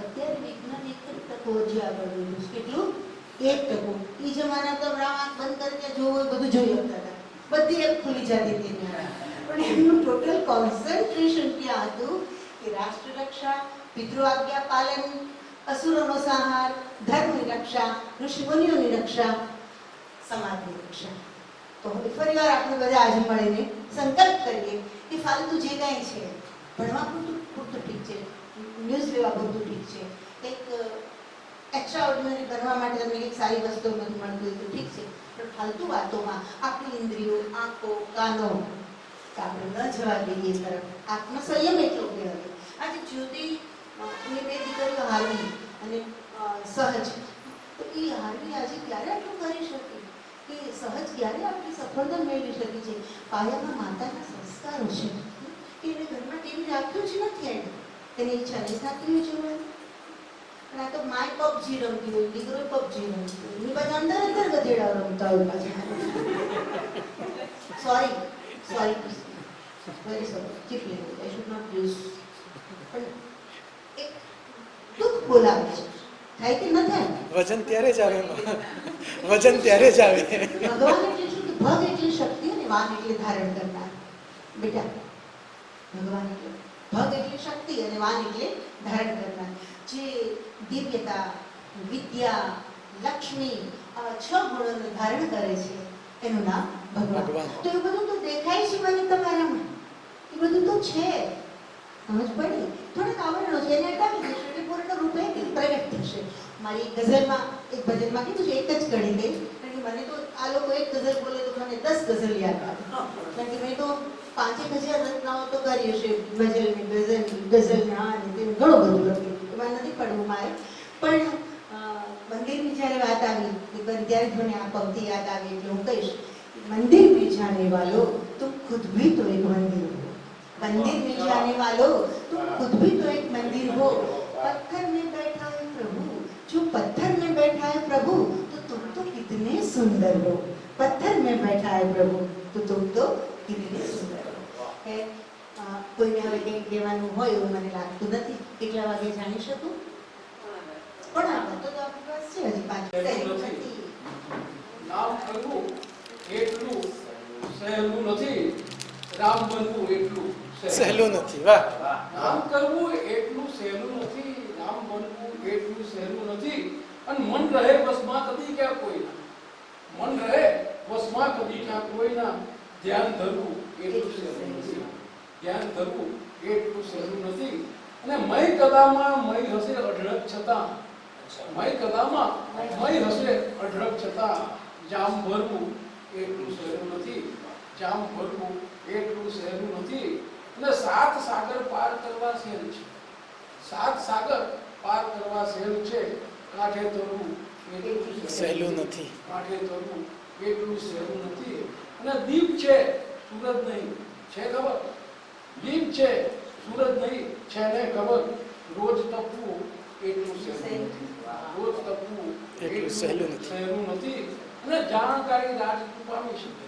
[SPEAKER 2] અત્યારે વિજ્ઞાન 1% હજી આગળ વધ્યું. કેટલું? 1%. એ જમાના તો રામ આંખ બંધ કરીને જોવું હોય બધું જોઈ શકતા હતા, બધી એક ખુલી જતી હતી. પણ એમનું ટોટલ કોન્સન્ટ્રેશન ક્યાં હતું કે રાષ્ટ્ર રક્ષા, પિતૃ આજ્ઞા પાલન, અસુરોનો સંહાર, ધર્મની રક્ષા, ઋષિમુનિઓની રક્ષા, સમાજની રક્ષા. તો હવે ફરીવાર આપણે બધા આજે મળીને સંકલ્પ કરીએ કે ફાલતુ જે કાંઈ છે ભણવા પૂરતું ઠીક છે, ન્યૂઝ લેવા પૂરતું ઠીક છે, કંઈક એક્સ્ટ્રા ઓર્ડિનરી બનવા માટે તમને કંઈક સારી વસ્તુ નથી મળતી તો ઠીક છે, પણ ફાલતુ વાતોમાં આપણી ઇન્દ્રિયો, આંખો, કાનો આપણે ન જવા દઈએ તરફ. આત્મસંયમ એટલો કહેવાય. આજે જ્યોતિ અને બે દીકરીઓ હાર્વી અને સહજ, તો એ હાર્વી આજે ક્યારે આટલું કરી શકી કે સહજ ક્યારે આપણી સફળતા મેળવી શકી છે? પાયામાં માતાના સંસ્કારો છે કે એને ઘરમાં ટીવી રાખ્યું જ નથી. એની ઈચ્છા નહીં થતી હોય જોવાનું. પણ આ તો માય પબજી રમતી હોય, દીકરો પબજી રમતી હોય, એની બધા અંદર અંદર ગધેડા રમતા હોય પાછા. સોરી વેરી સોરી, ચીપ લેવું, આઈ શુડ નોટ યુઝ. પણ એક દુઃખ બોલાવે છે, થાય કે ન થાય?
[SPEAKER 11] વજન ત્યારે જ આવે, વજન ત્યારે જ આવે.
[SPEAKER 2] ભગવાન એટલે શું? કે ભગ એટલે શક્તિ અને વાન એટલે ધારણ કરનાર. બેટા ભગવાન એટલે ભગ એટલે શક્તિ અને વાન એટલે ધારણ કરનાર. જે દિવ્યતા, વિદ્યા, લક્ષ્મી આવા 6 ગુણોનું ધારણ કરે છે એનું નામ ભગવાન. તો એ બધું તો દેખાય છે મને તમારામાં, એ બધું તો છે, સમજ પડી? થોડાક આવરણો છે એને હટાવી દેશો એટલે પૂર્ણ રૂપે પ્રગટ થશે. મારી ગઝલમાં એક ભજનમાં કીધું છે, એક જ કડી ગઈ, કારણ કે મને તો આ લોકો એક ગઝલ બોલે તો મને 10 ગઝલ યાદ આવે, કારણ કે મેં તો 5,000 રચનાઓ તો કરી હશે, ગઝલના અને તેનું ઘણું બધું લખ્યું, એમાં નથી પડવું મારે. પણ મંદિરની જ્યારે વાત આવી એકવાર ત્યારે જ મને આ પંક્તિ યાદ આવી એટલે હું કહીશ, મંदिर में जाने वालों तुम खुद भी तो एक मंदिर हो, मंदिर में जाने वालों तुम खुद भी तो एक मंदिर हो, पत्थर में बैठा है प्रभु, जो पत्थर में बैठा है प्रभु तो तुम तो कितने सुंदर हो, पत्थर में बैठा है प्रभु तो तुम तो कितने सुंदर हो. કોઈને હવે કંઈક કહેવાનું હોય એવું મને લાગતું નથી. કેટલા વાગે જાણી શકું? પણ આ તો આપણી પાસે છે હજી 5 મિનિટ.
[SPEAKER 3] નામ કરવું એટલું સહેલું નથી, રામ બનવું એટલું
[SPEAKER 11] સહેલું નથી. વાહ.
[SPEAKER 3] નામ કરવું એટલું સહેલું નથી, રામ બનવું એટલું સહેલું નથી. અને મન રહે વશમાં કદી ક્યાં કોઈના, મન રહે વશમાં કદી ક્યાં કોઈના, ધ્યાન ધરવું એટલું સહેલું નથી, ધ્યાન ધરવું એટલું સહેલું નથી. અને મય કદામાં મય હશે અઢળક છતાં, મય કદામાં મય હશે અઢળક છતાં, જામ ભરવું એટલું સહેલું નથી, જામ ભરવું એટલું સહેલું નથી. અને 7 સાગર પાર કરવા સહેલું છે, 7 સાગર પાર કરવા સહેલું છે, કાંઠે તરવું એટલું
[SPEAKER 11] સહેલું નથી,
[SPEAKER 3] કાંઠે તરવું એટલું સહેલું નથી. અને દીપ છે સૂરજ નહીં, છે ખબર? દીપ છે સૂરજ નહીં, છે ને ખબર? રોજ તપવું એટલું સહેલું નથી, રોજ તપવું એટલું સહેલું નથી. અને જાણકારી રાજપૂત પામી શકે,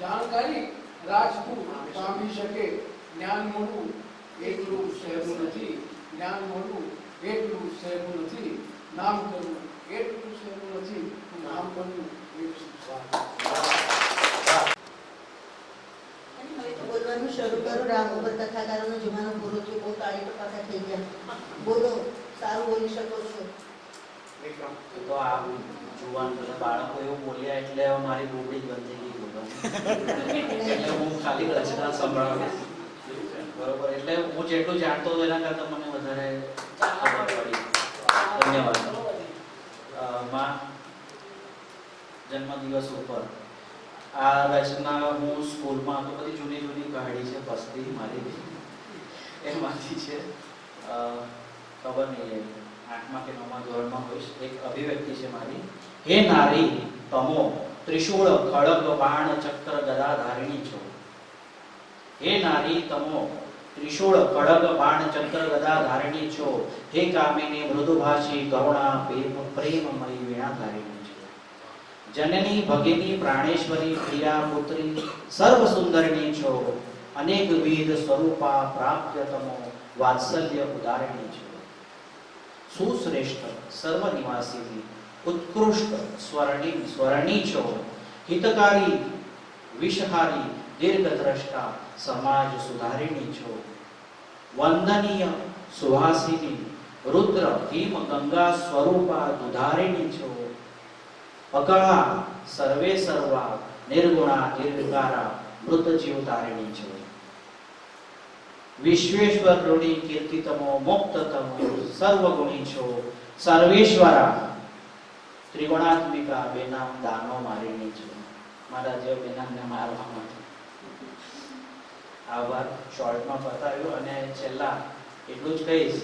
[SPEAKER 3] જાણકારી રાજપૂત પામી શકે, જ્ઞાન મળવું એટલું સહેલું નથી, જ્ઞાન મળવું એટલું સહેલું નથી. નામ કરવું એટલું સહેલું નથી, નામ કરવું એટલું સહેલું.
[SPEAKER 2] હવે તો બોલવાનું શરૂ કરો. રામ ઉપર કથાકારોનો જમાનો પૂરો થયો, બહુ તાળી તો પાછા થઈ ગયા. બોલો, સારું બોલી શકો છો.
[SPEAKER 8] તો આ જુવાન બધા બાળકો એવું બોલ્યા એટલે મારી બોબડી જ બંધ થઈ ગઈ બોલવાની. એટલે હું ખાલી રચના સંભળાવીશ, બરોબર? એટલે હું જેટલું જાણતો હતો એના કરતાં મને વધારે ખબર પડી. ધન્યવાદ. માં જન્મદિવસ ઉપર આ રચના હું સ્કૂલમાં તો બધી જૂની જૂની કહાણી છે, પસ્તી મારી એમાંથી છે, ખબર નહીં 8મા કે 9મા ધોરણમાં હોઈશ. એક અભિવ્યક્તિ છે મારી. હે નારી તમો ત્રિશૂળ ખડગ બાણ ચક્ર ગદા ધારિણી છો, હે નારી તમો ત્રિશૂળ ખડગ બાણ ચક્ર ગદા ધારિણી છો, હે કામિની મૃદુભાષી કરુણા પ્રેમમયી વીણા ધારિણી છો, જનની ભગિની પ્રાણેશ્વરી પ્રિયા પુત્રી સર્વ સુંદરિણી છો, અનેક વિધ સ્વરૂપા પ્રાપ્ય તમો વાત્સલ્ય ઉદારિણી છો, સુશ્રેષ્ઠ સર્વ નિવાસી ઉત્કૃષ્ટ સ્વર્ણી છો, હિતકારી વિષહારી દીર્ઘદ્રષ્ટા સમાજ સુધારિણી છો, વંદનીય સુહાસિની રુદ્ર હિમ ગંગા સ્વરૂપા દુધારિણી છો, અકળા સર્વે સર્વા નિર્ગુણા નિર્વિકારા મૃત જીવતારિણી છો, વિશ્વેશ્વર ઋણી કીર્તિતમો મુક્તતમો સર્વગુણી છો, સર્વેશ્વરા ત્રિગુણાત્મિકા બેનામ દાનો મારીની છો. મારા જેવ બેનામને મારવા માટે આભાર. શોર્ટમાં બતાવ્યું. અને છેલ્લા એટલું જ કહીશ,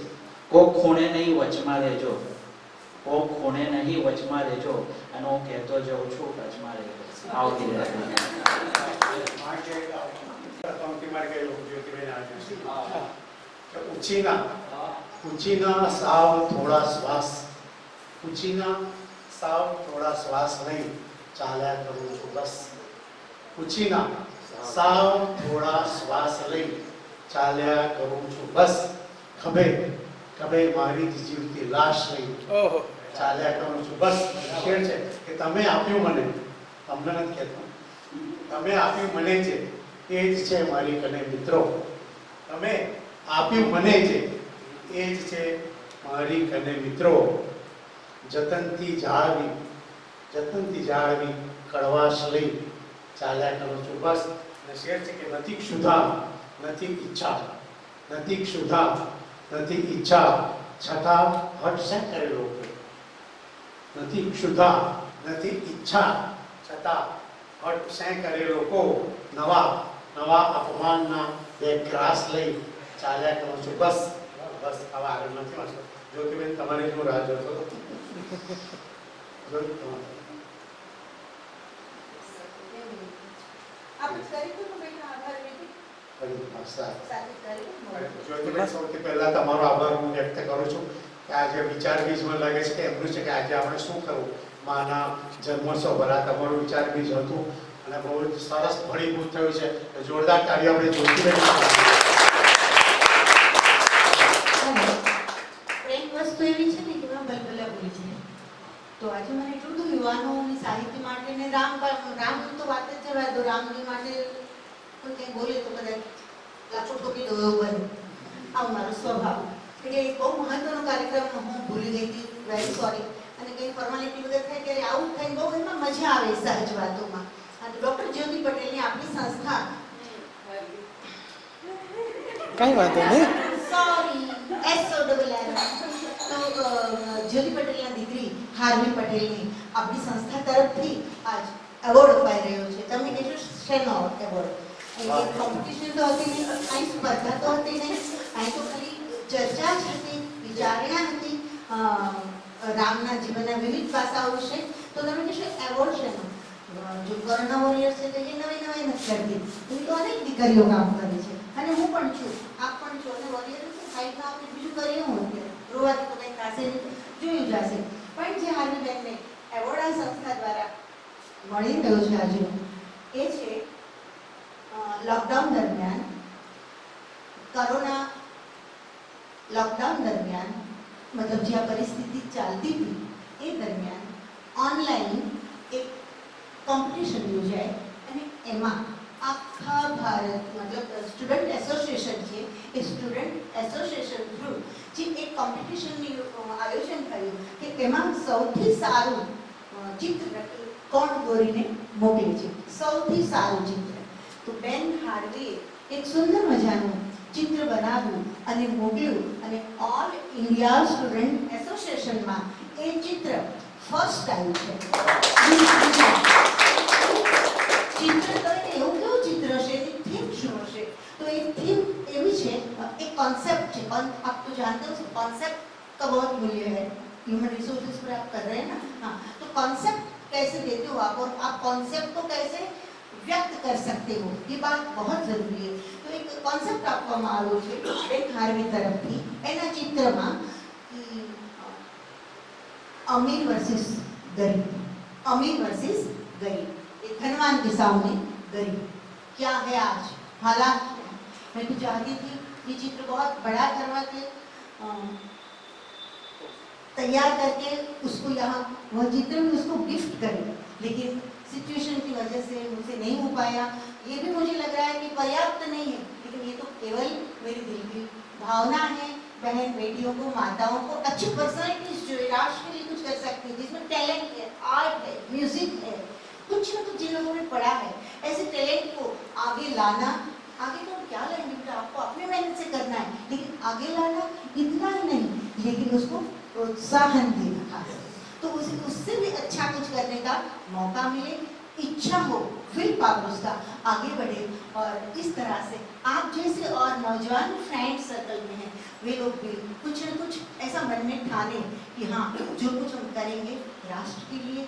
[SPEAKER 8] કોક ખૂણે નહીં વચમાં રહેજો, કોક ખૂણે નહીં વચમાં રહેજો, અને હું કહેતો જઉં છું વચમાં રહેજો. આવતી રહે.
[SPEAKER 4] ઉચીના સાવ થોડા શ્વાસ, ઉચીના સાવ થોડા શ્વાસ લઈ ચાલ્યા કરું છું બસ, ઉચીના સાવ થોડા શ્વાસ લઈ ચાલ્યા કરું છું બસ, ખભે ખભે મારી જ જીવતી લાશ લઈ ચાલ્યા કરું છું બસ. શેર છે કે તમે આપ્યું મને, તમને નથી કહેતો, તમે આપ્યું મને છે એ જ છે મારી કને મિત્રો, તમે આપ્યું મને છે એ જ છે મારી કને મિત્રો, જતનથી જાળવી કડવાશ લઈ ચાલ્યા કરો છો બસ. અને શેર છે કે નથી ક્ષુધા નથી ઈચ્છા છતાં હઠ શા કરે લોકો. નથી ક્ષુધા નથી ઈચ્છા છતાં હઠ શા કરે લોકો. નવા અપમાનના બે ગ્રાસ લઈ ચાલ્યા કરો છો બસ. બસ હવે આગળ નથી વાંચતો. જ્યોતિબેન તમારે શું રાહ જોતો હતો? જ્યોતિબેન સૌથી પહેલા તમારો આભાર હું વ્યક્ત કરું છું કે આજે વિચાર બીજ મને લાગે છે કે એમનું છે કે આજે આપણે શું કરવું. માના જન્મોત્સવ ભરા તમારું વિચાર બીજ હતું અને બહુ જ સરસ ફળીભૂત થયું છે. જોરદાર તાળીઓ આપણે જ્યોતિબેન.
[SPEAKER 2] પ્રેમ વસ્તુ એવી છે ને કે એમાં ભલભલા ભૂલી જાય. તો આજે મને એટલું બધું યુવાનોની સાહિત્ય માટે ને રામ તો વાત જ જવા દો. રામજી માટે કોઈ કંઈ બોલે તો કદાચ લાખો ઠોકી દો એવું બને. આવું મારો સ્વભાવ. એટલે એક બહુ મહત્વનો કાર્યક્રમ હું ભૂલી ગઈ હતી. Very sorry. અને કંઈ ફોર્માલિટી વગર થાય ત્યારે આવું થાય બહુ એમાં મજા આવે સહજ વાતોમાં. અને ડૉક્ટર જ્યોતિ પટેલની આપણી સંસ્થા
[SPEAKER 11] કઈ વાંધો નહીં.
[SPEAKER 2] Sorry SORR. તો જ્યોતિ પટેલના દીકરી હાર્વી પટેલની આપણી સંસ્થા તરફથી આજ એવોર્ડ અપાઈ રહ્યો છે. તમે કહેશો શેનો એવોર્ડ? કોમ્પિટિશન તો હતી નહીં, અહીં સ્પર્ધા તો હતી નહીં, અહીં તો ખાલી ચર્ચા જ હતી, વિચારણા હતી રામના જીવનના વિવિધ પાસાઓ વિશે. તો તમે કહેશો એવોર્ડ શેનો? જો કોરોના વોરિયર્સ છે તો એ નવી નથી કરતી. એવી તો અનેક દીકરીઓ કામ કરે છે અને હું પણ છું, આપ પણ છો. અને વોરિયર સાઈડમાં આપણે બીજું કરીએ હું અત્યારે રોવાથી તો કંઈ થશે નહીં, જોયું જશે. પણ જે હાર્વીબેનને એવોર્ડ આ સંસ્થા દ્વારા મળી રહ્યો છે આજે એ છે લોકડાઉન દરમિયાન, કોરોના લોકડાઉન દરમિયાન, મતલબ જે આ પરિસ્થિતિ ચાલતી હતી એ દરમિયાન ઓનલાઈન એક કોમ્પિટિશન યોજાય અને એમાં આખા ભારત મતલબ સ્ટુડન્ટ એસોસિએશન છે એ સ્ટુડન્ટ એસોસિએશન થ્રુ જે એક કોમ્પિટિશનની આયોજન થયું કે એમાં સૌથી સારું ચિત્ર કોણ દોરીને મોકલે છે, સૌથી સારું ચિત્ર. તો બેન હાર્વીએ એક સુંદર મજાનું ચિત્ર બનાવ્યું અને મોકલ્યું અને ઓલ ઇન્ડિયા સ્ટુડન્ટ એસોસિએશનમાં એ ચિત્ર ફર્સ્ટ આવ્યું છે. ચિત્ર તો એવું કેવું ચિત્ર હશે, એની થીમ શું હશે? તો એ થીમ એવી છે, एक कॉन्सेप्ट है, आप तो जानते हो कॉन्सेप्ट का बहुत मूल्य है. ह्यूमन रिसोर्सेज पर आप कर रहे हैं ना. हाँ, तो कॉन्सेप्ट कैसे देते हो आप और आप कॉन्सेप्ट को कैसे व्यक्त कर सकते हो, ये बात बहुत जरूरी है. तो एक कॉन्सेप्ट આપવામાં આવ્યો છે બેન હાર્વી તરફથી. એના ચિત્રમાં अमीर वर्सेस गरीब, अमीर वर्सेस गरीब, एक धनवान के सामने गरीब. क्या है आज हालात? मैं तो चाहती थी ये चित्र बहुत बड़ा करवा के तैयार करके उसको यहाँ वह चित्र में उसको गिफ्ट करें, लेकिन सिचुएशन की वजह से मुझसे नहीं हो पाया. ये भी मुझे लग रहा है कि पर्याप्त नहीं है, लेकिन ये तो केवल मेरी दिल की भावना है. बहन बेटियों को, माताओं को अच्छी पर्सनैलिटीज जो राष्ट्र के लिए कुछ कर सकती है, जिसमें टैलेंट है, आर्ट है, म्यूजिक है, कुछ न कुछ जिन लोगों ने पढ़ा है, ऐसे टैलेंट को आगे लाना. आगे तो क्या लाएंगे बेटा, आपको अपने मेहनत से करना है, लेकिन आगे लाना इतना ही नहीं, लेकिन उसको प्रोत्साहन देना खास. तो उससे भी अच्छा कुछ करने का मौका मिले, इच्छा हो, विल पावर उसका आगे बढ़े. और इस तरह से आप जैसे और नौजवान फ्रेंड सर्कल में हैं, वे लोग भी कुछ न कुछ ऐसा मन में ठाने कि हाँ जो कुछ हम करेंगे राष्ट्र के लिए,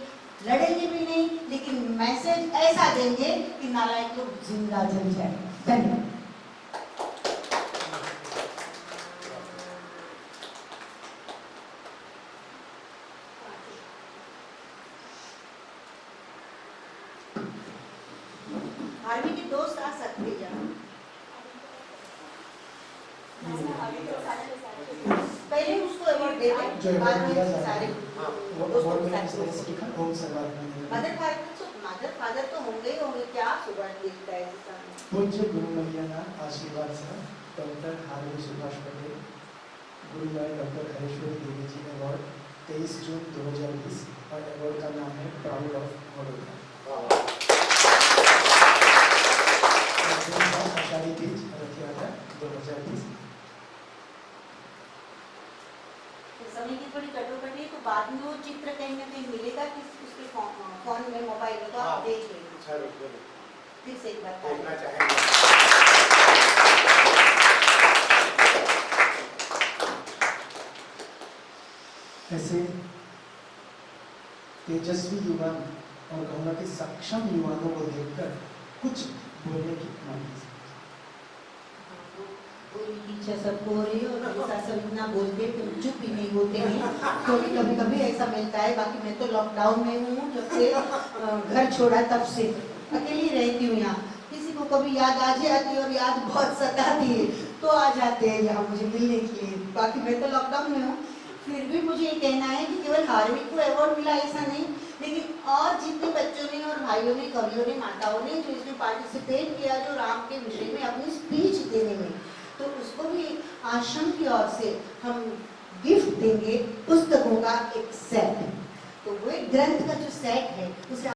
[SPEAKER 2] लड़ेंगे भी नहीं, लेकिन मैसेज ऐसा देंगे कि नालायक लोग जिंदा जल जाए. धन्यवाद. हार्वी के दोस्त आ सकते हैं यहाँ. पहले उसको अवार्ड दे दें, बाद में सारे मदर फादर तो होंगे ही होंगे. क्या सुगंध दिखता है
[SPEAKER 11] पूज्य गुरु मैया आशीर्वाद से डॉक्टर हार्वी सुभाष पटेल गुरुवार डॉक्टर हरेश्वरी देवी जी अवार्ड 23 जून 2020 और अवार्ड का नाम है प्राउड ऑफ वडोदरा। आषाढ़ी बीज रथ यात्रा 2020।
[SPEAKER 2] समय की थोड़ी कटोकटी है, तो बाद में वो चित्र कहीं ना कहीं मिलेगा कि उसके फोन में मोबाइल में, तो आप देख लेना।
[SPEAKER 4] जरूर
[SPEAKER 2] फिर से एक बार
[SPEAKER 4] देखना चाहेंगे।
[SPEAKER 11] ऐसे तेजस्वी युवा और कहूँगा कि सक्षम युवाओं को देखकर कुछ बोलने की मन
[SPEAKER 2] पूरी इच्छा सबको हो रही है और मेरे साथ सब इतना बोलते हैं तो चुप ही नहीं होते हैं, क्योंकि कभी कभी ऐसा मिलता है। बाकी मैं तो लॉकडाउन में हूँ, जब से घर छोड़ा तब से अकेली रहती हूँ यहाँ। किसी को कभी याद आ जाती है और याद बहुत सताती है तो आ जाते हैं यहाँ मुझे मिलने के लिए। बाकी मैं तो लॉकडाउन में हूँ। फिर भी मुझे ये कहना है कि केवल हार्विक को अवार्ड मिला ऐसा नहीं, लेकिन और जितने बच्चों ने और भाइयों ने, कवियों ने, माताओं ने जो इसमें पार्टिसिपेट किया, जो राम के विषय में अपनी स्पीच देने में, तो उसको भी आश्रम की ओर से हम गिफ्ट देंगे पुस्तकों का एक सेट। तो वो एक ग्रंथ का जो सेट है उसे